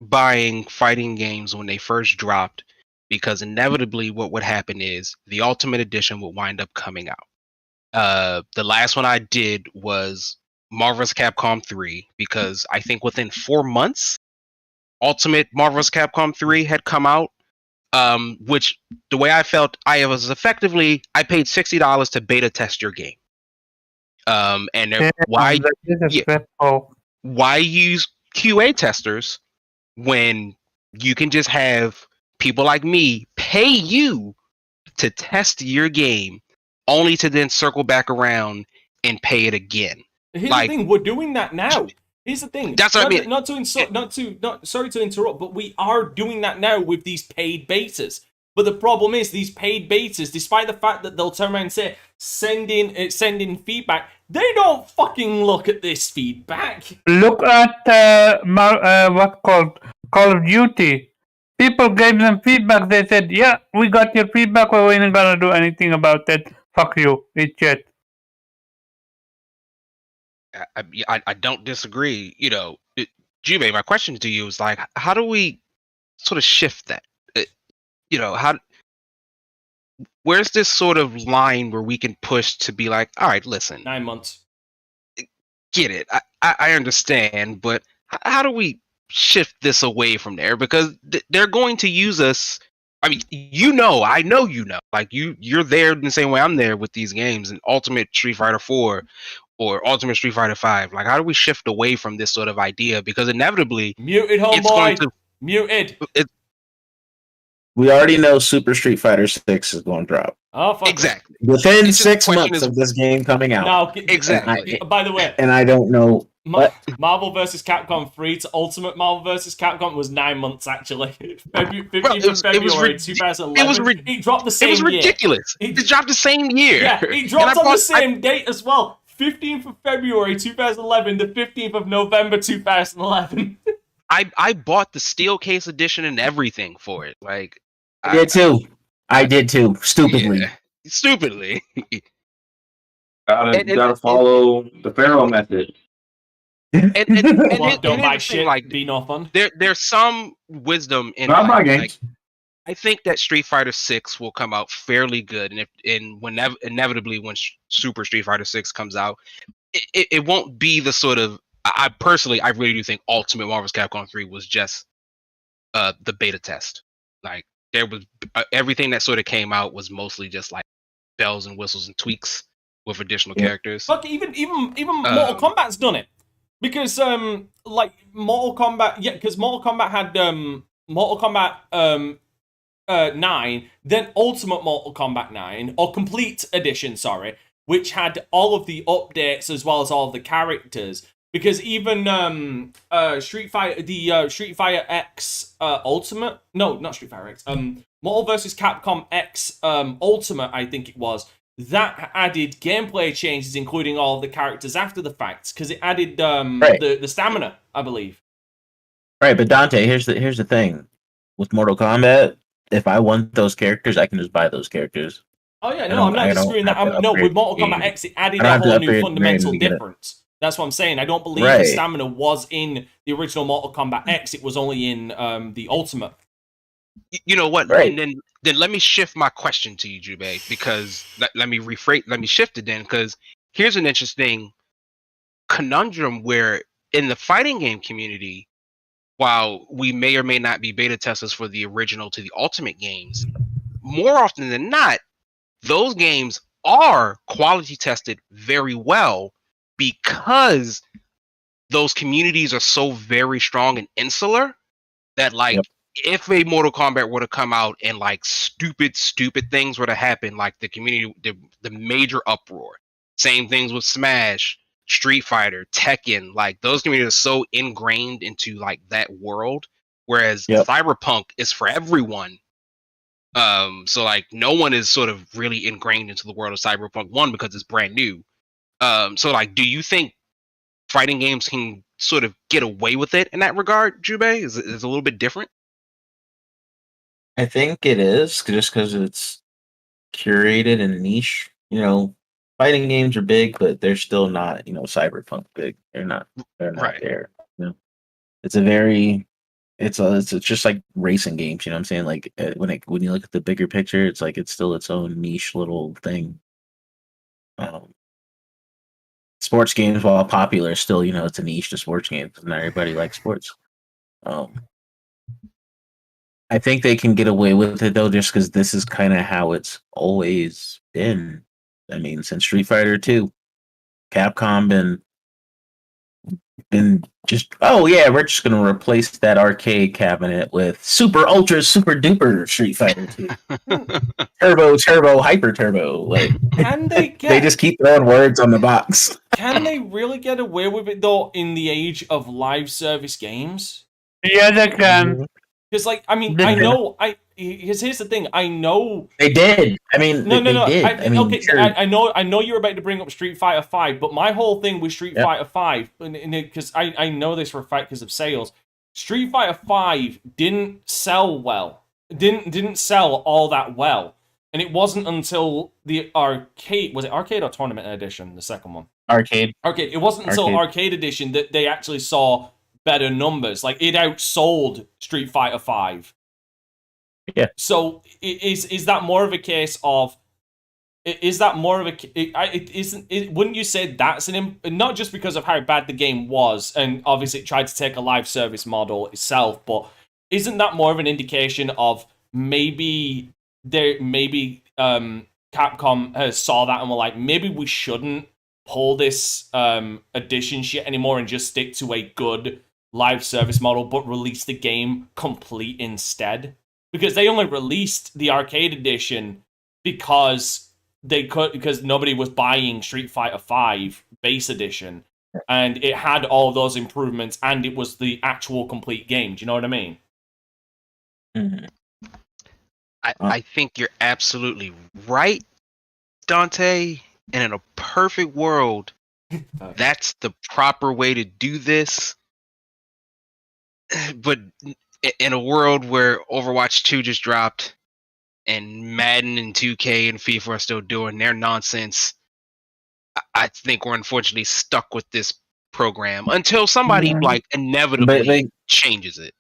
buying fighting games when they first dropped, because inevitably what would happen is the Ultimate Edition would wind up coming out. The last one I did was Marvel's Capcom 3, because I think within 4 months, Ultimate Marvel's Capcom 3 had come out, which the way I felt, I paid $60 to beta test your game. And why use QA testers when you can just have people like me pay you to test your game, only to then circle back around and pay it again? Here's the thing, we're doing that now. Here's the thing. That's what I mean. Sorry to interrupt, but we are doing that now with these paid betas. But the problem is, these paid betas, despite the fact that they'll turn around and say, send in feedback, they don't fucking look at this feedback. Look at Call of Duty. People gave them feedback. They said, "Yeah, we got your feedback, but we ain't gonna do anything about it. Fuck you, it's it." I don't disagree. Jube, my question to you is like, how do we sort of shift that? Where's this sort of line where we can push to be like, all right, listen, 9 months. Get it. I understand, but how do we shift this away from there? Because they're going to use us I mean, I know like you're there in the same way I'm there with these games, and Ultimate Street Fighter 4 or Ultimate Street Fighter 5. Like, how do we shift away from this sort of idea? Because inevitably, Muted, it's going homeboy. to Muted. We already know Super Street Fighter 6 is going to drop Oh, fuck. exactly. within It's just 6 the question months is- of this game coming out. Now, Exactly. by the way, And I don't know. Marvel vs. Capcom 3 to Ultimate Marvel vs. Capcom was 9 months, actually. 15th Bro, of it was February rid- 2011. It dropped the It same was year. ridiculous. It dropped the same year. Yeah, it And dropped I on the bought- same date as well. 15th of February 2011, the 15th of November 2011. I bought the steel case edition and everything for it. Like, I did too. I did too. Stupidly. yeah, stupidly. Gotta, And- you gotta follow the Pharaoh method. And What, here's don't the buy thing, shit, like, be no fun. there's some wisdom in Not my like, games. I think that Street Fighter 6 will come out fairly good, and inevitably when Super Street Fighter 6 comes out, it won't be the sort of I personally I really do think Ultimate Marvel's Capcom 3 was just the beta test. Like, there was everything that sort of came out was mostly just like bells and whistles and tweaks with additional characters. Fuck, even Mortal Kombat's done it. Because, like, Mortal Kombat... Yeah, because Mortal Kombat had, Mortal Kombat, 9, then Ultimate Mortal Kombat 9, or Complete Edition, sorry, which had all of the updates as well as all of the characters. Because even Street Fighter X Ultimate, no, not Street Fighter X, Mortal vs. Capcom X Ultimate, I think it was, that added gameplay changes, including all of the characters after the fact, because it added Right. the stamina, I believe. Right, but Dante, here's the thing. With Mortal Kombat, if I want those characters, I can just buy those characters. Oh yeah, I no, don't- I'm not I don't disagreeing that. have to No, with upgrade Mortal the Kombat game. X, it added I don't a have to whole new upgrade the fundamental game to get it. difference. That's what I'm saying. I don't believe the Right. stamina was in the original Mortal Kombat X. It was only in the Ultimate. You know what? Right. And then let me shift my question to you, Jubei, because let me shift it then, because here's an interesting conundrum where in the fighting game community, while we may or may not be beta testers for the original to the Ultimate games, more often than not, those games are quality tested very well because those communities are so very strong and insular that, like, Yep. if a Mortal Kombat were to come out and like stupid things were to happen, like the community, the major uproar. Same things with Smash, Street Fighter, Tekken. Like, those communities are so ingrained into like that world, whereas Yep. Cyberpunk is for everyone. So like no one is sort of really ingrained into the world of Cyberpunk 1 because it's brand new. So like, do you think fighting games can sort of get away with it in that regard, Jubei? Is it a little bit different? I think it is just because it's curated and niche. You know, fighting games are big, but they're still not, Cyberpunk big. They're not Right. there. It's a very, it's just like racing games. You know what I'm saying? Like when you look at the bigger picture, it's like it's still its own niche little thing. Sports games, while popular, still it's a niche to sports games. Not everybody likes sports. I think they can get away with it though, just because this is kind of how it's always been. I mean, since Street Fighter 2, Capcom been just, oh yeah, we're just gonna replace that arcade cabinet with super ultra super duper Street Fighter 2, turbo hyper turbo. Like, Can they get? they just keep throwing words on the box. Can they really get away with it though in the age of live service games? Yeah, they can. Because, like, I mean, They I did. know, here's the thing, I know. They did. I mean, No, they no, no. did. I mean, Okay, sure. I know you're about to bring up Street Fighter 5, but my whole thing with Street Yep. Fighter 5, because I know this for a fact because of sales, Street Fighter 5 didn't sell well. Didn't sell all that well. And it wasn't until the arcade, was it arcade or tournament edition, the second one? Arcade. Arcade. It wasn't until arcade edition that they actually saw better numbers. Like, it outsold Street Fighter 5. Yeah. So is that more of a case of? Is that more of a? Wouldn't you say that's not just because of how bad the game was, and obviously it tried to take a live service model itself, but isn't that more of an indication of maybe Capcom saw that and were like, maybe we shouldn't pull this edition shit anymore and just stick to a good live service model, but release the game complete instead. Because they only released the arcade edition because nobody was buying Street Fighter V base edition, and it had all those improvements, and it was the actual complete game. Do you know what I mean? Mhm. I think you're absolutely right, Dante. And in a perfect world, that's the proper way to do this. But in a world where Overwatch 2 just dropped, and Madden and 2K and FIFA are still doing their nonsense, I think we're unfortunately stuck with this program until somebody like inevitably changes it.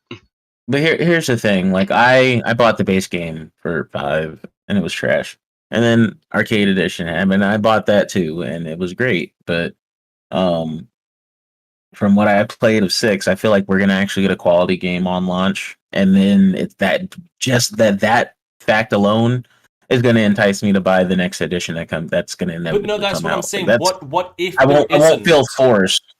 But here's the thing. Like I bought the base game for 5 and it was trash. And then arcade edition, I mean, I bought that too and it was great. But from what I played of 6, I feel like we're gonna actually get a quality game on launch. And then it's that fact alone is gonna entice me to buy the next edition that's gonna inevitably But no, that's come what I'm out. saying. Like, What if I won't feel forced.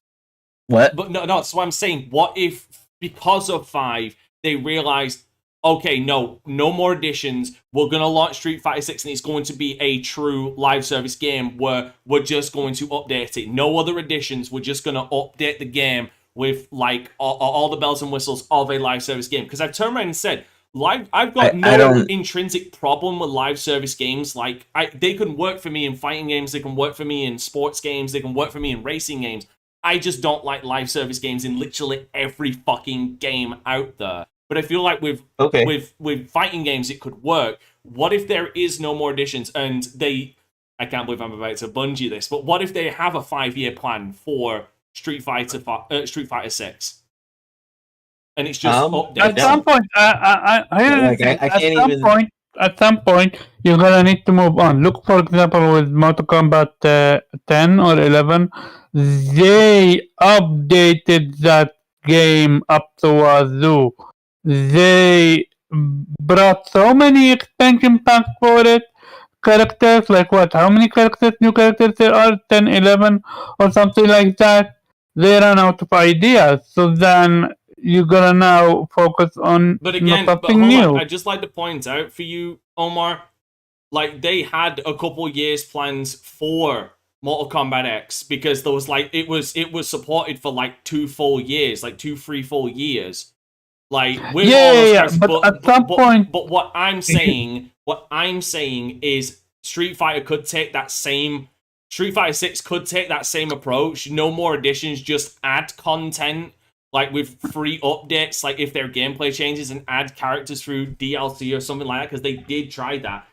What? But no, that's what I'm saying. What if, because of 5, they realized, okay, no more editions. We're going to launch Street Fighter 6 and it's going to be a true live service game where we're just going to update it. No other editions. We're just going to update the game with like all the bells and whistles of a live service game. Because I've turned around and said, I've got no intrinsic problem with live service games. Like, they can work for me in fighting games. They can work for me in sports games. They can work for me in racing games. I just don't like live service games in literally every fucking game out there. But I feel like with fighting games, it could work. What if there is no more editions and I can't believe I'm about to Bungie this, but what if they have a 5-year plan for Street Fighter 6? And it's just updates. At some point, at some point, you're gonna need to move on. Look, for example, with Mortal Kombat 10 or 11, they updated that game up to wazoo. They brought so many expansion packs for it. Characters, like what? How many new characters there are? 10, 11, or something like that. They ran out of ideas. So then you're gonna now focus on something new. I'd just like to point out for you, Omar, like they had a couple years plans for Mortal Kombat X because there was like it was supported for like 2 full years, like 2-3 full years. Like with all those characters, but at some point, but what I'm saying is Street Fighter could take that same Street Fighter 6 could take that same approach. No more additions, just add content. Like with free updates, like if their gameplay changes and add characters through DLC or something like that, because they did try that,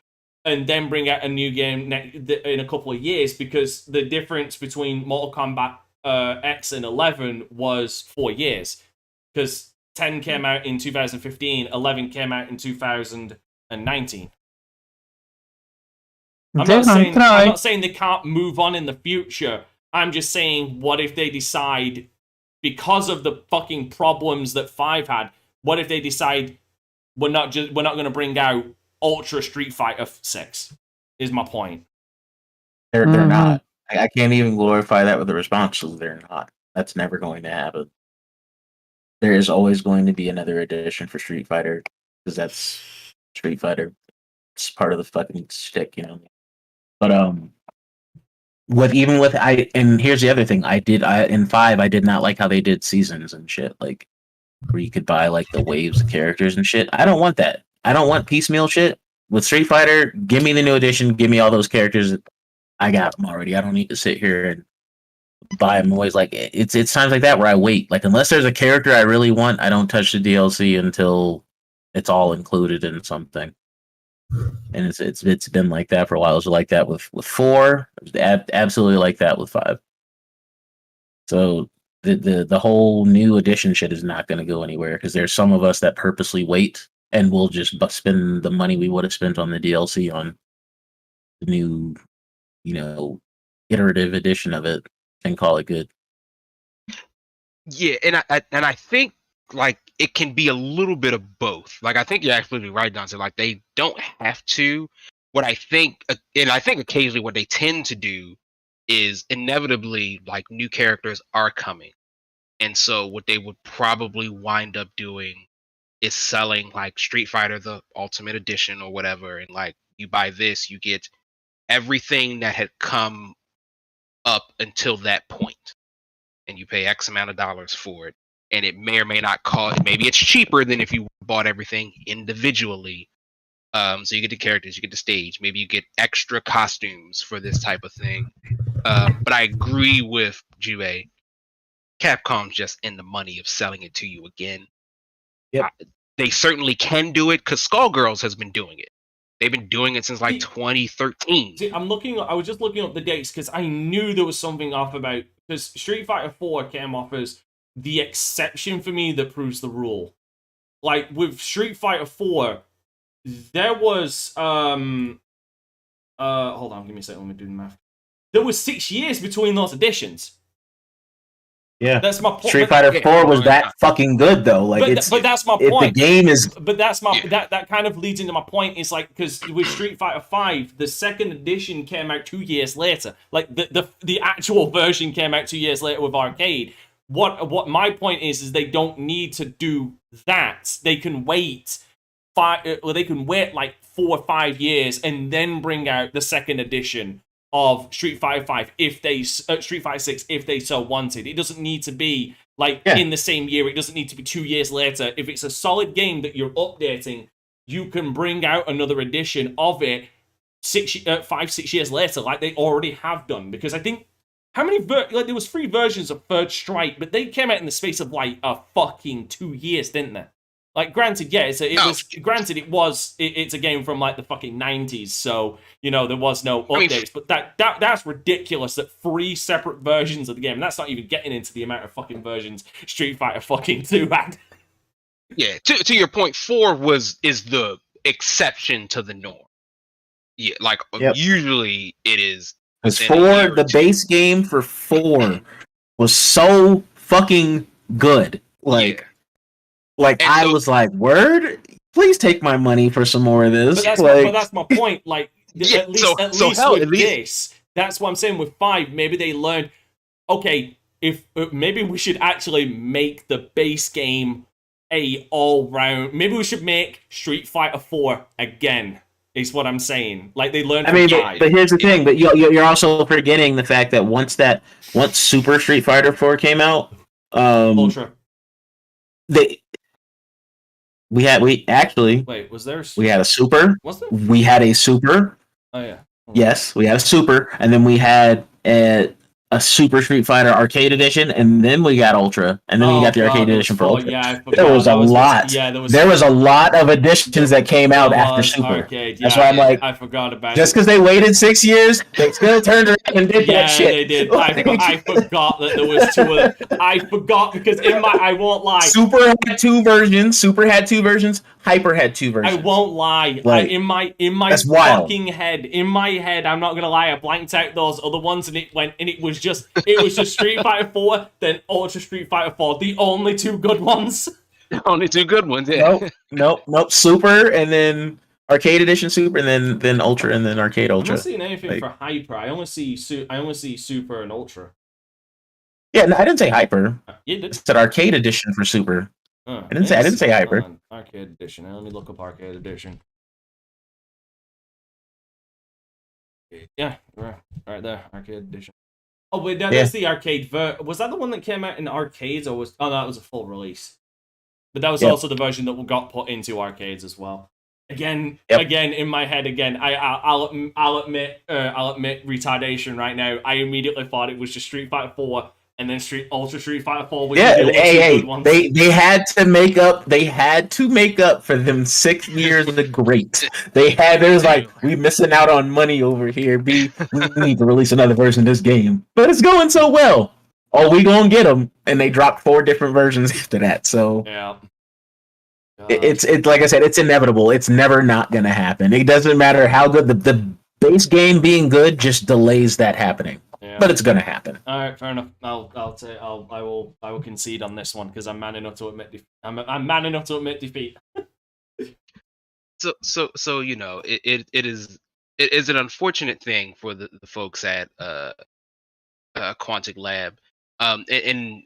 and then bring out a new game in a couple of years, because the difference between Mortal Kombat X and 11 was 4 years, because 10 came out in 2015, 11 came out in 2019. I'm not saying they can't move on in the future. I'm just saying, what if they decide, because of the fucking problems that 5 had, what if they decide we're not going to bring out Ultra Street Fighter 6? Is my point. They're not. I can't even glorify that with the responses. They're not. That's never going to happen. There is always going to be another edition for Street Fighter because that's Street Fighter. It's part of the fucking shtick, you know. But and here's the other thing. In 5 I did not like how they did seasons and shit, like where you could buy like the waves of characters and shit. I don't want that. I don't want piecemeal shit. With Street Fighter, give me the new edition, give me all those characters. I got them already. I don't need to sit here and buy them. Always like it's times like that where I wait. Like unless there's a character I really want, I don't touch the DLC until it's all included in something. And it's been like that for a while. It was like that with 4. It was absolutely like that with 5. So the whole new edition shit is not going to go anywhere because there's some of us that purposely wait and we'll just spend the money we would have spent on the DLC on the new, iterative edition of it and call it good. Yeah, and I think like it can be a little bit of both. Like I think you're absolutely right, Dante. Like they don't have to. What I think, and I think occasionally what they tend to do is inevitably like new characters are coming, and so what they would probably wind up doing is selling like Street Fighter the Ultimate Edition or whatever, and like you buy this, you get everything that had come up until that point, and you pay X amount of dollars for it, and it may or may not cost. Maybe it's cheaper than if you bought everything individually. So you get the characters, you get the stage, maybe you get extra costumes for this type of thing. But I agree with Jue. Capcom's just in the money of selling it to you again. Yep. They certainly can do it because Skullgirls has been doing it. They've been doing it since like 2013. See, I was just looking up the dates because I knew there was something off about, because Street Fighter 4 came off as the exception for me that proves the rule. Like with Street Fighter 4, there was hold on, give me a second, let me do the math. There was 6 years between those editions. Yeah, that's my point. Street Fighter 4 was that fucking good though. Like, but that's my point. The game is. But that's my that kind of leads into my point. It's like because with Street Fighter 5, the second edition came out 2 years later. Like the actual version came out 2 years later with arcade. What my point is they don't need to do that. They can wait like 4 or 5 years and then bring out the second edition of Street Fighter 5 if they Street Fighter 6 if they so wanted. It doesn't need to be like in the same year. It doesn't need to be 2 years later. If it's a solid game that you're updating, you can bring out another edition of it 5-6 years later, like they already have done. Because I think how many there was 3 versions of Third Strike, but they came out in the space of like a fucking 2 years, didn't they? Like, granted, yeah, it's a game from like the fucking 90s, so you know there was no updates. But that's ridiculous. That 3 separate versions of the game, and that's not even getting into the amount of fucking versions Street Fighter fucking 2 had. Yeah, to your point, 4 is the exception to the norm. Yeah, like usually it is. Because 4, the base game for 4 was so fucking good. Like, and I was like, word? Please take my money for some more of this. But that's my point. Like, at least with this, that's what I'm saying with 5. Maybe they learned, okay, if maybe we should actually make the base game a all-round... Maybe we should make Street Fighter 4 again, is what I'm saying. Like, they learned from 5. But here's the thing. But you're also forgetting the fact that once Super Street Fighter 4 came out... Ultra. We had a Super. Was there? We had a Super. Oh yeah. Yes, we had a Super, and then we had a Super Street Fighter Arcade Edition, and then we got Ultra, and then we got the Arcade Edition for Ultra. Yeah, there was a lot. There was a lot of editions that came out after Super. Arcade. That's why I'm like, I forgot about just because they waited 6 years, they still turned around and did that shit. Yeah, they did. I forgot that there was 2 of them. I forgot because I won't lie. Super had 2 versions. Hyper had 2 versions. I won't lie. Like, In my fucking head, I'm not gonna lie. I blanked out those other ones, and it was just Street Fighter 4, then Ultra Street Fighter 4, the only 2 good ones. The only 2 good ones. Yeah. Nope. Super, and then Arcade Edition Super, and then Ultra, and then Arcade Ultra. I'm not seeing anything for Hyper. I only see Super and Ultra. Yeah, no, I didn't say Hyper. You did. I said Arcade Edition for Super. I didn't say Hyper. Arcade Edition. Let me look up Arcade Edition. Yeah, right there, Arcade Edition. Oh wait, that's the arcade was that the one that came out in arcades, or was? Oh no, that was a full release. But that was also the version that got put into arcades as well. Again, in my head, I'll admit retardation right now. I immediately thought it was just Street Fighter 4. And then Ultra Street Fighter 4 was they had to make up. They had to make up for them 6 years of the great. There was like, we missing out on money over here. We need to release another version of this game, but it's going so well. Oh, we gonna get them, and they dropped 4 different versions after that. So yeah, it's like I said, it's inevitable. It's never not gonna happen. It doesn't matter how good the base game being good just delays that happening. Yeah. but it's gonna happen. All right, fair enough. I will concede on this one because I'm man enough to admit I'm man enough to admit defeat. So you know, it is an unfortunate thing for the folks at Quantic Lab. And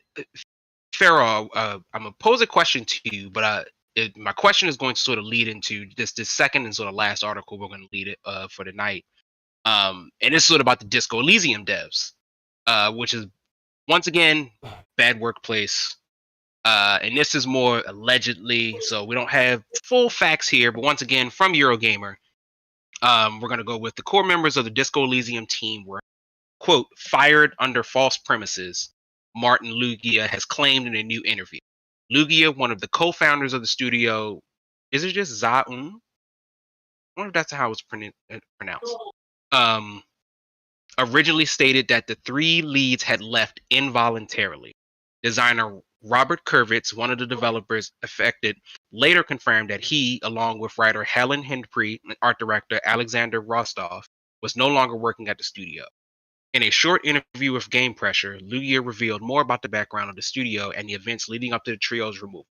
Pharaoh, I'm gonna pose a question to you, but my question is going to sort of lead into this second and sort of last article we're going to lead it for tonight. And it's sort of about the Disco Elysium devs, which is once again bad workplace. And this is more allegedly, so we don't have full facts here, but once again from Eurogamer, we're going to go with the core members of the Disco Elysium team were, quote, fired under false premises, Martin Lugia has claimed in a new interview. Lugia, one of the co-founders of the studio, is it just Zaun? I wonder if that's how it's pronounced. Originally stated that the 3 leads had left involuntarily. Designer Robert Kurvitz, one of the developers affected, later confirmed that he, along with writer Helen Hindpree and art director Alexander Rostov, was no longer working at the studio. In a short interview with Game Pressure, Lugia revealed more about the background of the studio and the events leading up to the trio's removal.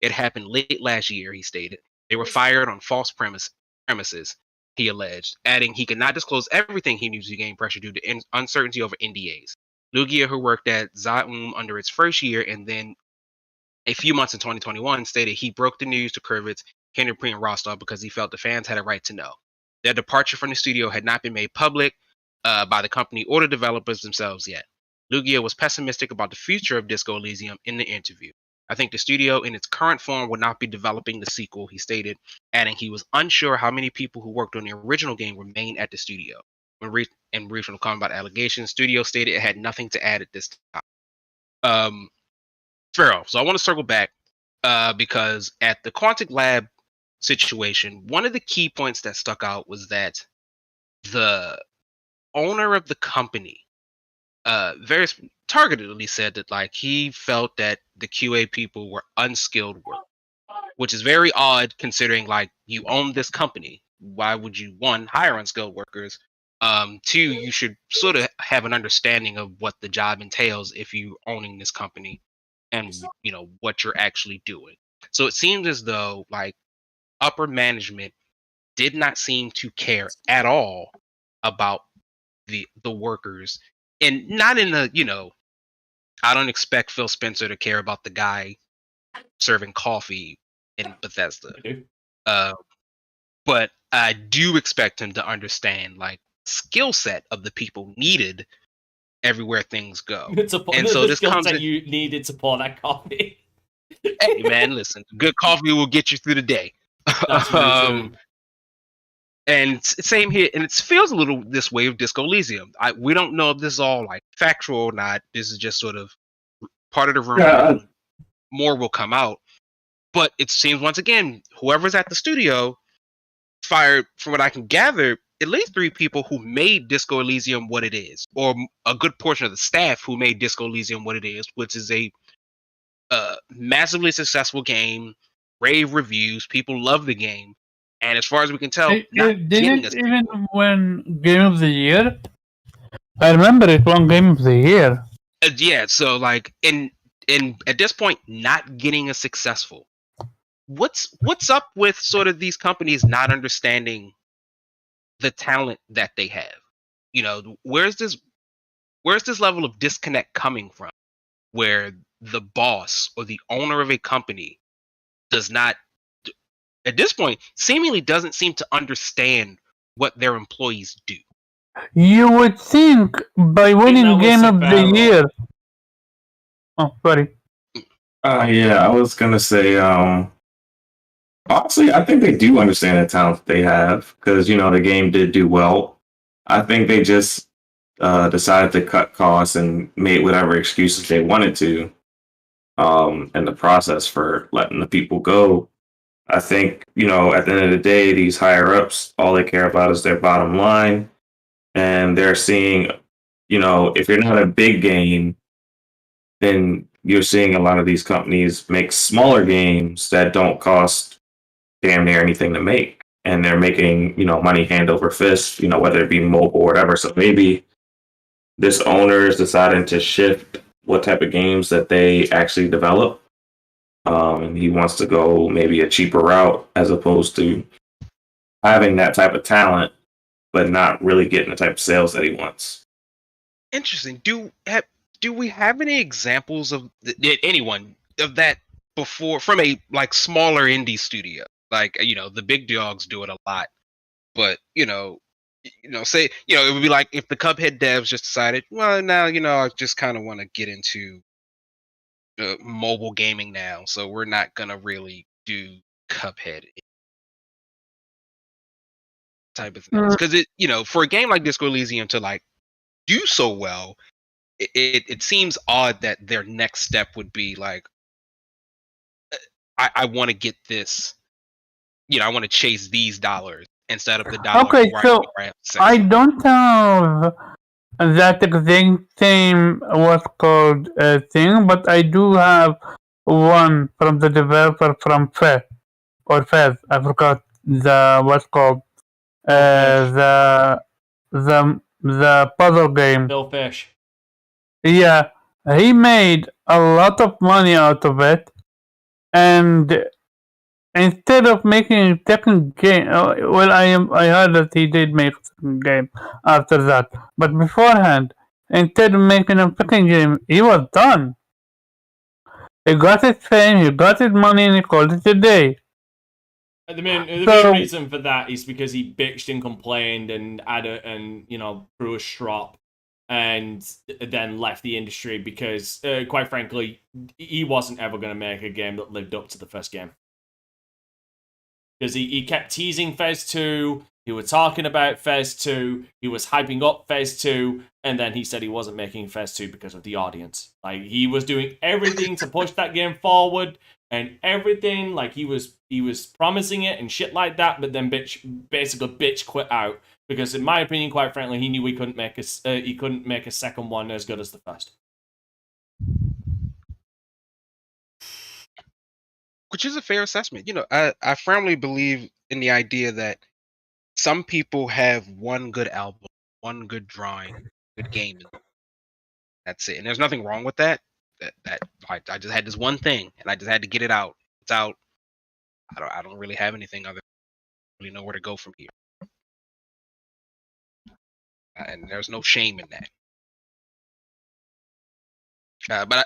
It happened late last year, he stated. They were fired on false premises, he alleged, adding he could not disclose everything he knew to Game Pressure due to uncertainty over NDAs. Lugia, who worked at Zaum under its first year and then a few months in 2021, stated he broke the news to Kurvitz, Hindpree, and Rostov because he felt the fans had a right to know. Their departure from the studio had not been made public by the company or the developers themselves yet. Lugia was pessimistic about the future of Disco Elysium in the interview. I think the studio in its current form would not be developing the sequel, he stated, adding he was unsure how many people who worked on the original game remain at the studio. When briefed on Combat allegations, studio stated it had nothing to add at this time. Pharaoh, so I want to circle back because at the Quantic Lab situation, one of the key points that stuck out was that the owner of the company very targetedly said that like he felt that the QA people were unskilled work, which is very odd considering like you own this company. Why would you, one, hire unskilled workers? Two, you should sort of have an understanding of what the job entails if you're owning this company and you know what you're actually doing. So it seems as though like upper management did not seem to care at all about the workers, and not in the, you know, I don't expect Phil Spencer to care about the guy serving coffee in Bethesda. But I do expect him to understand like skill set of the people needed everywhere things go. And so this comes that you needed to pour that coffee. Hey man, listen, good coffee will get you through the day. That's really true. And same here, and it feels a little this way of Disco Elysium. We don't know if this is all like factual or not. This is just sort of part of the rumor. Yeah. More will come out, but it seems once again, whoever's at the studio fired, from what I can gather, at least 3 people who made Disco Elysium what it is, or a good portion of the staff who made Disco Elysium what it is, which is a massively successful game, rave reviews, people love the game. And as far as we can tell, didn't even win Game of the Year. I remember it won Game of the Year. Yeah, so like in at this point, not getting a successful. What's up with sort of these companies not understanding the talent that they have? You know, where's this level of disconnect coming from, where the boss or the owner of a company does not, at this point, seemingly doesn't seem to understand what their employees do. You would think by winning Game of the Year. Oh, sorry. Yeah, I was gonna say, honestly, I think they do understand the talent they have because, you know, the game did do well. I think they just decided to cut costs and made whatever excuses they wanted to in the process for letting the people go. I think, you know, at the end of the day, these higher ups, all they care about is their bottom line. And they're seeing, you know, if you're not a big game, then you're seeing a lot of these companies make smaller games that don't cost damn near anything to make. And they're making, you know, money hand over fist, you know, whether it be mobile or whatever. So maybe this owner is deciding to shift what type of games that they actually develop. And he wants to go maybe a cheaper route as opposed to having that type of talent, but not really getting the type of sales that he wants. Interesting. Do we have any examples of anyone of that before from a like smaller indie studio? Like the big dogs do it a lot, but say it would be like if the Cuphead devs just decided, well, now I just kind of want to get into mobile gaming now, so we're not gonna really do Cuphead type of things because for a game like Disco Elysium to like do so well, it seems odd that their next step would be like, I want to get this, I want to chase these dollars instead of the dollars. Okay, so I don't have that exact same what's called thing, but I do have one from the developer from Fez or Fez. I forgot the what's called the puzzle game. Bill Fish. Yeah, he made a lot of money out of it, and instead of making a second game, I heard that he did make a second game after that, but beforehand, instead of making a second game, he was done. He got his fame, he got his money, and he called it a day. The main reason for that is because he bitched and complained and threw a strop, and then left the industry because, quite frankly, he wasn't ever going to make a game that lived up to the first game. Because he kept teasing Fez 2, he was talking about Fez 2, he was hyping up Fez 2, and then he said he wasn't making Fez 2 because of the audience. Like, he was doing everything to push that game forward, and everything, like, he was promising it and shit like that, but then bitch quit out. Because in my opinion, quite frankly, he knew he couldn't make a second one as good as the first. Which is a fair assessment. I firmly believe in the idea that some people have one good album, one good drawing, good game. That's it. And there's nothing wrong with that. That I just had this one thing and I just had to get it out. It's out. I don't really have anything other. I don't really know where to go from here. And there's no shame in that.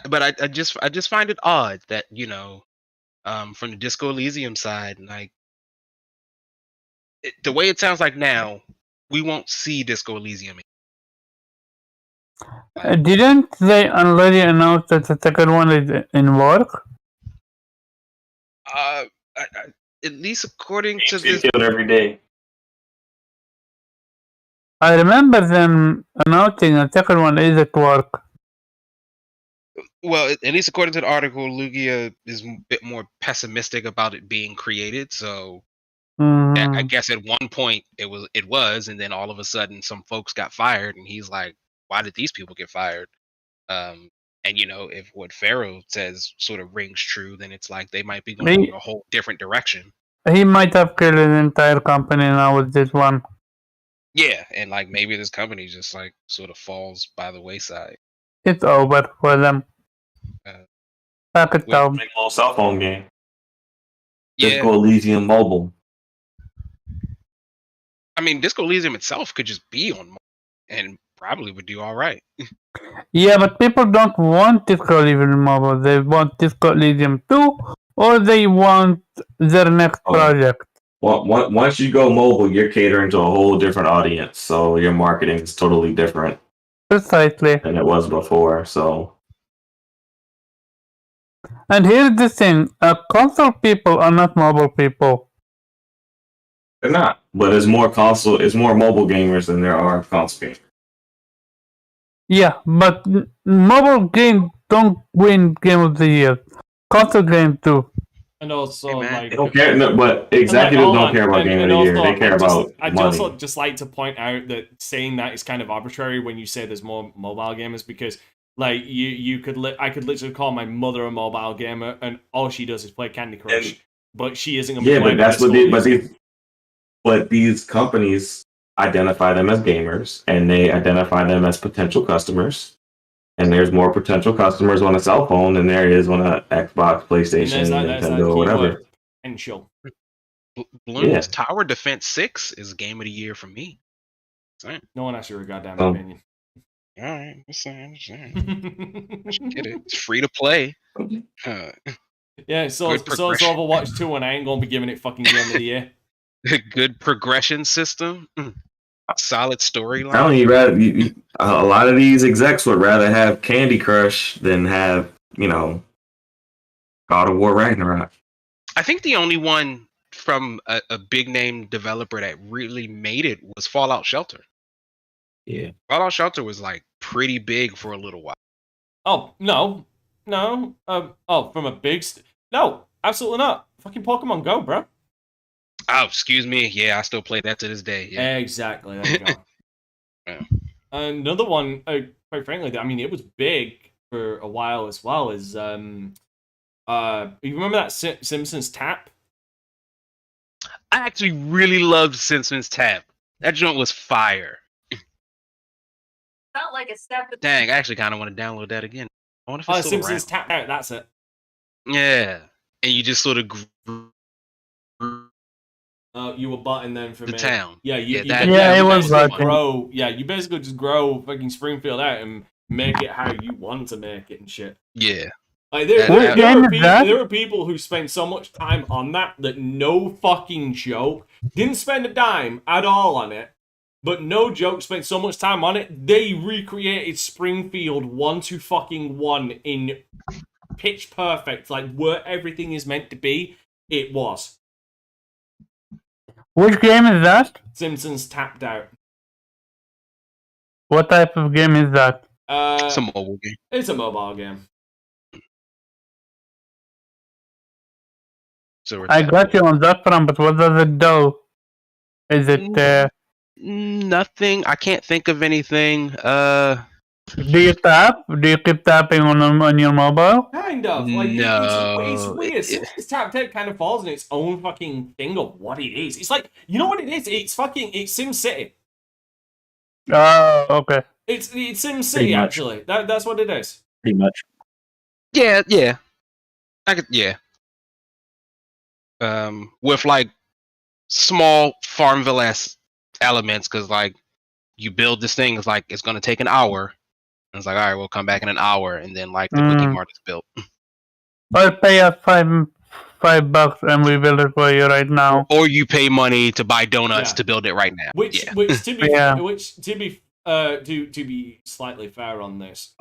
But I just find it odd that from the Disco Elysium side, like the way it sounds like now, we won't see Disco Elysium. Didn't they already announce that the second one is in work? At least according to this, killed every day. I remember them announcing the second one is at work. Well, at least according to the article, Lugia is a bit more pessimistic about it being created. So I guess at one point it was, and then all of a sudden some folks got fired, and he's like, "Why did these people get fired?" And if what Pharaoh says sort of rings true, then it's like they might be going in a whole different direction. He might have killed an entire company now with this one. Yeah, and like maybe this company just like sort of falls by the wayside. It's over for them. Pack it down. Make a little cell phone game. Yeah. Disco Elysium Mobile. I mean, Disco Elysium itself could just be on mobile and probably would do all right. Yeah, but people don't want Disco Elysium Mobile. They want Disco Elysium 2, or they want their next project. Well, once you go mobile, you're catering to a whole different audience, so your marketing is totally different. Precisely. Than it was before, so... And here's the thing, console people are not mobile people. They're not, but it's more mobile gamers than there are console gamers. Yeah, but mobile games don't win Game of the Year. Console games do. And also, they don't care, but executives don't care about Game of the Year. They care about I'd money. also just like to point out that saying that is kind of arbitrary when you say there's more mobile gamers, because like I could literally call my mother a mobile gamer, and all she does is play Candy Crush, but she isn't going to be playing. But these companies, identify them as gamers, and they identify them as potential customers. And there's more potential customers on a cell phone than there is on a Xbox, PlayStation, Nintendo, or whatever. Potential. Bloons Tower Defense 6 is game of the year for me. No one asked your goddamn opinion. All right, I'm saying. I should get it. It's free to play. Yeah, so it's Overwatch 2, and I ain't gonna be giving it fucking game of the year. Good progression system. Solid storyline. Telling you, a lot of these execs would rather have Candy Crush than have, God of War Ragnarok. I think the only one from a big name developer that really made it was Fallout Shelter. Yeah. Fallout Shelter was like pretty big for a little while. Oh, no. From a big... No, absolutely not. Fucking Pokemon Go, bro. Oh, excuse me. Yeah, I still play that to this day. Yeah. Exactly. There you go. Yeah. Another one, quite frankly, I mean, it was big for a while as well, is... you remember that Simpsons Tap? I actually really loved Simpsons Tap. That joint was fire. Felt like a step. Dang, I actually kind of want to download that again. I wonder if it's still Simpsons around. Tap Out, that's it. Yeah. And you just sort of grew You were butting then for the me. town. Yeah, it you was basically grow. Yeah, you basically just grow fucking Springfield out and make it how you want to make it and shit. Yeah. Like What there game are is that? there are people who spend so much time on that no fucking joke didn't spend a dime at all on it, but no joke spent so much time on it they recreated Springfield 1-1 in pitch perfect, like where everything is meant to be. It was. Which game is that? Simpsons Tapped Out. What type of game is that? It's a mobile game. It's a mobile game. So I got you on that front, but what does it do? Is it nothing. I can't think of anything. do you tap? Do you keep tapping on your mobile? Kind of. Like, No. it's weird. Simpsons Tapped Out kind of falls in its own fucking thing of what it is. It's like, you know what it is? It's SimCity. Oh, okay. It's SimCity, Pretty much. actually. That's what it is. Pretty much. Yeah. I could. Yeah. With like small Farmville-esque elements, because like you build this thing, it's like it's gonna take an hour. And it's like, all right, we'll come back in an hour, and then like the Wiki Mart is built. I'll pay us $5 and we build it for you right now. Or you pay money to buy donuts to build it right now. Which to be slightly fair on this,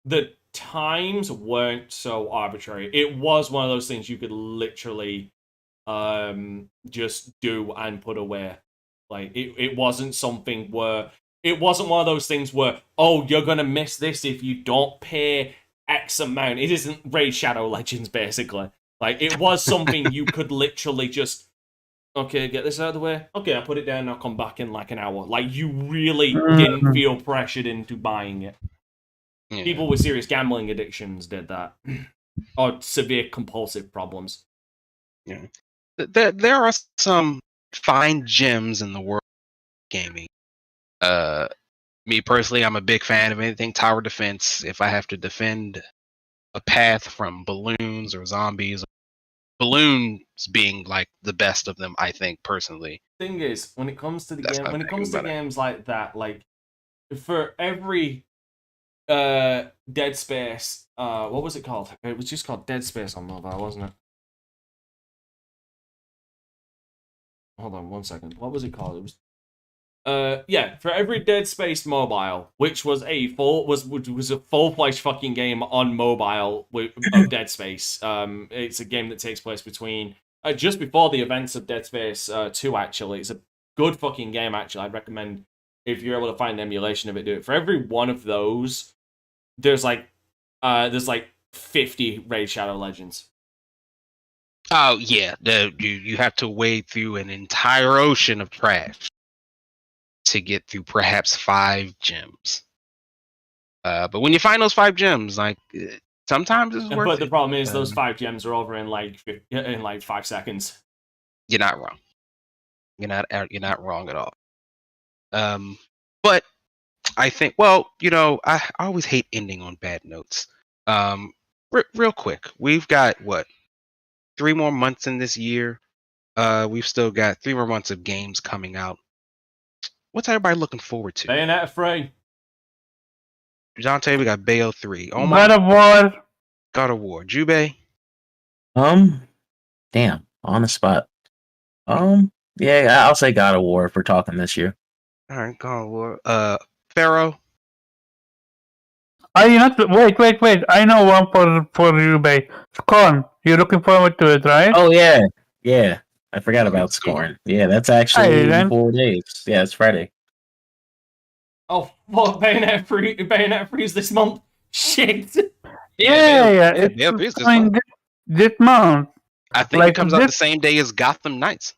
the times weren't so arbitrary. It was one of those things you could literally just do and put away. Like it wasn't something where it wasn't one of those things where, oh, you're gonna miss this if you don't pay X amount. It isn't Raid Shadow Legends, basically. Like, it was something you could literally just, okay, get this out of the way. Okay, I'll put it down and I'll come back in like an hour. Like, you really didn't feel pressured into buying it. Yeah. People with serious gambling addictions did that. Or severe compulsive problems. Yeah. There are some fine gems in the world of gaming. Me personally, I'm a big fan of anything tower defense. If I have to defend a path from balloons or zombies, balloons being like the best of them, I think personally. Thing is, when it comes to the games like that, like for every Dead Space, what was it called? It was just called Dead Space on mobile, wasn't it? Hold on 1 second. What was it called? It was for every Dead Space mobile, which was a full-fledged fucking game on mobile of Dead Space. It's a game that takes place between just before the events of Dead Space 2. Actually, it's a good fucking game. Actually, I'd recommend if you're able to find an emulation of it, do it. For every one of those, there's like 50 Raid Shadow Legends. Oh yeah, you have to wade through an entire ocean of trash to get through perhaps 5 gems. But when you find those 5 gems, like sometimes it's worth it. But the problem is those 5 gems are over in like 5 seconds. You're not wrong. You're not wrong at all. But I think, well, I always hate ending on bad notes. Real quick, we've got what 3 more months in this year. We've still got 3 more months of games coming out. What's everybody looking forward to? Bayonetta 3. Dante, we got Bayo 3. God Omar, of War. God of War. Jube, Damn, on the spot. Yeah, I'll say God of War if we're talking this year. all right, God of War. Pharaoh. Are you not? Wait. I know one for you, Bay. Scorn. You're looking forward to it, right? Oh yeah. I forgot about Scorn. Yeah, that's actually in 4 days. Yeah, it's Friday. Oh, what? Bayonetta 3 is this month? Shit. Yeah. It's Bayo 3 is this coming month. this month. I think it comes out the same day as Gotham Knights.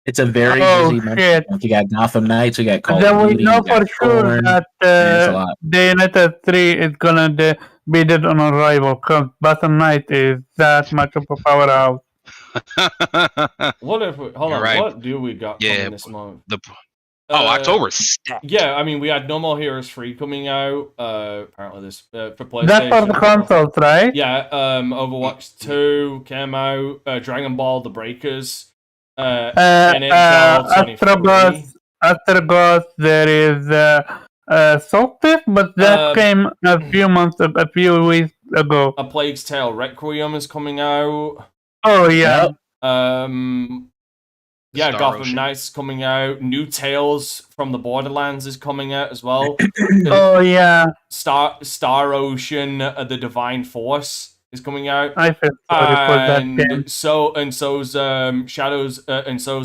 It's a very busy month. Shit. You got Gotham Knights, we got Call Then of we Duty, know you got for sure Scorn. that it's a lot. Bayonetta 3 is gonna be dead on arrival because Gotham Knight is that much of a powerhouse. What if we, hold You're on? right. What do we got coming this month? October stacked. Yeah, I mean we had No More Heroes 3 coming out. Apparently this for PlayStation. That's for the consoles, right? Yeah. Overwatch 2 came out. Dragon Ball: The Breakers. NHL 23. Astrobus, there is Solstice, but that came a few weeks ago. A Plague's Tale Requiem is coming out. Oh yeah. Yeah, Star Gotham Ocean. Knights is coming out. New Tales from the Borderlands is coming out as well. Oh yeah. Star Ocean, The Divine Force is coming out. I feel sorry for that game. so's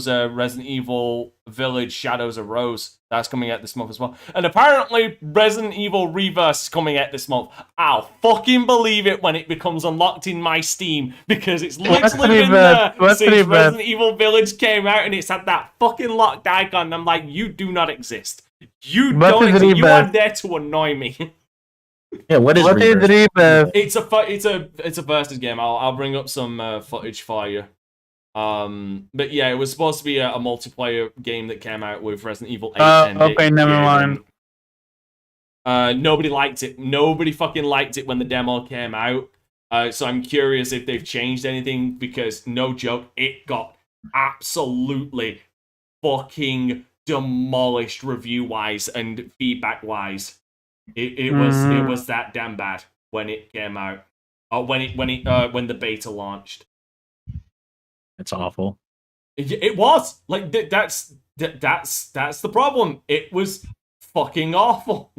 Resident Evil Village Shadows of Rose. That's coming out this month as well. And apparently Resident Evil Reverse is coming out this month. I'll fucking believe it when it becomes unlocked in my Steam because it's literally been there since Resident Evil Village came out and it's had that fucking locked icon. And I'm like, you do not exist. You don't exist. You are there to annoy me. Yeah, what is Reverse? It's a versus game. I'll bring up some footage for you. But yeah, it was supposed to be a multiplayer game that came out with Resident Evil 8. Okay, never mind. Nobody liked it. Nobody fucking liked it when the demo came out. So I'm curious if they've changed anything because no joke, it got absolutely fucking demolished review-wise and feedback-wise. It was that damn bad when it came out. When the beta launched. It's awful. It was like that's the problem. It was fucking awful.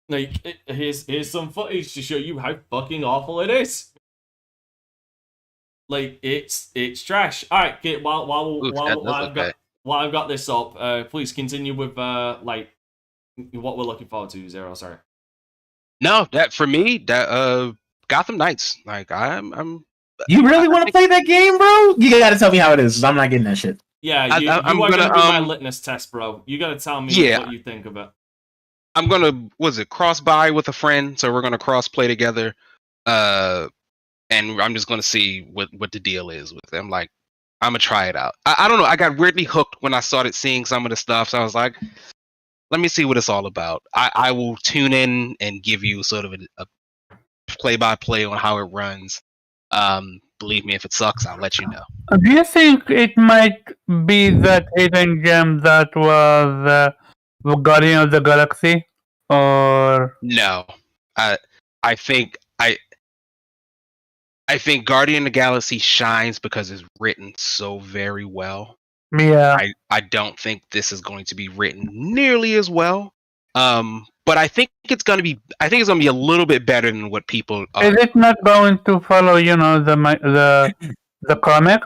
Like here's some footage to show you how fucking awful it is. Like it's trash. All right, okay, while I've got this up, please continue with like what we're looking forward to. Zero, sorry. No, that for me, that Gotham Knights. Like I'm. You really want to play that game, bro? You gotta tell me how it is. I'm not getting that shit. Yeah, I'm gonna be my litmus test, bro. You gotta tell me what you think of it. I'm gonna cross buy with a friend, so we're gonna cross play together. And I'm just gonna see what the deal is with them. Like, I'm gonna try it out. I don't know. I got weirdly hooked when I started seeing some of the stuff, so I was like, let me see what it's all about. I will tune in and give you sort of a play-by-play on how it runs. Believe me, if it sucks, I'll let you know. Do you think it might be that hidden gem that was Guardian of the Galaxy, or no? I think Guardian of the Galaxy shines because it's written so very well. Yeah. I don't think this is going to be written nearly as well. But I think it's gonna be a little bit better than what people. Is it not going to follow, the comic?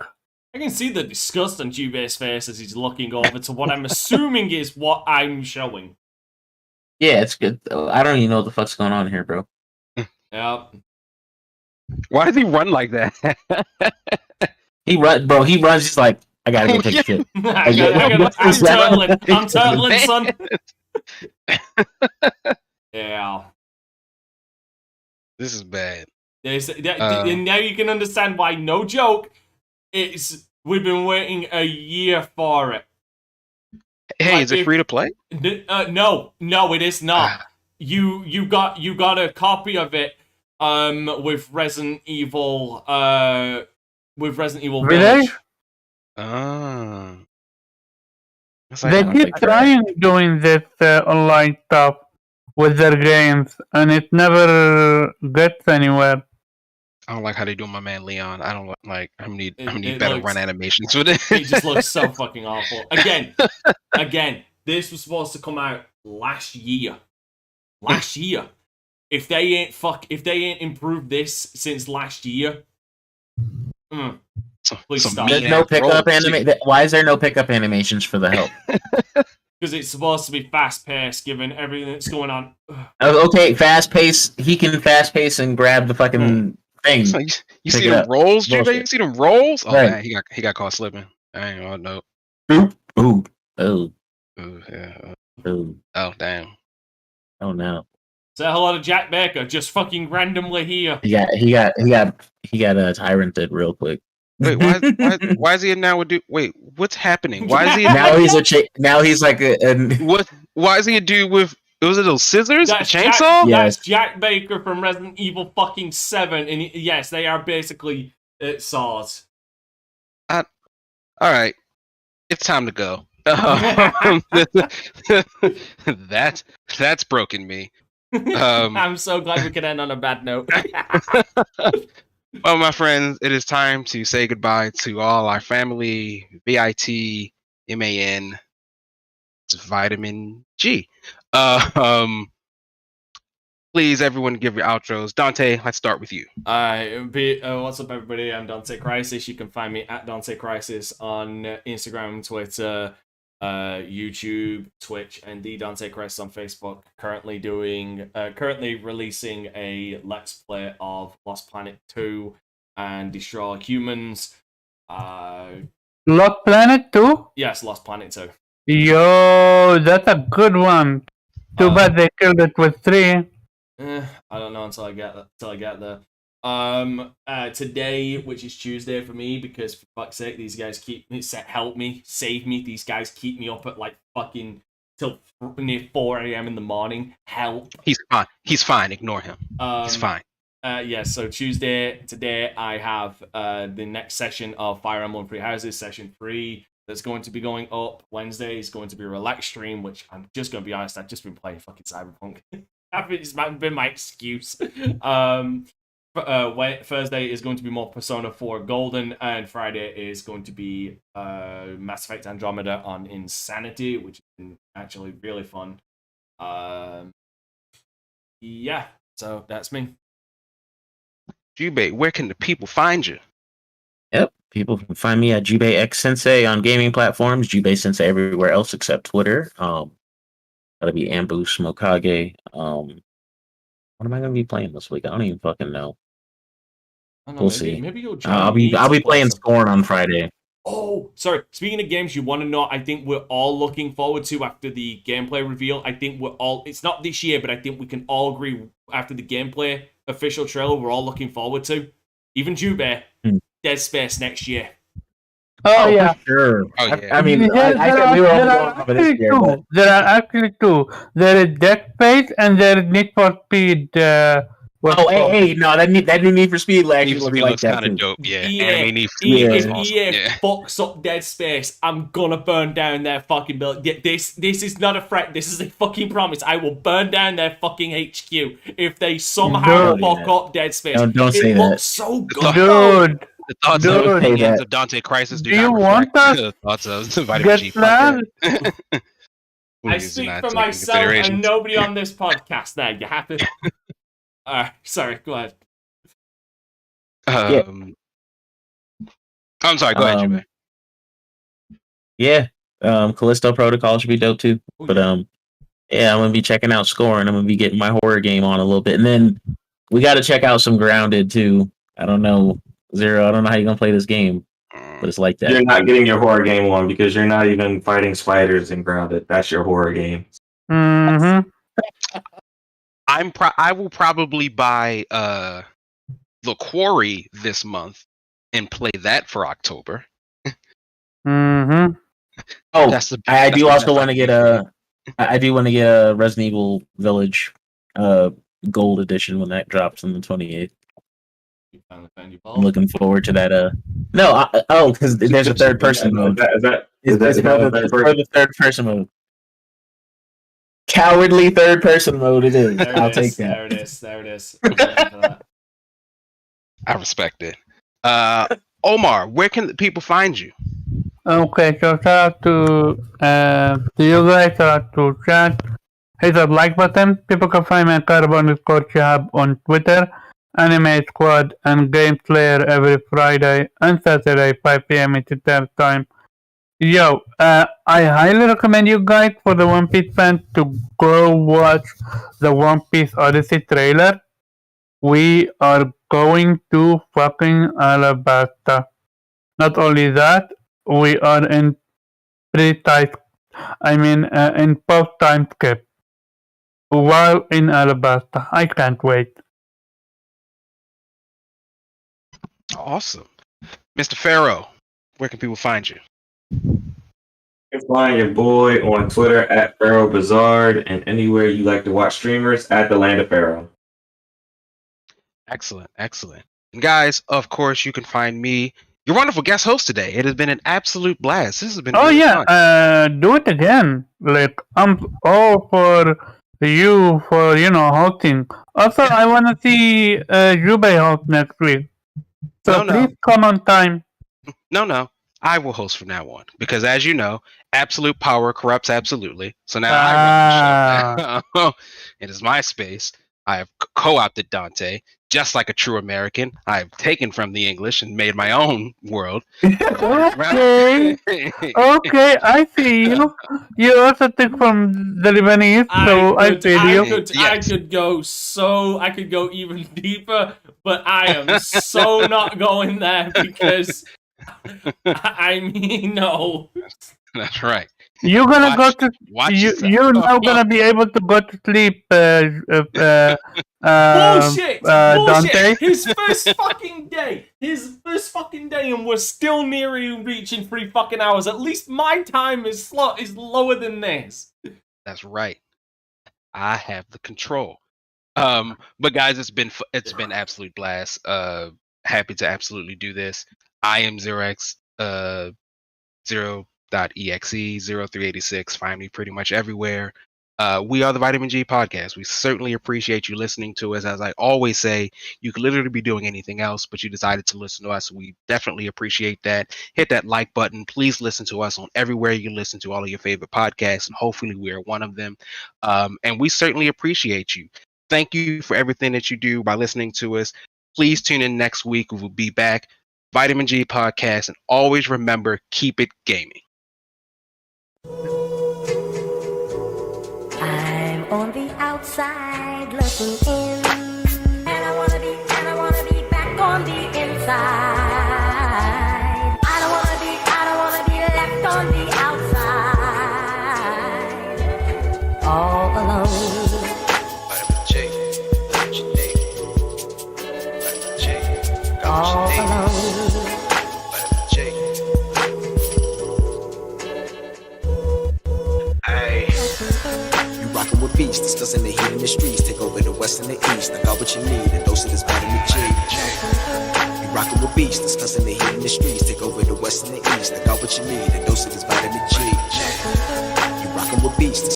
I can see the disgust on Jube's face as he's looking over to what I'm assuming is what I'm showing. Yeah, it's good. I don't even know what the fuck's going on here, bro. Yeah. Why does he run like that? He runs. He's like, I gotta go take a shit. I'm turtling, son. Yeah. This is bad. And now you can understand why, no joke, it's We've been waiting a year for it. Hey, Like, is it free to play? No, it is not. You got a copy of it with Resident Evil Really? Village. Ah. It's They like, keep trying doing this online stuff with their games, and it never gets anywhere. I don't like how they do my man Leon. I don't like. I need It better looks- run animations for this. It just looks so fucking awful. Again, this was supposed to come out last year. If they ain't improved this since last year, please Some stop. There's mean no ass pickup rolls, anime. Why is there no pickup animations for the help? Because it's supposed to be fast paced, given everything that's going on. Okay, fast pace. He can fast pace and grab the fucking thing. So you Pick see it them up. rolls, Jube? Bullshit. You see them rolls? Oh Right. man, he got caught slipping. I ain't gonna know. Oop. Ooh. Oh. Ooh, yeah. Oh. Oh damn. Oh no. Say hello to Jack Baker, just fucking randomly here. He got tyranted real quick. Wait, why is he in now? Wait, what's happening? Why is he Now he's now he's like a what? Why is he a dude with? Was it those scissors? That's Chainsaw? Yes. That's Jack Baker from Resident Evil fucking 7, and yes, they are basically saws. All right, it's time to go. That's broken me. I'm so glad we could end on a bad note. Well, my friends, it is time to say goodbye to all our family. VITMAN. It's vitamin G. Please, everyone, give your outros. Dante, let's start with you. What's up, everybody? I'm Dante Crisis. You can find me at Dante Crisis on Instagram, Twitter, YouTube, Twitch, and the Dante Crisis on Facebook. Currently releasing a Let's Play of Lost Planet 2 and Destroy All Humans. Lost Planet 2? Yes, Lost Planet 2. Yo, that's a good one. Too bad they killed it with 3. I don't know until I get there. Today, which is Tuesday for me, because for fuck's sake, these guys help me, save me. These guys keep me up at like fucking till near 4 a.m. in the morning. Help. He's fine. He's fine. Ignore him. He's fine. So today I have the next session of Fire Emblem Three Houses, session 3. That's going to be going up. Wednesday is going to be a relaxed stream, which I'm just going to be honest, I've just been playing fucking Cyberpunk. It's been my excuse. Thursday is going to be more Persona 4 Golden, and Friday is going to be Mass Effect Andromeda on Insanity, which has been actually really fun. Yeah, so that's me. Jubei, where can the people find you? Yep. People can find me at Jubei X Sensei on gaming platforms, Jubei Sensei everywhere else except Twitter. That'll be Ambush Mokage. What am I gonna be playing this week? I don't even fucking know. We'll see. Maybe you'll join I'll me be to play playing some- Scorn on Friday. Oh, sorry. Speaking of games you want to know, I think we're all looking forward to after the gameplay reveal. I think it's not this year, but I think we can all agree after the gameplay official trailer, we're all looking forward to. Even Jubei, Dead Space next year. Oh, yeah. Sure. Oh, yeah. I mean, There are actually two. There is Dead Space and there is Need for Speed. No, that Need for Speed actually Need for looks Speed like looks that kind of too. dope. Yeah. EA, Anime Need for Speed if is awesome. EA Yeah. fucks up Dead Space, I'm gonna burn down their fucking building. This is not a threat. This is a fucking promise. I will burn down their fucking HQ if they somehow Don't fuck up Dead Space. Don't say it that. looks so good. though. Dude, The thoughts Dude. of Say opinions that. of Dante Crisis do Do you not want reflect us the thoughts of Vitamin G. get Fuck that. planned? I Please do speak not for take myself and consideration. nobody on this podcast. There, you happy? Sorry, go ahead. I'm sorry. Go ahead, Jubei. Yeah. Callisto Protocol should be dope too. Oh, But yeah. yeah, I'm gonna be checking out Scorn. I'm gonna be getting my horror game on a little bit, and then we got to check out some Grounded too. I don't know, Zero. I don't know how you're gonna play this game, but it's like that. You're not getting your horror game on because you're not even fighting spiders in Grounded. That's your horror game. Mm-hmm. I will probably buy The Quarry this month and play that for October. Mm-hmm. Oh, That's the- I that's do the also best want to get I do want to get a Resident Evil Village gold edition when that drops on the 28th. You finally found your I'm ball. looking forward to that. No, because there's a third person mode. Is that It's for the third person mode. Cowardly third person mode. It is. There I'll it take is. that. There it is. There it is. I'm ready for that. I respect it. Omar, where can the people find you? Okay, so shout out to you guys, shout out to chat. Hit that like button. People can find me at Carbon_Chab on Twitter, Anime Squad, and Game Slayer every Friday and Saturday, 5 p.m. Eastern Time. Yo, I highly recommend you guys for the One Piece fans to go watch the One Piece Odyssey trailer. We are going to fucking Alabasta. Not only that, we are in in post time skip while in Alabasta. I can't wait. Awesome. Mr. Pharaoh, where can people find you? You can find your boy on Twitter at Pharaoh Bizarre and anywhere you like to watch streamers at the Land of Pharaoh. Excellent, excellent. And guys, of course, you can find me, your wonderful guest host today. It has been an absolute blast. This has been Oh really yeah, fun. do it again. Like I'm all for you for hosting. Also, I wanna see Jubei host next week. So No. please come on time. No. I will host from now on because, as you know, absolute power corrupts absolutely. So now I run the show. It is my space. I have co-opted Dante, just like a true American. I have taken from the English and made my own world. Okay. Okay, I see you. You also took from the Lebanese, so I feel you. I could go even deeper, but I am so not going there because I mean no. That's right. You're gonna go to yourself. you're now gonna be able to go to sleep. Bullshit! Dante. His first fucking day, and we're still nearing reaching 3 fucking hours. At least my time is lower than theirs. That's right. I have the control. But guys, it's been absolute blast. Happy to absolutely do this. I am 0x 0.exe 0386. Find me pretty much everywhere. We are the Vitamin G Podcast. We certainly appreciate you listening to us. As I always say, you could literally be doing anything else, but you decided to listen to us. We definitely appreciate that. Hit that like button. Please listen to us on everywhere you listen to all of your favorite podcasts, and hopefully we are one of them. And we certainly appreciate you. Thank you for everything that you do by listening to us. Please tune in next week. We will be back. Vitamin G Podcast, and always remember, keep it gaming. I'm on the outside looking in, and I wanna be back on the inside. I don't wanna be left on the outside, all alone. Vitamin J, what you need. Vitamin J, got All what you need. alone. Vitamin J. Hey. You rockin' with beats, discussing the heat in the streets. Take over the west and the east. I got what you need, a dose of this vitamin J. You rockin' with beats, discussing the heat in the streets. Take over the west and the east. I got what you need, a dose of this vitamin J.